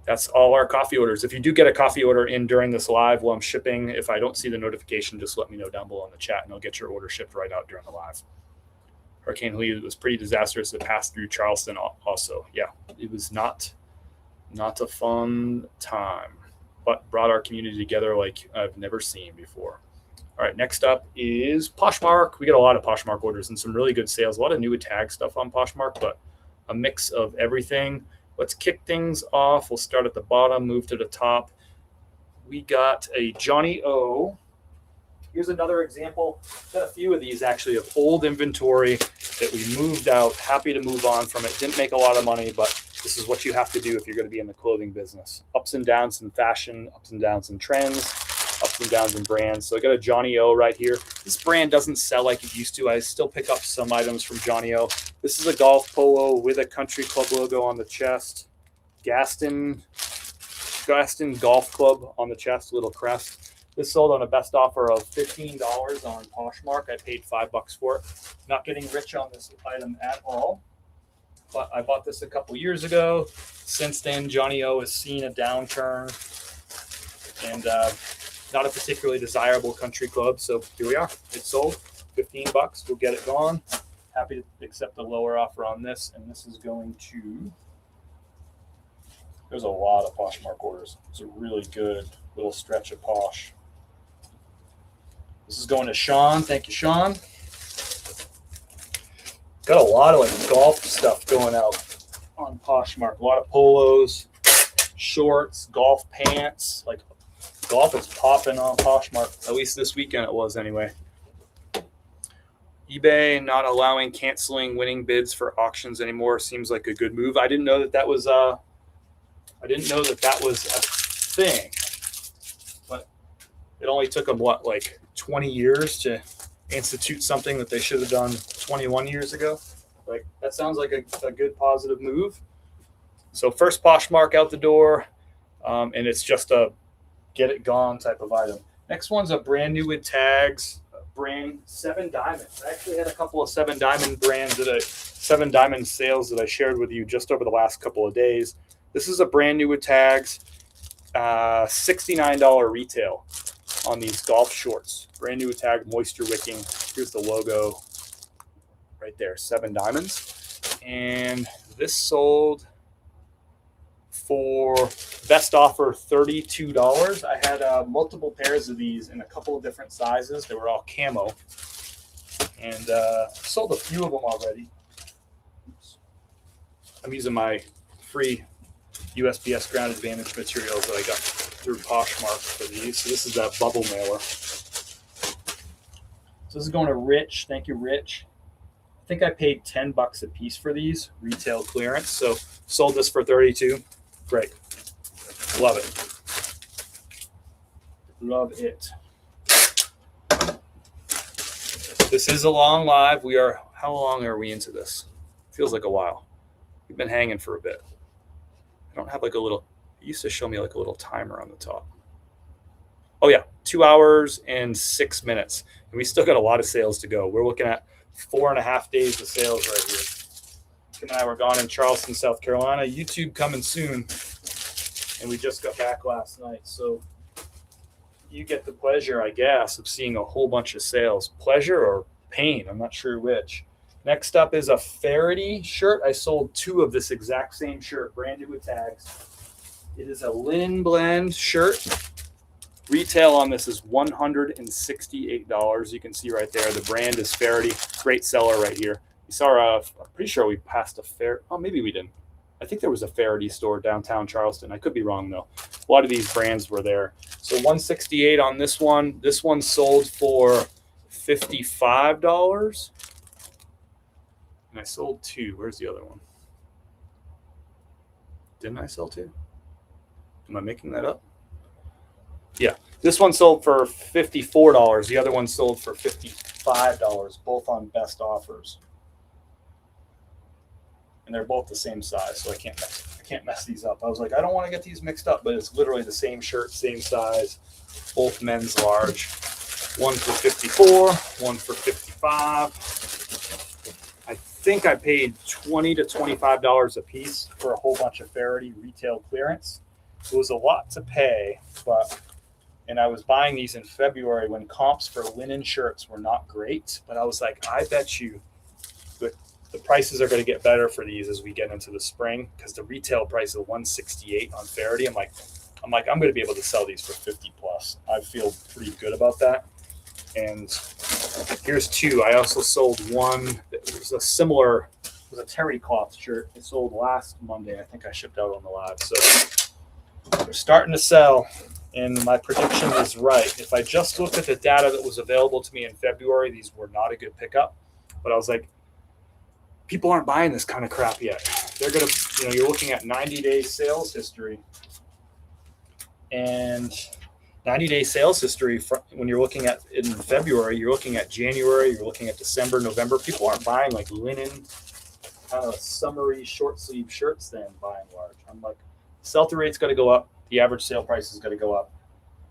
That's all our coffee orders. If you do get a coffee order in during this live while I'm shipping, if I don't see the notification, just let me know down below in the chat and I'll get your order shipped right out during the live. Hurricane Helene was pretty disastrous. It passed through Charleston also. Yeah, it was not a fun time, but brought our community together like I've never seen before. All right, next up is Poshmark. We get a lot of Poshmark orders and some really good sales. A lot of new tag stuff on Poshmark, but a mix of everything. Let's kick things off. We'll start at the bottom, move to the top. We got a Johnny O. Here's another example. Got a few of these actually of old inventory that we moved out. Happy to move on from it. Didn't make a lot of money, but this is what you have to do if you're going to be in the clothing business. Ups and downs in fashion, ups and downs in trends, ups and downs in brands. So I got a Johnny O right here. This brand doesn't sell like it used to. I still pick up some items from Johnny O. This is a golf polo with a country club logo on the chest. Gaston Golf Club on the chest, little crest. This sold on a best offer of $15 on Poshmark. I paid $5 for it. Not getting rich on this item at all, but I bought this a couple years ago. Since then, Johnny O has seen a downturn. and not a particularly desirable country club. So here we are. It's sold. $15. We'll get it gone. Happy to accept the lower offer on this, and this is going to. There's a lot of Poshmark orders. It's a really good little stretch of Posh. This is going to Sean. Thank you, Sean. Got a lot of like golf stuff going out on Poshmark. A lot of polos, shorts, golf pants. Like golf is popping on Poshmark. At least this weekend it was anyway. eBay not allowing canceling winning bids for auctions anymore seems like a good move. I didn't know that was a thing. But it only took them like 20 years to institute something that they should have done 21 years ago. Like that sounds like a good positive move. So first Poshmark out the door, and it's just a get it gone type of item. Next one's a brand new with tags. Brand 7 Diamonds. I actually had a couple of 7 Diamond brands 7 Diamond sales that I shared with you just over the last couple of days. This is a brand new with tags, $69 retail on these golf shorts. Brand new with tag, moisture wicking. Here's the logo right there, 7 Diamonds. And this sold for best offer $32. I had multiple pairs of these in a couple of different sizes. They were all camo, and sold a few of them already. Oops. I'm using my free USPS ground advantage materials that I got through Poshmark for these. So this is that bubble mailer. So this is going to Rich. Thank you, Rich. I think I paid $10 a piece for these, retail clearance. So sold this for $32. Great. Love it. Love it. This is a long live. How long are we into this? Feels like a while. We've been hanging for a bit. I don't have like a little, it used to show me like a little timer on the top. Oh yeah, 2 hours and 6 minutes. And we still got a lot of sales to go. We're looking at 4.5 days of sales right here. Kim and I were gone in Charleston, South Carolina. YouTube coming soon. And we just got back last night. So you get the pleasure, I guess, of seeing a whole bunch of sales. Pleasure or pain, I'm not sure which. Next up is a Faraday shirt. I sold 2 of this exact same shirt, brand new with tags. It is a linen blend shirt. Retail on this is $168. You can see right there. The brand is Faraday. Great seller right here. We saw, I'm pretty sure we passed a fair. Oh, maybe we didn't. I think there was a Faraday store downtown Charleston. I could be wrong though. A lot of these brands were there. So $168 on this one. This one sold for $55. And I sold 2. Where's the other one? Didn't I sell 2? Am I making that up? Yeah. This one sold for $54. The other one sold for $55, both on best offers. And they're both the same size, so I can't mess these up. I was like, I don't want to get these mixed up, but it's literally the same shirt, same size, both men's large. One for $54, one for $55. I think I paid $20 to $25 a piece for a whole bunch of Faraday retail clearance. It was a lot to pay, and I was buying these in February when comps for linen shirts were not great. But I was like, I bet you the prices are going to get better for these as we get into the spring, because the retail price is $168 on Faraday. I'm like, I'm going to be able to sell these for 50 plus. I feel pretty good about that. And here's 2. I also sold one that was a similar, it was a terry cloth shirt. It sold last Monday. I think I shipped out on the live. So they're starting to sell, and my prediction is right. If I just looked at the data that was available to me in February, these were not a good pickup. But I was like, people aren't buying this kind of crap yet. They're going to, you're looking at 90-day sales history. And 90-day sales history, when you're looking at in February, you're looking at January, you're looking at December, November. People aren't buying like linen, kind of summery short sleeve shirts then, by and large. I'm like, sell-through rate's got to go up. The average sale price is going to go up.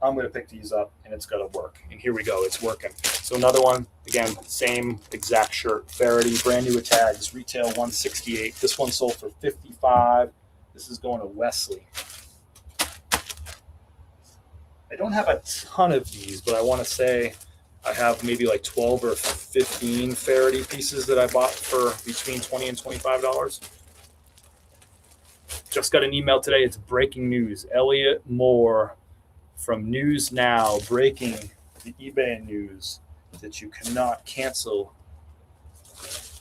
I'm going to pick these up, and it's going to work. And here we go. It's working. So another one, again, same exact shirt. Faraday, brand new with tags, retail $168. This one sold for $55. This is going to Wesley. I don't have a ton of these, but I want to say I have maybe like 12 or 15 Faraday pieces that I bought for between $20 and $25. Just got an email today. It's breaking news. Elliot Moore from News Now breaking the eBay news that you cannot cancel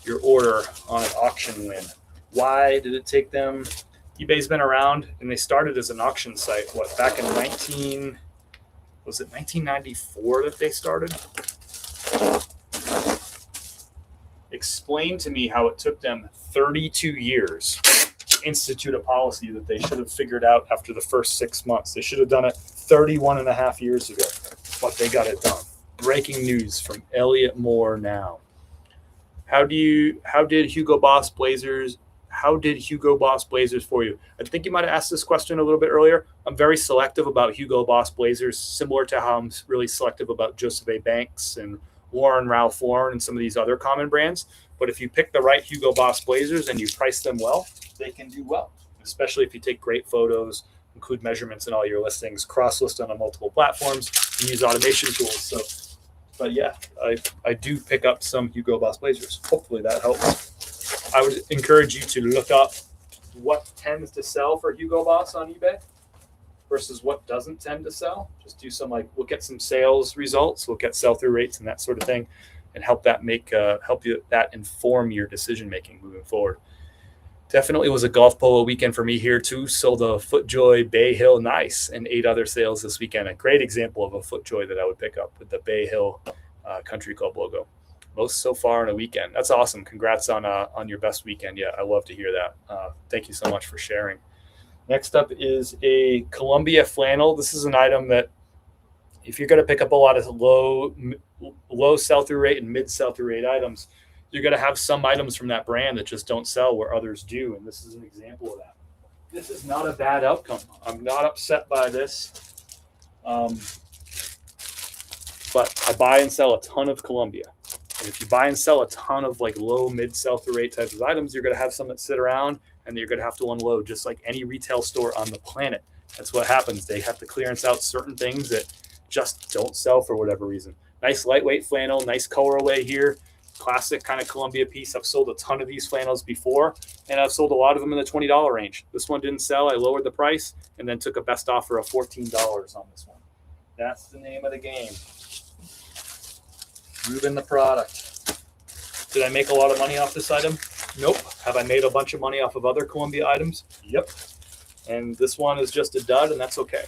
your order on an auction win. Why did it take them? eBay's been around, and they started as an auction site. What, back in 1994 that they started? Explain to me how it took them 32 years to institute a policy that they should have figured out after the first 6 months. They should have done it 31 and a half years ago, but they got it done. Breaking news from Elliot Moore now. How did Hugo Boss Blazers for you? I think you might have asked this question a little bit earlier. I'm very selective about Hugo Boss Blazers, similar to how I'm really selective about Joseph A. Banks and Warren Ralph Lauren and some of these other common brands. But if you pick the right Hugo Boss Blazers and you price them well, they can do well, especially if you take great photos, include measurements in all your listings, cross-list on multiple platforms, and use automation tools. So, but yeah, I do pick up some Hugo Boss Blazers. Hopefully that helps. I would encourage you to look up what tends to sell for Hugo Boss on eBay versus what doesn't tend to sell. Just do some look at some sales results, look at sell-through rates and that sort of thing, and help that inform your decision making moving forward. Definitely was a golf polo weekend for me here too. Sold a FootJoy Bay Hill Nice and 8 other sales this weekend. A great example of a FootJoy that I would pick up with the Bay Hill Country Club logo. Most so far in a weekend. That's awesome. Congrats on your best weekend. Yeah, I love to hear that. Thank you so much for sharing. Next up is a Columbia flannel. This is an item that if you're going to pick up a lot of low sell-through rate and mid sell-through rate items, you're going to have some items from that brand that just don't sell where others do. And this is an example of that. This is not a bad outcome. I'm not upset by this. But I buy and sell a ton of Columbia. And if you buy and sell a ton of low, mid sell-through rate types of items, you're going to have some that sit around and you're going to have to unload, just like any retail store on the planet. That's what happens. They have to clearance out certain things that just don't sell for whatever reason. Nice lightweight flannel, nice colorway here. Classic kind of Columbia piece. I've sold a ton of these flannels before, and I've sold a lot of them in the $20 range. This one didn't sell. I lowered the price and then took a best offer of $14 on this one. That's the name of the game. Moving the product. Did I make a lot of money off this item? Nope. Have I made a bunch of money off of other Columbia items? Yep. And this one is just a dud, and that's okay.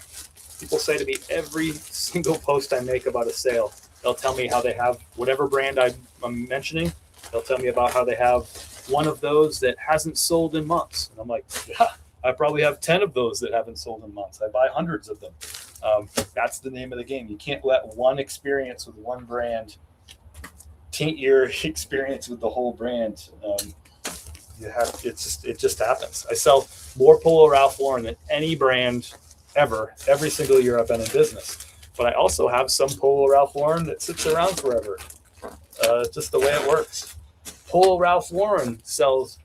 People say to me every single post I make about a sale, they'll tell me how they have whatever brand I'm mentioning. They'll tell me about how they have one of those that hasn't sold in months. And I'm like, yeah, I probably have 10 of those that haven't sold in months. I buy hundreds of them. That's the name of the game. You can't let one experience with one brand taint your experience with the whole brand. It just happens. I sell more Polo Ralph Lauren than any brand ever, every single year I've been in business. But I also have some Polo Ralph Lauren that sits around forever. Just the way it works. Polo Ralph Lauren sells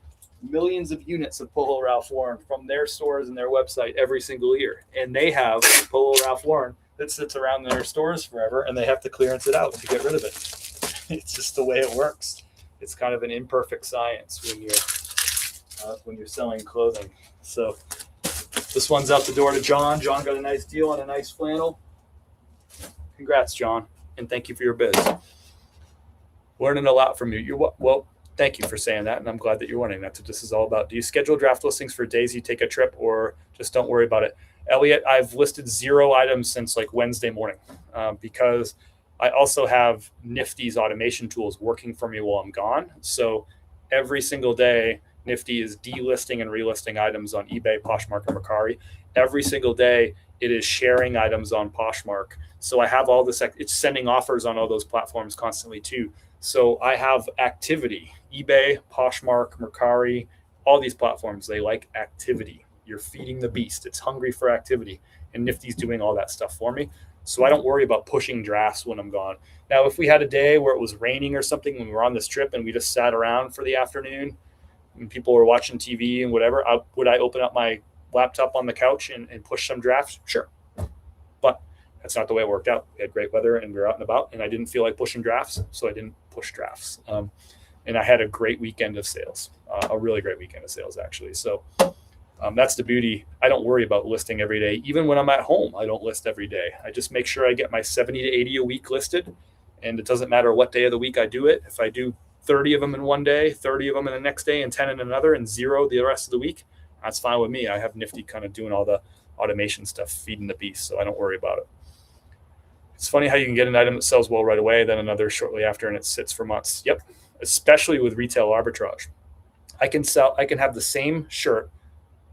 millions of units of Polo Ralph Lauren from their stores and their website every single year. And they have Polo Ralph Lauren that sits around in their stores forever, and they have to clearance it out to get rid of it. It's just the way it works. It's kind of an imperfect science when you're selling clothing. So this one's out the door to John. John got a nice deal on a nice flannel. Congrats, John, and thank you for your biz. Learning a lot from you. Well, thank you for saying that, and I'm glad that you're learning. That's what this is all about. Do you schedule draft listings for days you take a trip, or just don't worry about it? Elliot, I've listed 0 items since Wednesday morning because I also have Nifty's automation tools working for me while I'm gone. So every single day, Nifty is delisting and relisting items on eBay, Poshmark, and Mercari. Every single day, it is sharing items on Poshmark. So I have all this, it's sending offers on all those platforms constantly too. So I have activity, eBay, Poshmark, Mercari, all these platforms, they like activity. You're feeding the beast. It's hungry for activity. And Nifty's doing all that stuff for me. So I don't worry about pushing drafts when I'm gone. Now, if we had a day where it was raining or something when we were on this trip and we just sat around for the afternoon and people were watching TV and whatever, would I open up my laptop on the couch and push some drafts? Sure. But That's not the way it worked out. We had great weather and we were out and about, and I didn't feel like pushing drafts, so I didn't push drafts. And I had a great weekend of sales, a really great weekend of sales, actually. So that's the beauty. I don't worry about listing every day. Even when I'm at home, I don't list every day. I just make sure I get my 70 to 80 a week listed, and it doesn't matter what day of the week I do it. If I do 30 of them in one day, 30 of them in the next day, and 10 in another, and 0 the rest of the week, that's fine with me. I have Nifty kind of doing all the automation stuff, feeding the beast, so I don't worry about it. It's funny how you can get an item that sells well right away, then another shortly after, and it sits for months. Yep, especially with retail arbitrage. I can have the same shirt,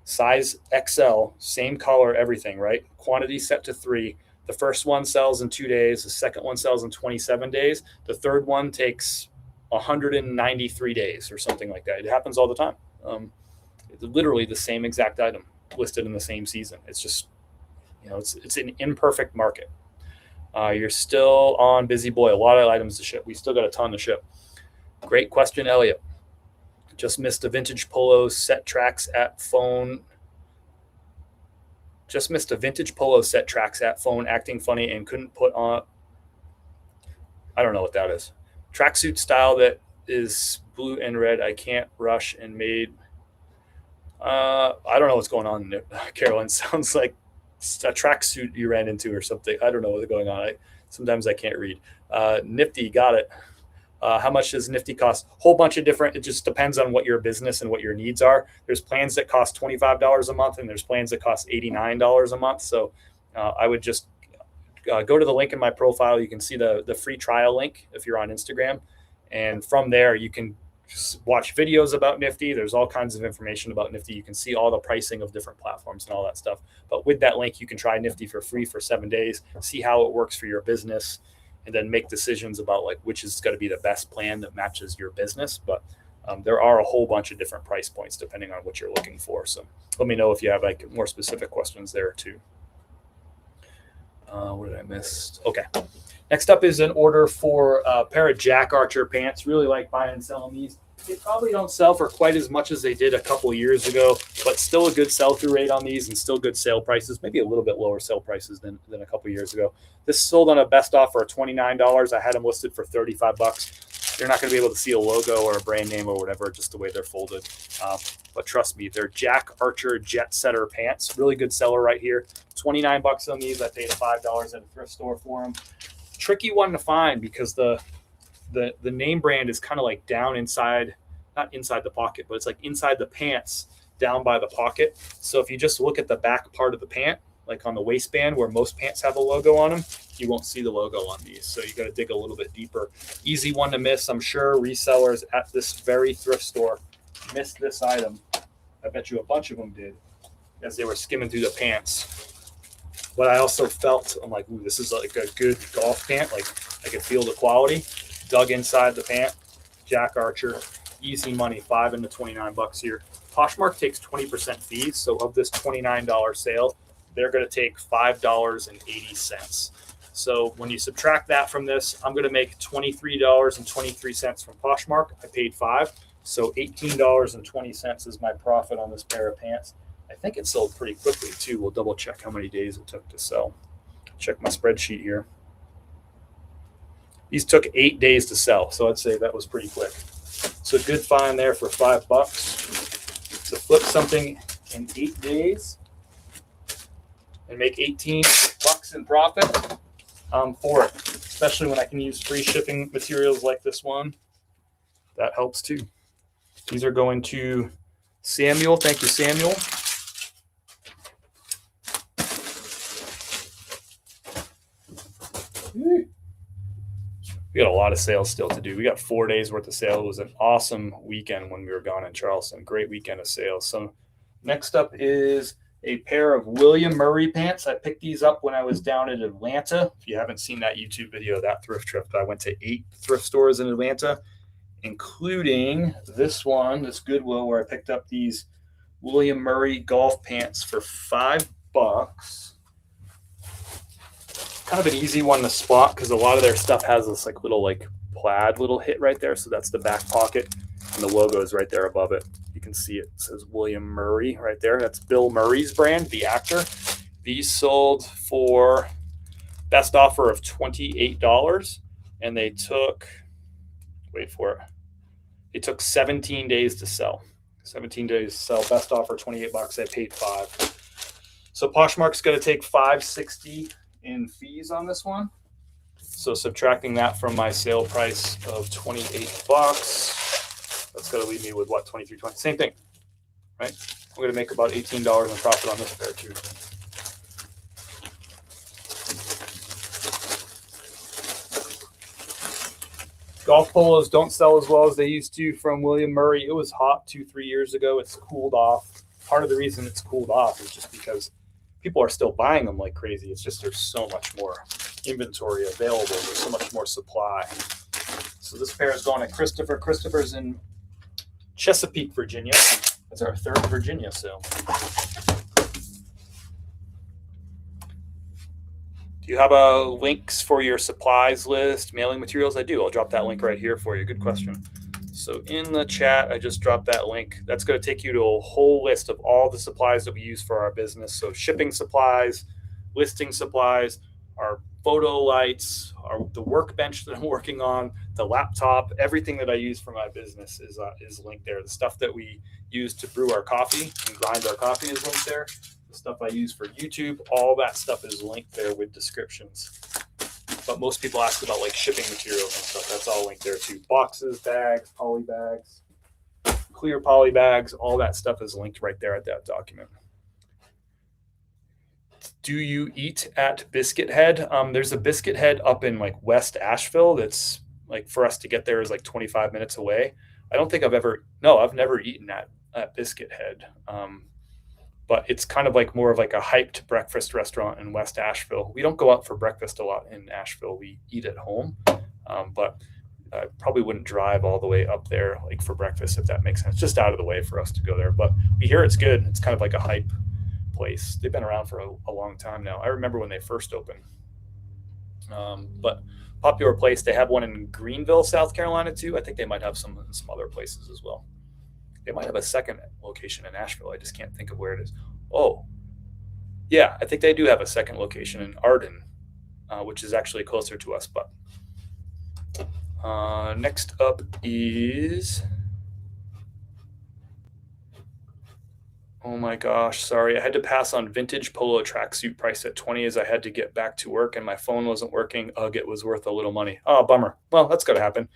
size XL, same color, everything, right? Quantity set to 3. The first one sells in 2 days. The second one sells in 27 days. The third one takes 193 days or something like that. It happens all the time. It's literally the same exact item listed in the same season. It's just, it's an imperfect market. You're still on busy boy. A lot of items to ship. We still got a ton to ship. Great question, Elliot. Just missed a vintage polo set tracks at phone. Just missed a vintage polo set tracks at phone acting funny and couldn't put on. I don't know what that is. Tracksuit style that is blue and red. I can't rush and made. I don't know what's going on, Carolyn. Sounds like a tracksuit you ran into or something. I don't know what's going on. Sometimes I can't read. Nifty, got it. How much does Nifty cost? Whole bunch of different. It just depends on what your business and what your needs are. There's plans that cost $25 a month, and there's plans that cost $89 a month. So I would just go to the link in my profile. You can see the free trial link if you're on Instagram, and from there you can just watch videos about Nifty. There's all kinds of information about Nifty. You can see all the pricing of different platforms and all that stuff. But with that link, you can try Nifty for free for 7 days, see how it works for your business, and then make decisions about like which is going to be the best plan that matches your business. But there are a whole bunch of different price points depending on what you're looking for. So let me know if you have like more specific questions there too. What did I miss? Okay. Next up is an order for a pair of Jack Archer pants. Really like buying and selling these. They probably don't sell for quite as much as they did a couple years ago, but still a good sell-through rate on these and still good sale prices, maybe a little bit lower sale prices than a couple years ago. This sold on a best offer of $29. I had them listed for $35. You're not going to be able to see a logo or a brand name or whatever, just the way they're folded. But trust me, they're Jack Archer Jet Setter pants. Really good seller right here. $29 on these. I paid $5 at a thrift store for them. Tricky one to find because the name brand is kind of like down inside, not inside the pocket, but it's like inside the pants down by the pocket. So if you just look at the back part of the pant, like on the waistband where most pants have a logo on them, you won't see the logo on these. So you got to dig a little bit deeper. Easy one to miss. I'm sure resellers at this very thrift store missed this item. I bet you a bunch of them did as they were skimming through the pants. But I also felt, I'm like, ooh, this is like a good golf pant. Like I could feel the quality. Dug inside the pant. Jack Archer, easy money, $5 into $29 here. Poshmark takes 20% fees. So of this $29 sale, they're going to take $5.80. So when you subtract that from this, I'm going to make $23.23 from Poshmark. I paid $5. So $18.20 is my profit on this pair of pants. I think it sold pretty quickly too. We'll double check how many days it took to sell. Check my spreadsheet here. These took 8 days to sell, so I'd say that was pretty quick. So good find there for $5. To flip something in 8 days and make $18 in profit, I'm for it. Especially when I can use free shipping materials like this one. That helps too. These are going to Samuel. Thank you, Samuel. We got a lot of sales still to do. We got 4 days worth of sales. It was an awesome weekend when we were gone in Charleston. Great weekend of sales. So next up is a pair of William Murray pants. I picked these up when I was down in Atlanta. If you haven't seen that YouTube video, that thrift trip, I went to 8 thrift stores in Atlanta, including this one, this Goodwill, where I picked up these William Murray golf pants for $5. Kind of an easy one to spot because a lot of their stuff has this like little like plaid little hit right there. So that's the back pocket and the logo is right there above it. You can see it says William Murray right there. That's Bill Murray's brand, the actor. These sold for best offer of $28, and they took, wait for it, it took 17 days to sell. 17 days to sell. Best offer, $28. I paid $5. So Poshmark's going to take $5.60 in fees on this one. So subtracting that from my sale price of $28, that's going to leave me with what, $23.20? Same thing, right? I'm going to make about $18 in profit on this pair too. Golf polos don't sell as well as they used to from William Murray. It was hot 2-3 years ago. It's cooled off. Part of the reason it's cooled off is just because people are still buying them like crazy. It's just there's so much more inventory available. There's so much more supply. So this pair is going to Christopher. Christopher's in Chesapeake, Virginia. That's our third Virginia sale. Do you have links for your supplies list, mailing materials? I do. I'll drop that link right here for you. Good question. So in the chat, I just dropped that link. That's going to take you to a whole list of all the supplies that we use for our business. So shipping supplies, listing supplies, our photo lights, the workbench that I'm working on, the laptop, everything that I use for my business is linked there. The stuff that we use to brew our coffee and grind our coffee is linked there. The stuff I use for YouTube, all that stuff is linked there with descriptions. But most people ask about like shipping materials and stuff. That's all linked there too. Boxes, bags, poly bags, clear poly bags, all that stuff is linked right there at that document. Do you eat at Biscuit Head? There's a Biscuit Head up in like West Asheville. That's like for us to get there is like 25 minutes away. I don't think I've never eaten at Biscuit Head. But it's kind of like more of like a hyped breakfast restaurant in West Asheville. We don't go out for breakfast a lot in Asheville. We eat at home, but I probably wouldn't drive all the way up there like for breakfast, if that makes sense. Just out of the way for us to go there. But we hear it's good. It's kind of like a hype place. They've been around for a long time now. I remember when they first opened. But popular place. They have one in Greenville, South Carolina too. I think they might have some other places as well. They might have a second location in Asheville. I just can't think of where it is. Oh, yeah, I think they do have a second location in Arden, which is actually closer to us. But next up is, oh my gosh, sorry. I had to pass on vintage polo tracksuit price at $20 as I had to get back to work and my phone wasn't working. Ugh, it was worth a little money. Oh, bummer. Well, that's going to happen.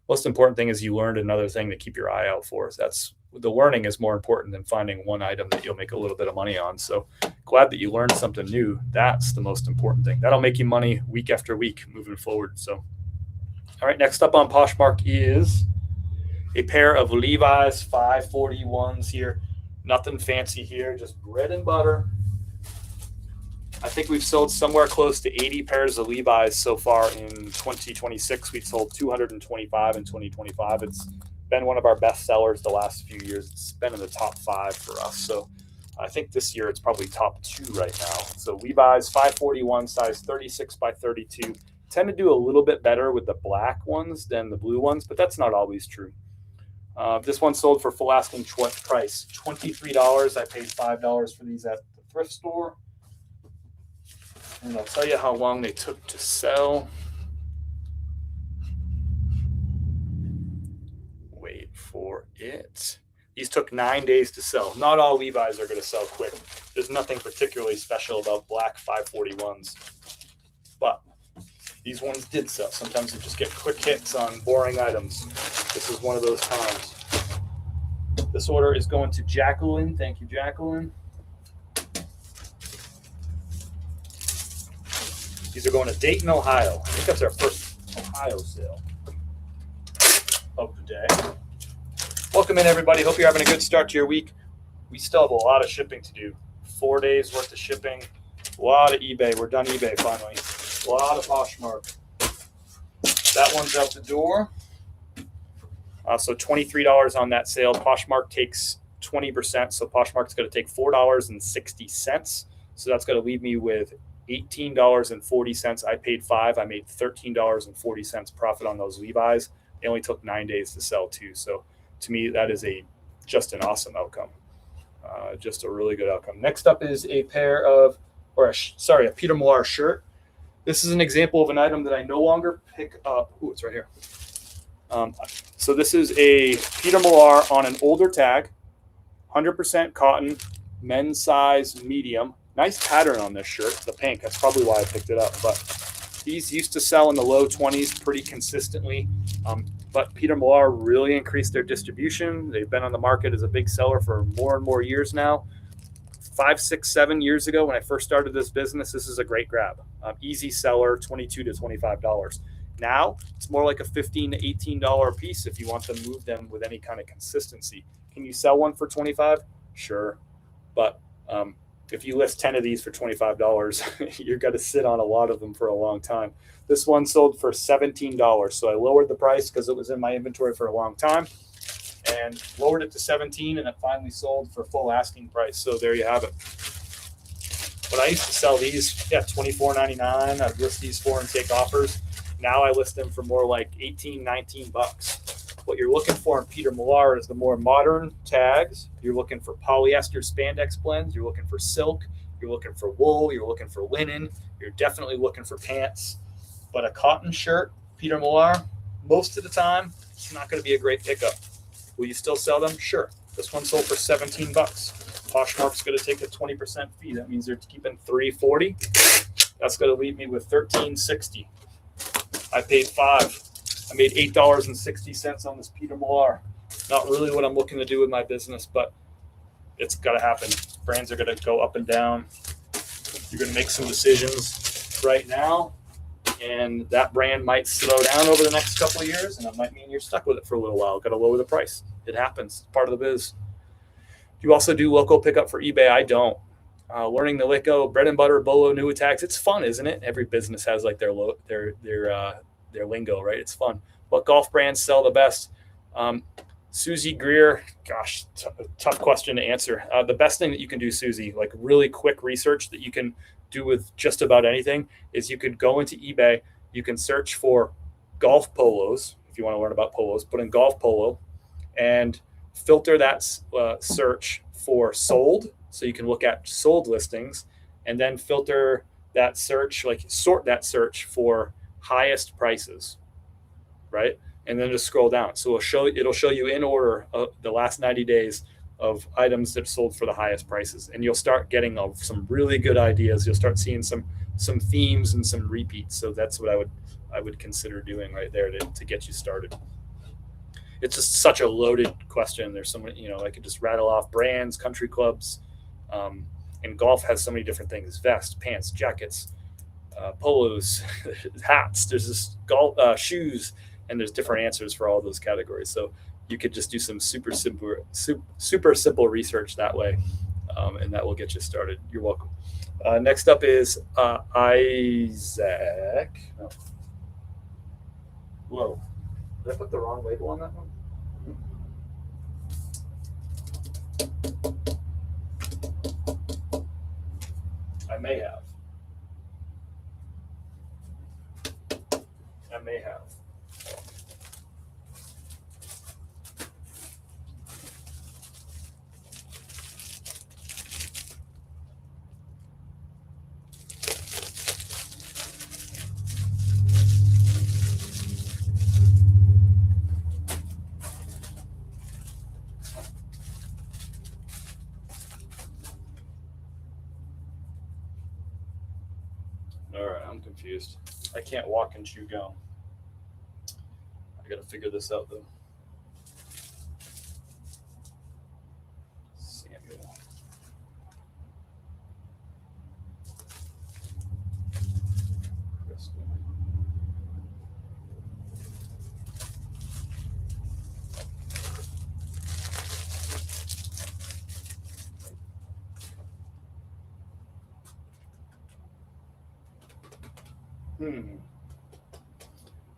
Most important thing is you learned another thing to keep your eye out for. That's the learning is more important than finding one item that you'll make a little bit of money on. So glad that you learned something new. That's the most important thing. That'll make you money week after week moving forward. So, all right, next up on Poshmark is a pair of Levi's 541s here. Nothing fancy here, just bread and butter. I think we've sold somewhere close to 80 pairs of Levi's so far in 2026. We've sold 225 in 2025. It's been one of our best sellers the last few years. It's been in the top 5 for us. So I think this year it's probably top 2 right now. So Levi's 541 size 36 by 32. Tend to do a little bit better with the black ones than the blue ones, but that's not always true. This one sold for full asking price, $23. I paid $5 for these at the thrift store. And I'll tell you how long they took to sell. Wait for it. These took 9 days to sell. Not all Levi's are going to sell quick. There's nothing particularly special about black 541s. But these ones did sell. Sometimes you just get quick hits on boring items. This is one of those times. This order is going to Jacqueline. Thank you, Jacqueline. These are going to Dayton, Ohio. I think that's our first Ohio sale of the day. Welcome in, everybody. Hope you're having a good start to your week. We still have a lot of shipping to do. 4 days worth of shipping. A lot of eBay. We're done eBay finally. A lot of Poshmark. That one's out the door. So $23 on that sale. Poshmark takes 20%. So Poshmark's going to take $4.60. So that's going to leave me with $18.40. I paid $5. I made $13.40 profit on those Levi's. They only took 9 days to sell too. So to me, that is just an awesome outcome. Just a really good outcome. Next up is a pair of, a Peter Millar shirt. This is an example of an item that I no longer pick up. Ooh, it's right here. So this is a Peter Millar on an older tag, 100% cotton, men's size, medium. Nice pattern on this shirt, the pink. That's probably why I picked it up. But these used to sell in the low 20s pretty consistently. But Peter Millar really increased their distribution. They've been on the market as a big seller for more and more years now. 5, 6, 7 years ago when I first started this business, this is a great grab. Easy seller, $22 to $25. Now it's more like a $15 to $18 a piece if you want to move them with any kind of consistency. Can you sell one for $25? Sure, but if you list 10 of these for $25, you're going to sit on a lot of them for a long time. This one sold for $17, so I lowered the price because it was in my inventory for a long time, and lowered it to 17, and it finally sold for full asking price. So there you have it. But I used to sell these, $24.99. I'd list these for and take offers. Now I list them for more like 18, 19 bucks. What you're looking for in Peter Millar is the more modern tags. You're looking for polyester spandex blends. You're looking for silk. You're looking for wool. You're looking for linen. You're definitely looking for pants. But a cotton shirt, Peter Millar, most of the time, it's not going to be a great pickup. Will you still sell them? Sure. This one sold for 17 bucks. Poshmark's going to take a 20% fee. That means they're keeping $3.40. That's going to leave me with $13.60. I paid $5. I made $8.60 on this Peter Millar. Not really what I'm looking to do with my business, but it's got to happen. Brands are going to go up and down. You're going to make some decisions right now, and that brand might slow down over the next couple of years, and it might mean you're stuck with it for a little while. Got to lower the price. It happens. It's part of the biz. Do you also do local pickup for eBay? I don't. Learning the Lico, bread and butter, bolo, new tags. It's fun, isn't it? Every business has like their lingo, right? It's fun. What golf brands sell the best? Susie Greer, gosh, tough question to answer. The best thing that you can do, Susie, like really quick research that you can do with just about anything, is you could go into eBay, you can search for golf polos. If you want to learn about polos, put in golf polo and filter that search for sold. So you can look at sold listings, and then filter that search, like sort that search for highest prices, right? And then just scroll down. So it'll show you in order the last 90 days of items that sold for the highest prices, and you'll start getting some really good ideas. You'll start seeing some themes and some repeats. So that's what I would consider doing right there to get you started. It's just such a loaded question. There's so many, I could just rattle off brands, country clubs, and golf has so many different things: vests, pants, jackets, polos, hats. There's this golf shoes, and there's different answers for all those categories. So you could just do some super simple research that way, and that will get you started. You're welcome. Next up is Isaac. Oh. Whoa. Did I put the wrong label on that one? I may have. All right, I'm confused. I can't walk and chew gum. I got to figure this out, though. Samuel. Kristen.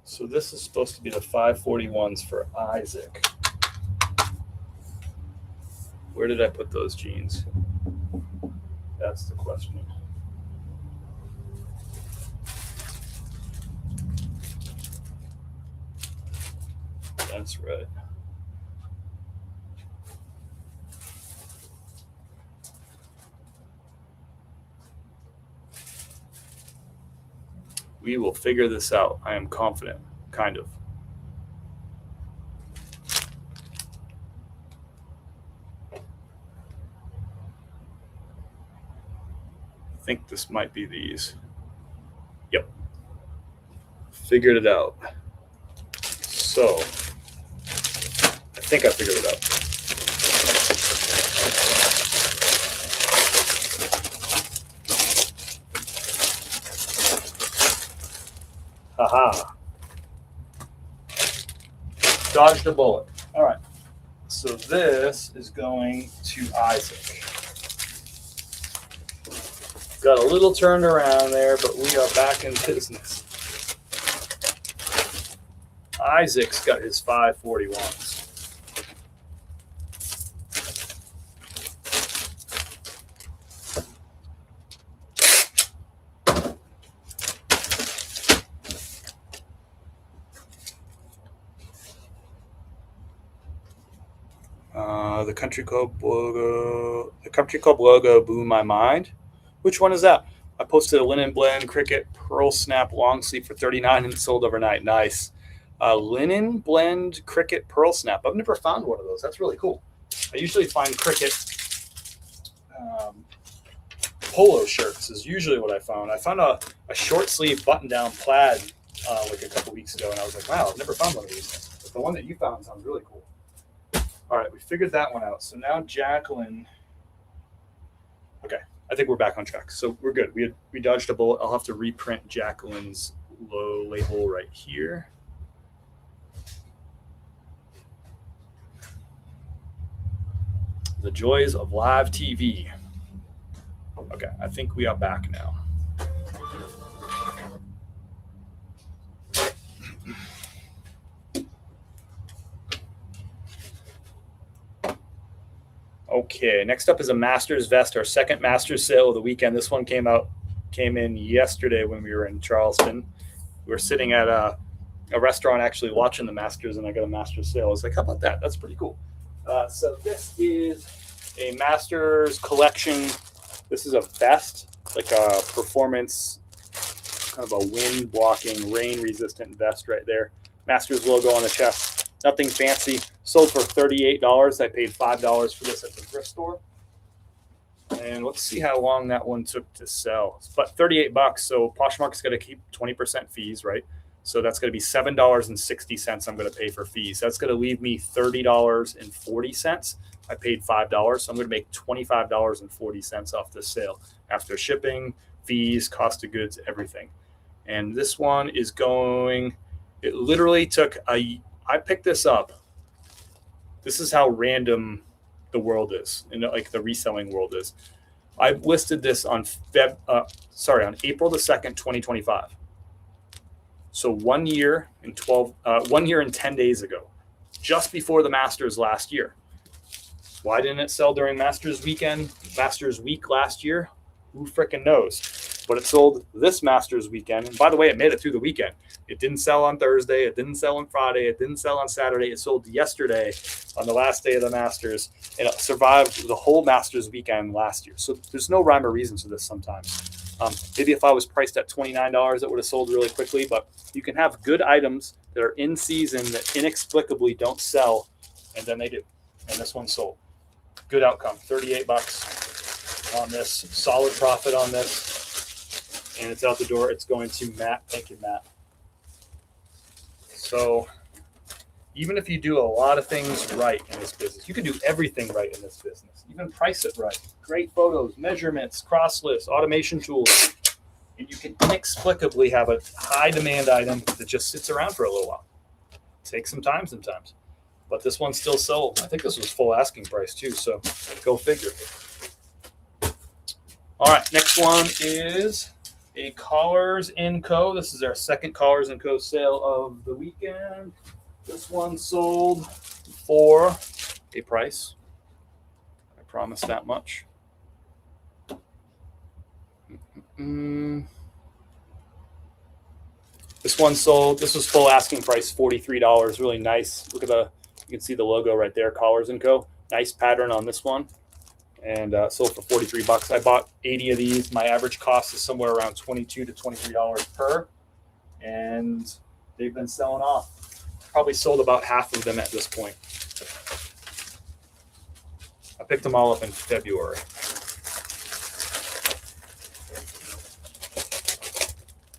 So this is supposed to be the 541s for Isaac. Where did I put those jeans? That's the question. That's right. We will figure this out. I am confident, kind of. I think this might be these. Yep. Figured it out. So, I think I figured it out. Haha. Dodged a bullet. All right. So this is going to Isaac. Got a little turned around there, but we are back in business. Isaac's got his 541s. The country club logo blew my mind. Which one is that? I posted a linen blend cricket pearl snap long sleeve for $39 and it sold overnight. Nice. Linen blend cricket pearl snap. I've never found one of those. That's really cool. I usually find cricket polo shirts is usually what I found. I found a short sleeve button down plaid like a couple weeks ago, and I was like, wow, I've never found one of these. But the one that you found sounds really cool. All right, we figured that one out. So now Jacqueline. Okay, I think we're back on track. So we're good. We dodged a bullet. I'll have to reprint Jacqueline's low label right here. The joys of live TV. Okay, I think we are back now. Okay, next up is a Masters vest, our second Masters sale of the weekend. This one came in yesterday when we were in Charleston. We were sitting at a restaurant actually watching the Masters, and I got a Masters sale. I was like, how about that? That's pretty cool. So this is a Masters collection. This is a vest, like a performance, kind of a wind blocking, rain resistant vest right there. Masters logo on the chest. Nothing fancy. Sold for $38. I paid $5 for this at the thrift store. And let's see how long that one took to sell. But $38. So Poshmark's going to keep 20% fees, right? So that's going to be $7.60 I'm going to pay for fees. That's going to leave me $30.40. I paid $5. So I'm going to make $25.40 off this sale after shipping, fees, cost of goods, everything. And this one is going, it literally took I picked this up. This is how random the world is, and like the reselling world is. I listed this on April the 2nd, 2025. So 1 year and 10 days ago, just before the Masters last year. Why didn't it sell during Masters week last year? Who freaking knows? But it sold this Masters weekend. And by the way, it made it through the weekend. It didn't sell on Thursday. It didn't sell on Friday. It didn't sell on Saturday. It sold yesterday on the last day of the Masters. And it survived the whole Masters weekend last year. So there's no rhyme or reason to this sometimes. Maybe if I was priced at $29, it would have sold really quickly. But you can have good items that are in season that inexplicably don't sell, and then they do. And this one sold. Good outcome. $38 on this. Solid profit on this. And it's out the door. It's going to Matt. Thank you, Matt. So even if you do a lot of things right in this business, you can do everything right in this business. Even price it right. Great photos, measurements, cross lists, automation tools. And you can inexplicably have a high demand item that just sits around for a little while. Takes some time sometimes. But this one still sold. I think this was full asking price too, so go figure. All right, next one is a Collars & Co. This is our second Collars & Co. sale of the weekend. This one sold for a price. I promise that much. This one sold. This was full asking price, $43. Really nice. Look at you can see the logo right there, Collars & Co. Nice pattern on this one. And sold for $43. I bought 80 of these. My average cost is somewhere around $22 to $23 per. and they've been selling off. Probably sold about half of them at this point. I picked them all up in February.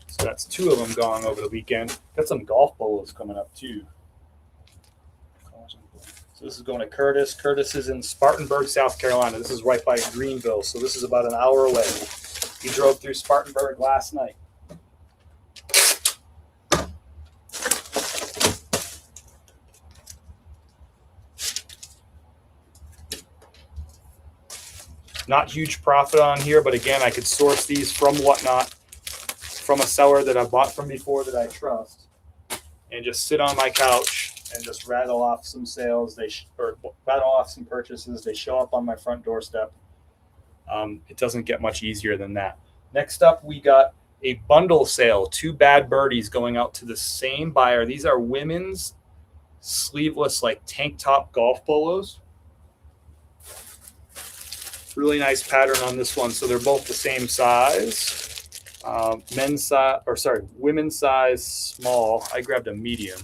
So that's 2 of them gone over the weekend. Got some golf polos coming up too. So this is going to Curtis. Curtis is in Spartanburg, South Carolina. This is right by Greenville, so this is about an hour away. He drove through Spartanburg last night. Not huge profit on here, but again, I could source these from Whatnot, from a seller that I bought from before that I trust, and just sit on my couch and just rattle off some sales. Or rattle off some purchases. They show up on my front doorstep. It doesn't get much easier than that. Next up, we got a bundle sale. 2 bad birdies going out to the same buyer. These are women's sleeveless, like tank top golf polos. Really nice pattern on this one. So they're both the same size. Women's size small. I grabbed a medium.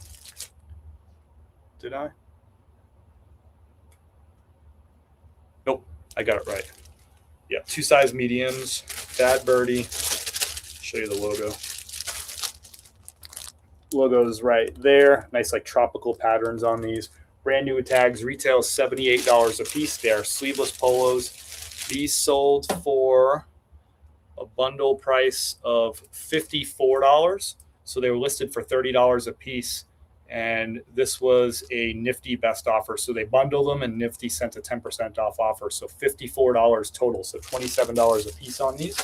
Did I? Nope, I got it right. Yeah, 2 size mediums. Bad birdie. Show you the logo. Logo is right there. Nice like tropical patterns on these. Brand new tags. Retail $78 a piece. They are sleeveless polos. These sold for a bundle price of $54. So they were listed for $30 a piece. And this was a Nifty best offer. So they bundled them and Nifty sent a 10% off offer. So $54 total. So $27 a piece on these.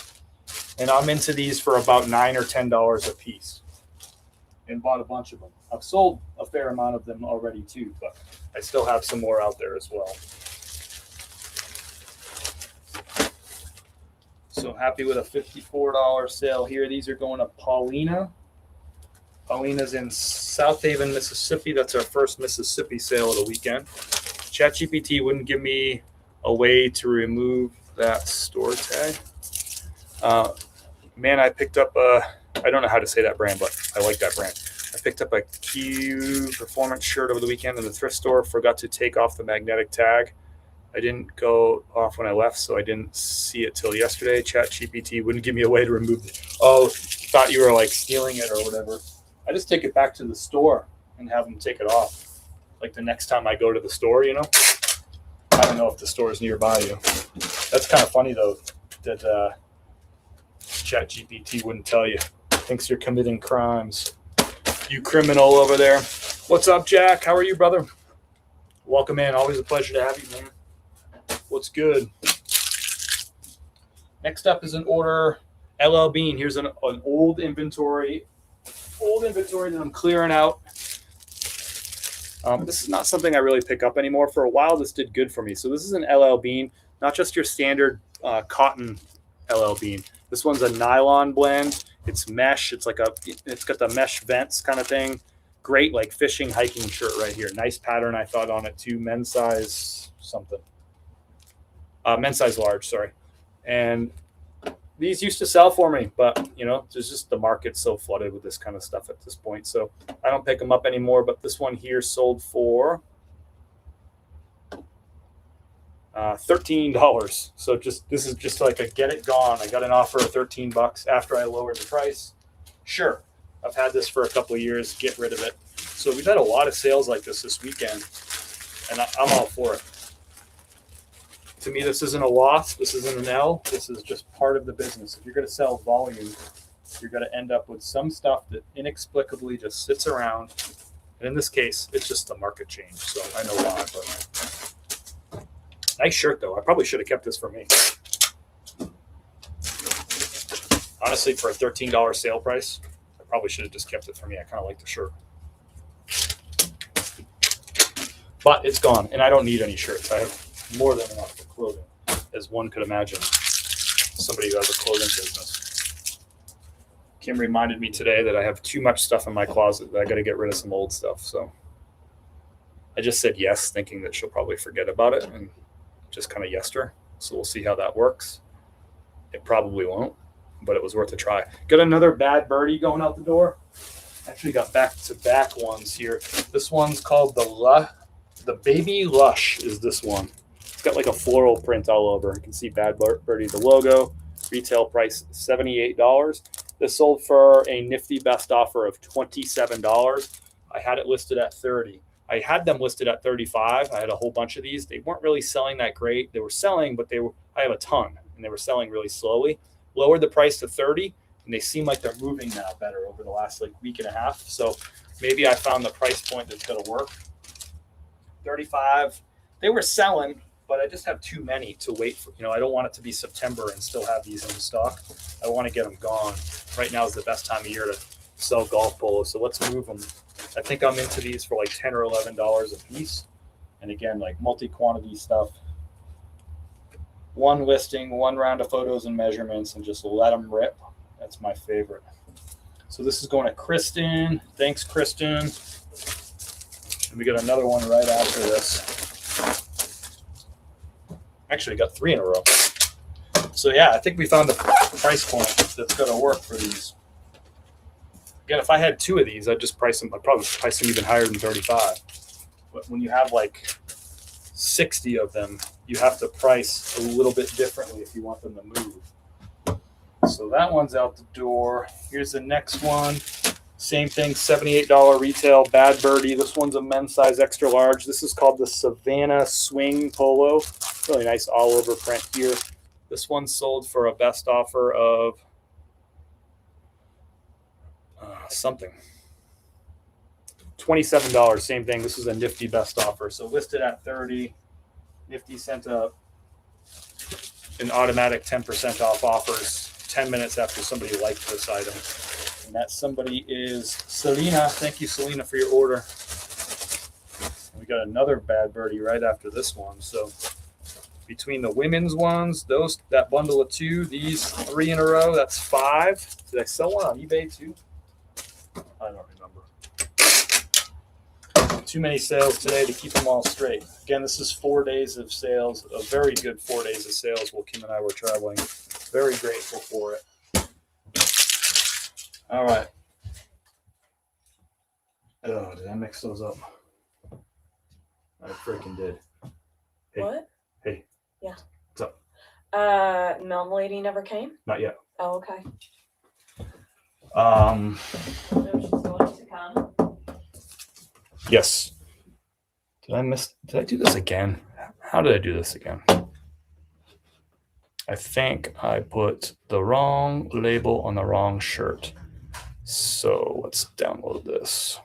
And I'm into these for about $9 or $10 a piece. And bought a bunch of them. I've sold a fair amount of them already too, but I still have some more out there as well. So happy with a $54 sale here. These are going to Paulina. Paulina's in South Haven, Mississippi. That's our first Mississippi sale of the weekend. ChatGPT wouldn't give me a way to remove that store tag. Man, I picked up I don't know how to say that brand, but I like that brand. I picked up a Q Performance shirt over the weekend in the thrift store. Forgot to take off the magnetic tag. I didn't go off when I left, so I didn't see it till yesterday. ChatGPT wouldn't give me a way to remove it. Oh, thought you were like stealing it or whatever. I just take it back to the store and have them take it off. Like the next time I go to the store, you know? I don't know if the store is nearby you. That's kind of funny, though, that ChatGPT wouldn't tell you. Thinks you're committing crimes. You criminal over there. What's up, Jack? How are you, brother? Welcome in. Always a pleasure to have you, man. What's good? Next up is an order. LL Bean. Here's an old inventory. Old inventory that I'm clearing out. This is not something I really pick up anymore. For a while, this did good for me. So this is an LL Bean, not just your standard cotton LL Bean. This one's a nylon blend. It's mesh. It's got the mesh vents kind of thing. Great like fishing, hiking shirt right here. Nice pattern I thought on it too. Men's size something. Men's size large, sorry. And these used to sell for me, but you know, there's just the market's so flooded with this kind of stuff at this point. So I don't pick them up anymore, but this one here sold for $13. So this is just like a get it gone. I got an offer of $13 after I lowered the price. Sure, I've had this for a couple of years. Get rid of it. So we've had a lot of sales like this weekend, and I'm all for it. To me, this isn't a loss. This isn't an L. This is just part of the business. If you're going to sell volume, you're going to end up with some stuff that inexplicably just sits around. And in this case, it's just the market change. So I know why. But nice shirt, though. I probably should have kept this for me. Honestly, for a $13 sale price, I probably should have just kept it for me. I kind of like the shirt. But it's gone, and I don't need any shirts. I have more than enough for clothing, as one could imagine. Somebody who has a clothing business. Kim reminded me today that I have too much stuff in my closet that I got to get rid of some old stuff. So I just said yes, thinking that she'll probably forget about it, and just kind of yesed her. So we'll see how that works. It probably won't. but it was worth a try. Got another bad birdie going out the door. Actually got back-to-back ones here. This one's called the Baby Lush is this one. It's got like a floral print all over. You can see Bad Birdie, the logo. Retail price $78. This sold for a nifty best offer of $27. I had it listed at $30. I had them listed at $35. I had a whole bunch of these. They weren't really selling that great. They were selling, but I have a ton, and they were selling really slowly. Lowered the price to $30, and they seem like they're moving now better over the last like week and a half. So maybe I found the price point that's going to work. $35. They were selling, but I just have too many to wait for. I don't want it to be September and still have these in stock. I want to get them gone. Right now is the best time of year to sell golf polos. So let's move them. I think I'm into these for like $10 or $11 a piece. And again, like multi-quantity stuff. One listing, one round of photos and measurements, and just let them rip. That's my favorite. So this is going to Kristen. Thanks, Kristen. And we got another one right after this. Actually, got 3 in a row. So yeah, I think we found the price point that's going to work for these. Again, if I had 2 of these, I'd just price them. I'd probably price them even higher than 35. But when you have like 60 of them, you have to price a little bit differently if you want them to move. So that one's out the door. Here's the next one. Same thing, $78 retail, Bad Birdie. This one's a men's size extra large. This is called the Savannah Swing Polo. Really nice all over print here. This one sold for a best offer of something. $27, same thing. This is a nifty best offer. So listed at $30. Nifty sent an automatic 10% off offers 10 minutes after somebody liked this item. And that somebody is Selena. Thank you, Selena, for your order. We got another Bad Birdie right after this one. So between the women's ones, that bundle of 2, these 3 in a row, that's 5. Did I sell one on eBay too? I don't remember. Too many sales today to keep them all straight. Again, this is 4 days of sales, a very good 4 days of sales while Kim and I were traveling. Very grateful for it. All right. Oh, did I mix those up? I freaking did. Hey. What? Hey. Yeah. What's up? Milk Lady never came? Not yet. Oh, okay. No, she's going to come. Yes. Did I do this again? How did I do this again? I think I put the wrong label on the wrong shirt. So let's download this.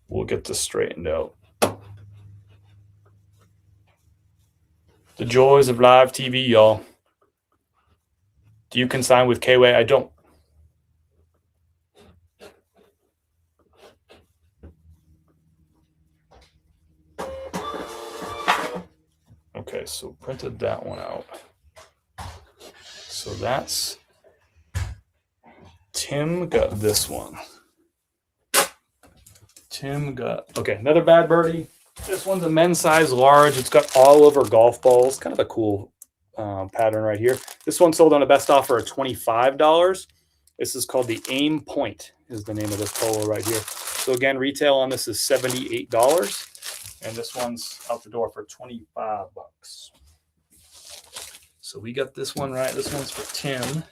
We'll get this straightened out. The joys of live TV, y'all. Do you consign with K-Way? I don't. Okay, so printed that one out. So that's Tim got this one. Tim got, okay, another Bad Birdie. This one's a men's size large. It's got all over golf balls. Kind of a cool pattern right here. This one sold on a best offer of $25. This is called the Aim Point is the name of this polo right here. So again, retail on this is $78. And this one's out the door for $25. So we got this one right. This one's for Tim.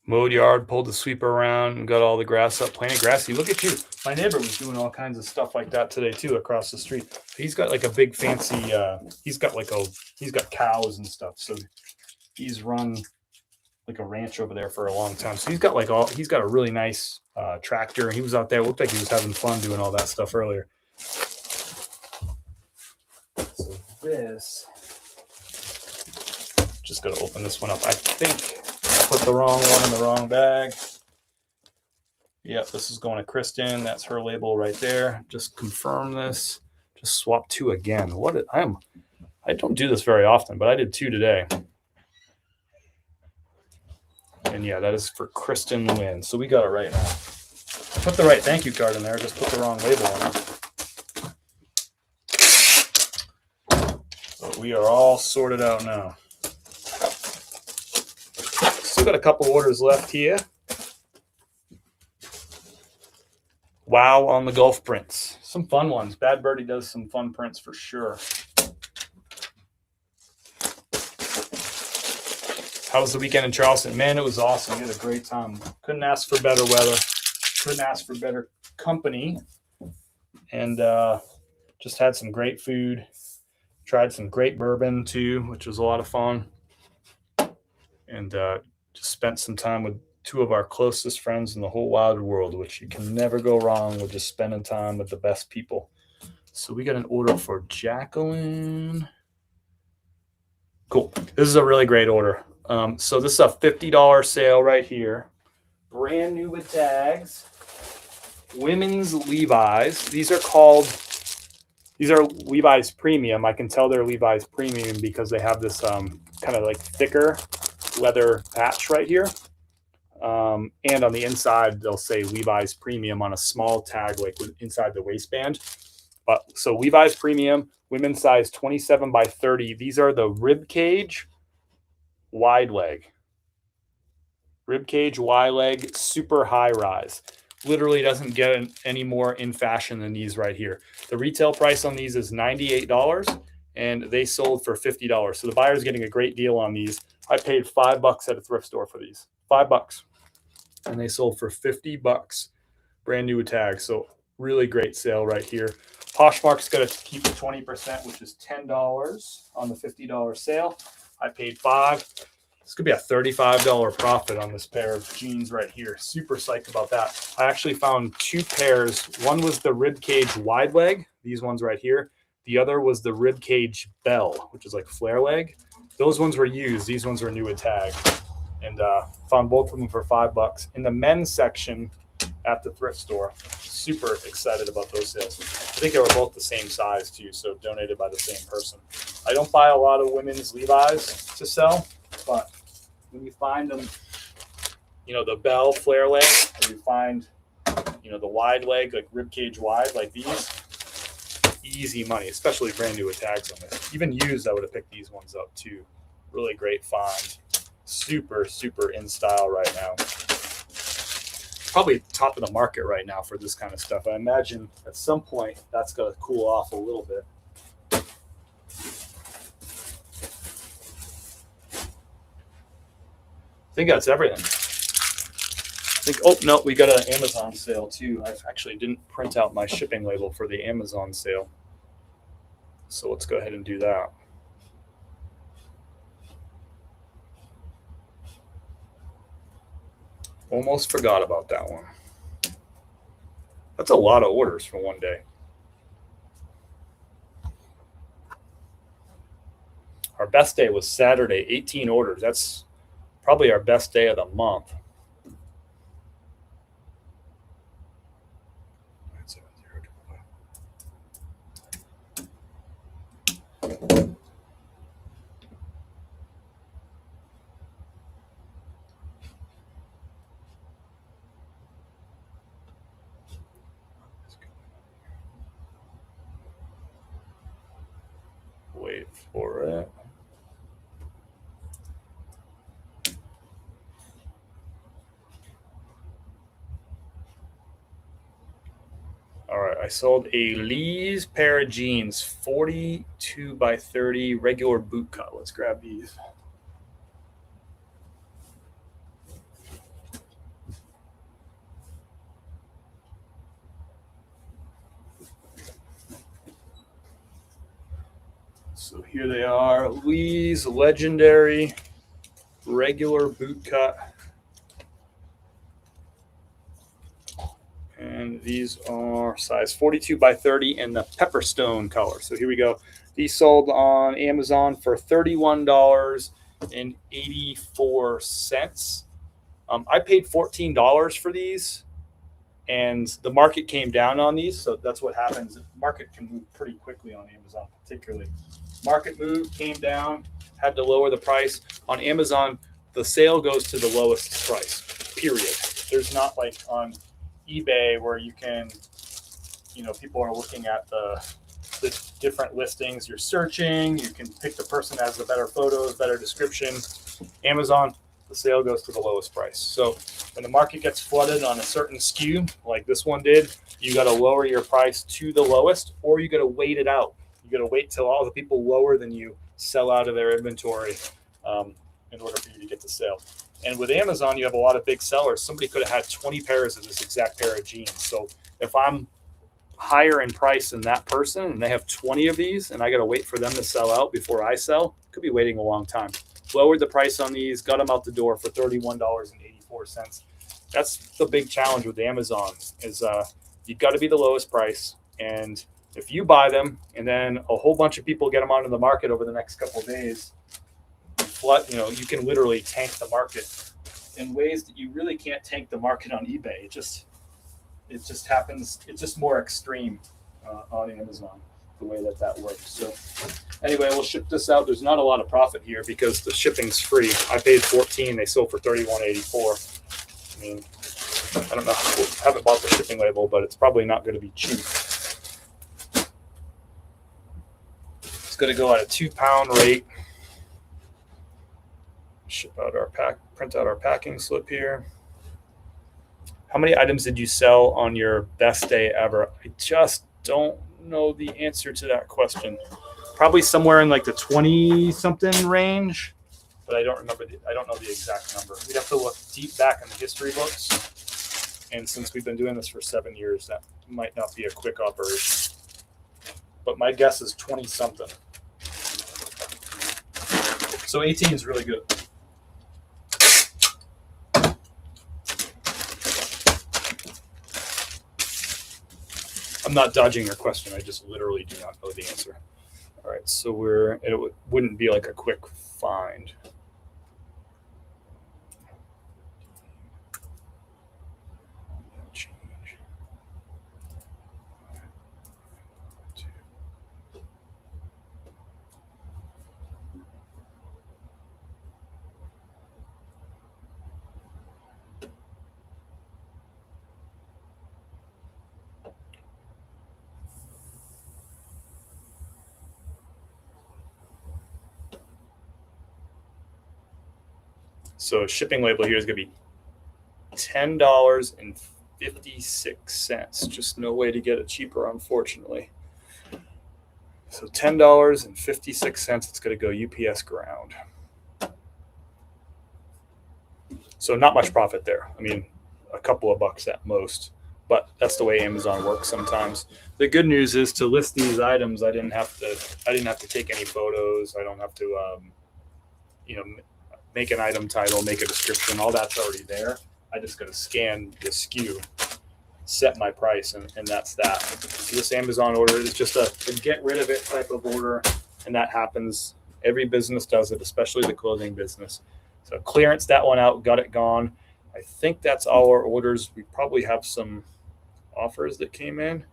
Mowed yard, pulled the sweeper around, and got all the grass up, planted grassy. Look at you. My neighbor was doing all kinds of stuff like that today too across the street. He's got like a big fancy, he's got cows and stuff. So he's run like a ranch over there for a long time. So he's got a really nice tractor. And he was out there. It looked like he was having fun doing all that stuff earlier. So this, just got to open this one up. I think put the wrong one in the wrong bag. Yep, this is going to Kristen. That's her label right there. Just confirm this. Just swap 2 again. I don't do this very often, but I did 2 today. And yeah, that is for Kristen Lynn. So we got it right now. I put the right thank you card in there. Just put the wrong label on it. So we are all sorted out now. Still got a couple orders left here. Wow on the Gulf prints. Some fun ones. Bad Birdie does some fun prints for sure. How was the weekend in Charleston? Man, it was awesome. We had a great time. Couldn't ask for better weather. Couldn't ask for better company. And just had some great food. Tried some great bourbon too, which was a lot of fun. And just spent some time with 2 of our closest friends in the whole wide world, which you can never go wrong with just spending time with the best people. So we got an order for Jacqueline. Cool. This is a really great order. So this is a $50 sale right here. Brand new with tags. Women's Levi's. These are Levi's Premium. I can tell they're Levi's Premium because they have this kind of like thicker leather patch right here. And on the inside, they'll say Levi's Premium on a small tag, like inside the waistband. So Levi's Premium, women's size 27 by 30. These are the rib cage wide leg. Rib cage wide leg, super high rise. Literally doesn't get any more in fashion than these right here. The retail price on these is $98, and they sold for $50. So the buyer's getting a great deal on these. I paid $5 at a thrift store for these. $5. And they sold for $50, brand new with tags. So really great sale right here. Poshmark's got to keep the 20%, which is $10 on the $50 sale. I paid $5. This could be a $35 profit on this pair of jeans right here. Super psyched about that. I actually found 2 pairs. One was the rib cage wide leg, these ones right here. The other was the rib cage bell, which is like flare leg. Those ones were used. These ones were new with tag. And found both of them for $5 in the men's section at the thrift store. Super excited about those sales. I think they were both the same size too, so donated by the same person. I don't buy a lot of women's Levi's to sell, but when you find them, the bell flare leg, or you find, the wide leg, like rib cage wide, like these, easy money, especially brand new with tags on this. Even used, I would have picked these ones up too. Really great find. Super, super in style right now. Probably top of the market right now for this kind of stuff. I imagine at some point that's going to cool off a little bit. I think that's everything. Oh, no, we got an Amazon sale too. I actually didn't print out my shipping label for the Amazon sale. So let's go ahead and do that. Almost forgot about that one. That's a lot of orders for one day. Our best day was Saturday, 18 orders. That's probably our best day of the month. Wait for it. All right, I sold a Lee's pair of jeans, 42 by 30 regular boot cut. Let's grab these. So here they are, Lee's legendary regular boot cut. And these are size 42 by 30 in the Pepperstone color. So here we go. These sold on Amazon for $31. $14.84. I paid $14 for these, and the market came down on these. So that's what happens. The market can move pretty quickly on Amazon, particularly. Market moved, came down, had to lower the price. On Amazon, the sale goes to the lowest price, period. There's not like on eBay where you can, people are looking at the different listings. You're searching, you can pick the person that has the better photos, better description. Amazon, the sale goes to the lowest price. So when the market gets flooded on a certain SKU, like this one did, you got to lower your price to the lowest, or you got to wait it out. You got to wait till all the people lower than you sell out of their inventory in order for you to get the sale. And with Amazon, you have a lot of big sellers. Somebody could have had 20 pairs of this exact pair of jeans. So if I'm higher in price than that person and they have 20 of these and I got to wait for them to sell out before I sell, could be waiting a long time. Lowered the price on these, got them out the door for $31.84. That's the big challenge with Amazon is you've got to be the lowest price. And if you buy them and then a whole bunch of people get them onto the market over the next couple of days, you can literally tank the market in ways that you really can't tank the market on eBay. It just happens. It's just more extreme on Amazon, the way that works. So anyway, we'll ship this out. There's not a lot of profit here because the shipping's free. I paid $14. They sold for $31.84. I mean, I don't know. I haven't bought the shipping label, but it's probably not going to be cheap. It's going to go at a 2-pound rate. Print out our packing slip here. How many items did you sell on your best day ever? I just don't know the answer to that question. Probably somewhere in like the 20-something range, but I don't know the exact number. We'd have to look deep back in the history books. And since we've been doing this for 7 years, that might not be a quick operation. But my guess is 20-something. So 18 is really good. I'm not dodging your question. I just literally do not know the answer. All right, so it wouldn't be like a quick find. So shipping label here is going to be $10.56. Just no way to get it cheaper, unfortunately. So $10.56. It's going to go UPS ground. So not much profit there. I mean, a couple of bucks at most. But that's the way Amazon works sometimes. The good news is to list these items, I didn't have to take any photos. I don't have to, make an item title, make a description. All that's already there. I just got to scan the SKU, set my price, and that's that. So this Amazon order is just a get rid of it type of order, and that happens. Every business does it, especially the clothing business. So clearance that one out, got it gone. I think that's all our orders. We probably have some offers that came in.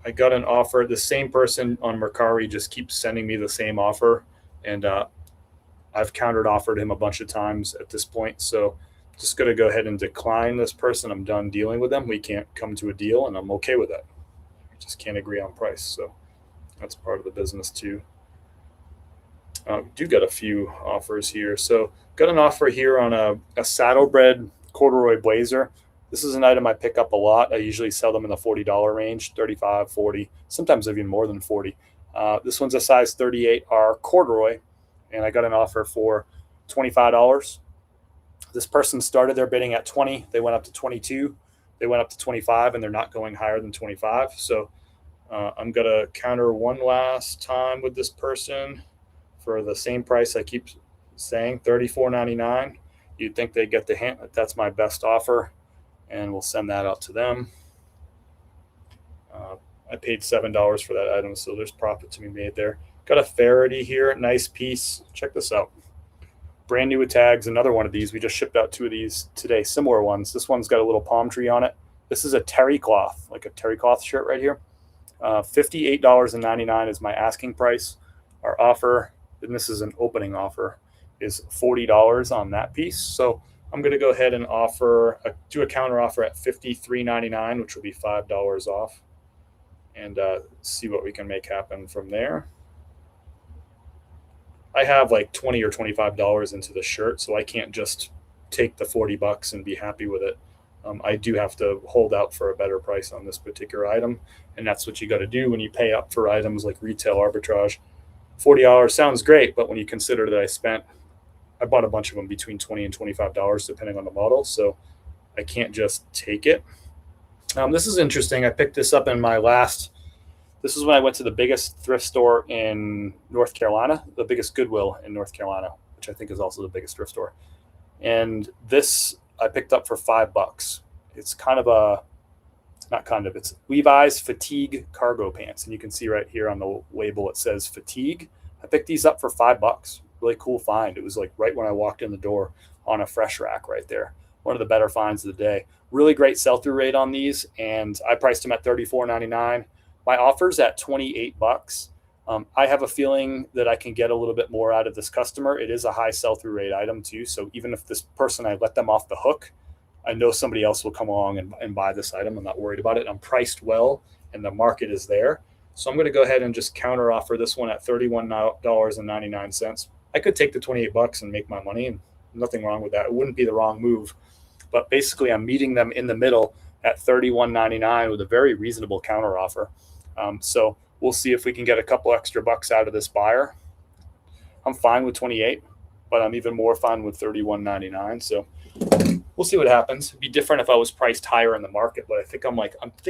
I got an offer. The same person on Mercari just keeps sending me the same offer, and I've countered offered him a bunch of times at this point. So just going to go ahead and decline this person. I'm done dealing with them. We can't come to a deal, and I'm okay with that. We just can't agree on price. So that's part of the business too. Do got a few offers here. So got an offer here on a saddlebred corduroy blazer. This is an item I pick up a lot. I usually sell them in the $40 range, 35, 40, sometimes even more than 40. This one's a size 38R corduroy, and I got an offer for $25. This person started their bidding at 20. They went up to 22. They went up to 25, and they're not going higher than 25. So I'm going to counter one last time with this person for the same price I keep saying, $34.99. You'd think they'd get the hint that that's my best offer, and we'll send that out to them. I paid $7 for that item, so there's profit to be made there. Got a Faraday here, nice piece. Check this out. Brand new with tags. Another one of these. We just shipped out 2 of these today, similar ones. This one's got a little palm tree on it. This is a terry cloth, like a terry cloth shirt right here. $58.99 is my asking price. Our offer, and this is an opening offer, is $40 on that piece. So I'm going to go ahead and do a counter offer at $53.99, which will be $5 off, and see what we can make happen from there. I have like $20 or $25 into the shirt, so I can't just take the $40 and be happy with it. I do have to hold out for a better price on this particular item, and that's what you got to do when you pay up for items like retail arbitrage. $40 sounds great, but when you consider that I bought a bunch of them between $20 and $25 depending on the model, so I can't just take it. This is interesting. I picked this up in this is when I went to the biggest thrift store in North Carolina, the biggest Goodwill in North Carolina, which I think is also the biggest thrift store. And this I picked up for $5. It's it's Levi's fatigue cargo pants. And you can see right here on the label, it says fatigue. I picked these up for $5. Really cool find. It was like right when I walked in the door on a fresh rack right there. One of the better finds of the day. Really great sell-through rate on these. And I priced them at $34.99. My offer's at $28. I have a feeling that I can get a little bit more out of this customer. It is a high sell-through rate item too. So even if this person, I let them off the hook, I know somebody else will come along and buy this item. I'm not worried about it. I'm priced well and the market is there. So I'm going to go ahead and just counter offer this one at $31.99. I could take the $28 and make my money, and nothing wrong with that. It wouldn't be the wrong move. But basically I'm meeting them in the middle at $31.99 with a very reasonable counter offer. So we'll see if we can get a couple extra bucks out of this buyer. I'm fine with 28, but I'm even more fine with $31.99. So we'll see what happens. It'd be different if I was priced higher in the market, but I think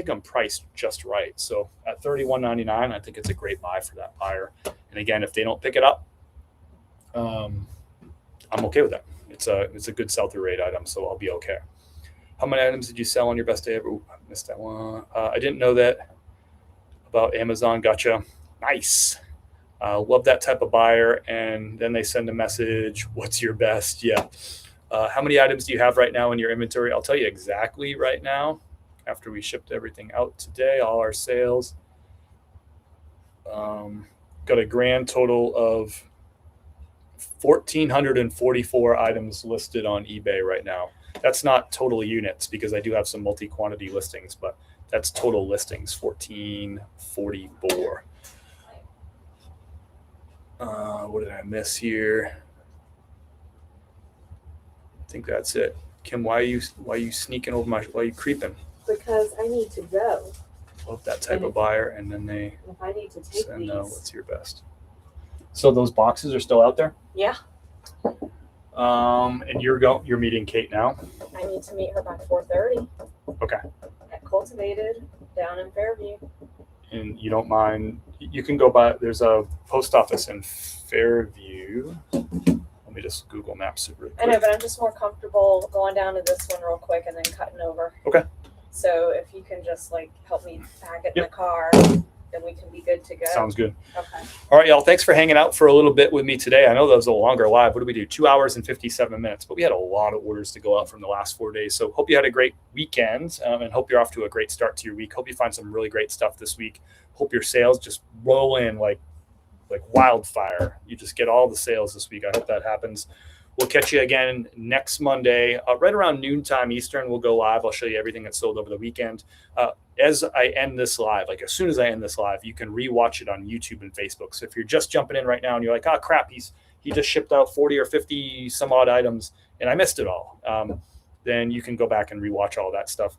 I'm priced just right. So at $31.99, I think it's a great buy for that buyer. And again, if they don't pick it up, I'm okay with that. It's a good sell-through rate item, so I'll be okay. How many items did you sell on your best day ever? Ooh, I missed that one. I didn't know that about Amazon. Gotcha. Nice. Love that type of buyer. And then they send a message. What's your best? Yeah. How many items do you have right now in your inventory? I'll tell you exactly right now. After we shipped everything out today, all our sales. Got a grand total of 1,444 items listed on eBay right now. That's not total units because I do have some multi-quantity listings, but that's total listings, 1,444. What did I miss here? I think that's it. Kim, why are you sneaking over why are you creeping? Because I need to go. Love that type of buyer. And then they If I need to take send, these. what's your best? So those boxes are still out there? Yeah. And you're meeting Kate now? I need to meet her by 4:30 Okay. at Cultivated down in Fairview. And you don't mind, you can go by, there's a post office in Fairview. Let me just Google Maps it real quick. I know, but I'm just more comfortable going down to this one real quick and then cutting over. Okay. So if you can just help me pack it in the car, then we can be good to go. Sounds good. Okay. All right, y'all. Thanks for hanging out for a little bit with me today. I know that was a longer live. What did we do? 2 hours and 57 minutes, but we had a lot of orders to go out from the last 4 days. So hope you had a great weekend and hope you're off to a great start to your week. Hope you find some really great stuff this week. Hope your sales just roll in like wildfire. You just get all the sales this week. I hope that happens. We'll catch you again next Monday, right around noontime Eastern. We'll go live. I'll show you everything that's sold over the weekend. As I end this live, as soon as I end this live, you can rewatch it on YouTube and Facebook. So if you're just jumping in right now and you're like, oh crap, he just shipped out 40 or 50 some odd items and I missed it all, then you can go back and rewatch all that stuff.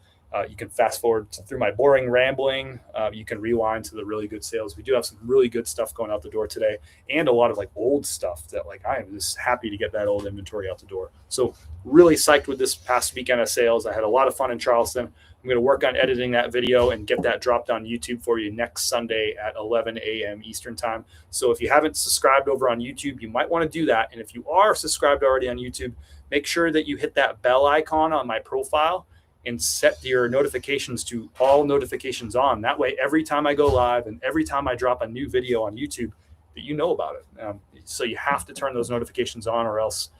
You can fast forward through my boring rambling. You can rewind to the really good sales. We do have some really good stuff going out the door today and a lot of old stuff that I am just happy to get that old inventory out the door. So really psyched with this past weekend of sales. I had a lot of fun in Charleston. I'm going to work on editing that video and get that dropped on YouTube for you next Sunday at 11 a.m. Eastern time. So if you haven't subscribed over on YouTube, you might want to do that. And if you are subscribed already on YouTube, make sure that you hit that bell icon on my profile and set your notifications to all notifications on. That way, every time I go live and every time I drop a new video on YouTube, that you know about it. So you have to turn those notifications on, or else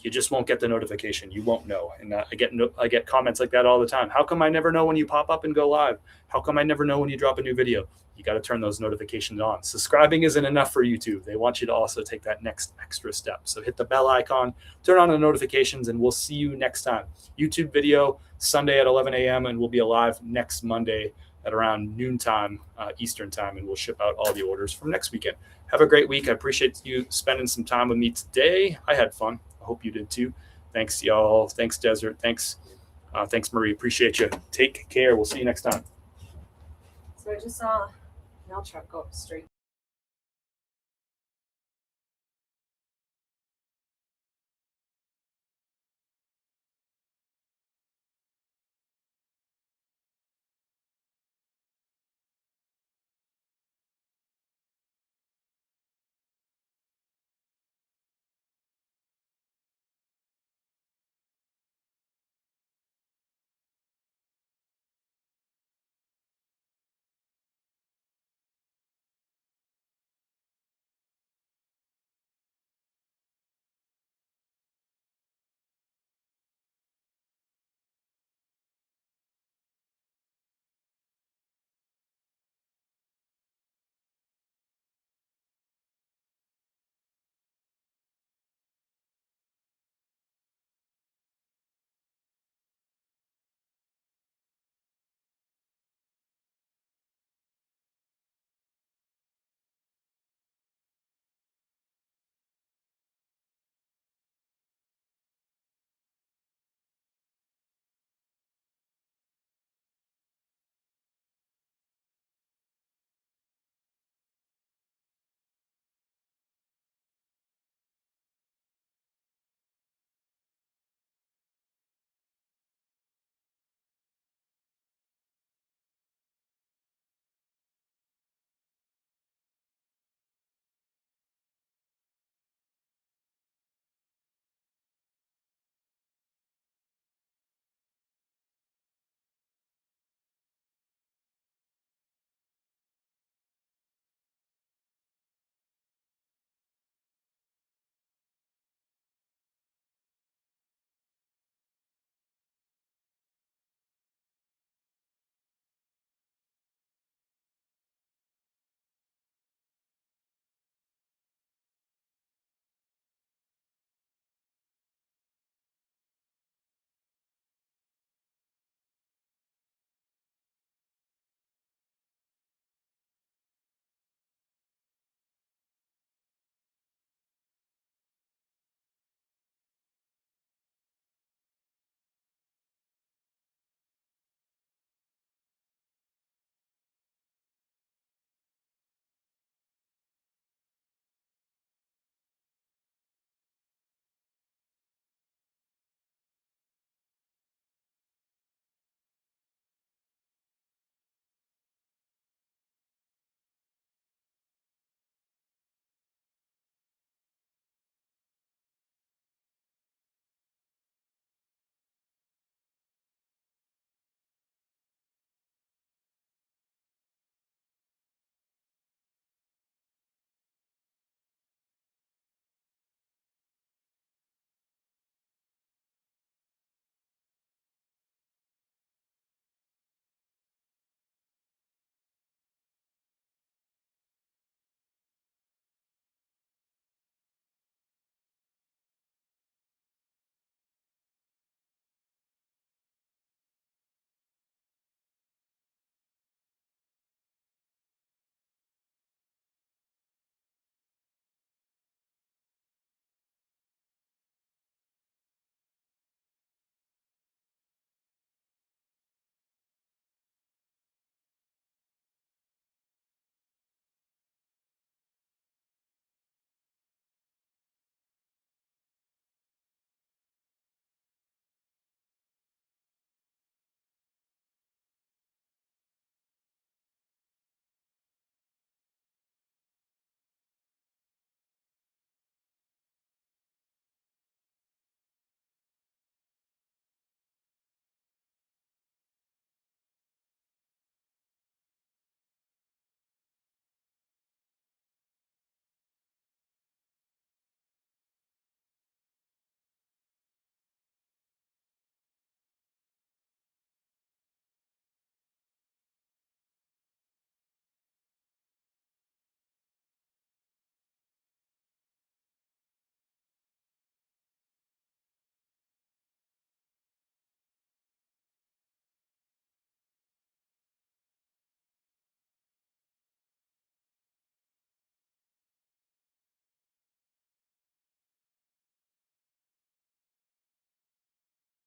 you just won't get the notification. You won't know. And I get comments like that all the time. How come I never know when you pop up and go live? How come I never know when you drop a new video? You got to turn those notifications on. Subscribing isn't enough for YouTube. They want you to also take that next extra step. So hit the bell icon, turn on the notifications, and we'll see you next time. YouTube video Sunday at 11 a.m. and we'll be alive next Monday at around noontime Eastern time, and we'll ship out all the orders from next weekend. Have a great week. I appreciate you spending some time with me today. I had fun. I hope you did too. Thanks, y'all. Thanks, Desert. Thanks, Marie. Appreciate you. Take care. We'll see you next time. So I just saw a mail truck go up the street.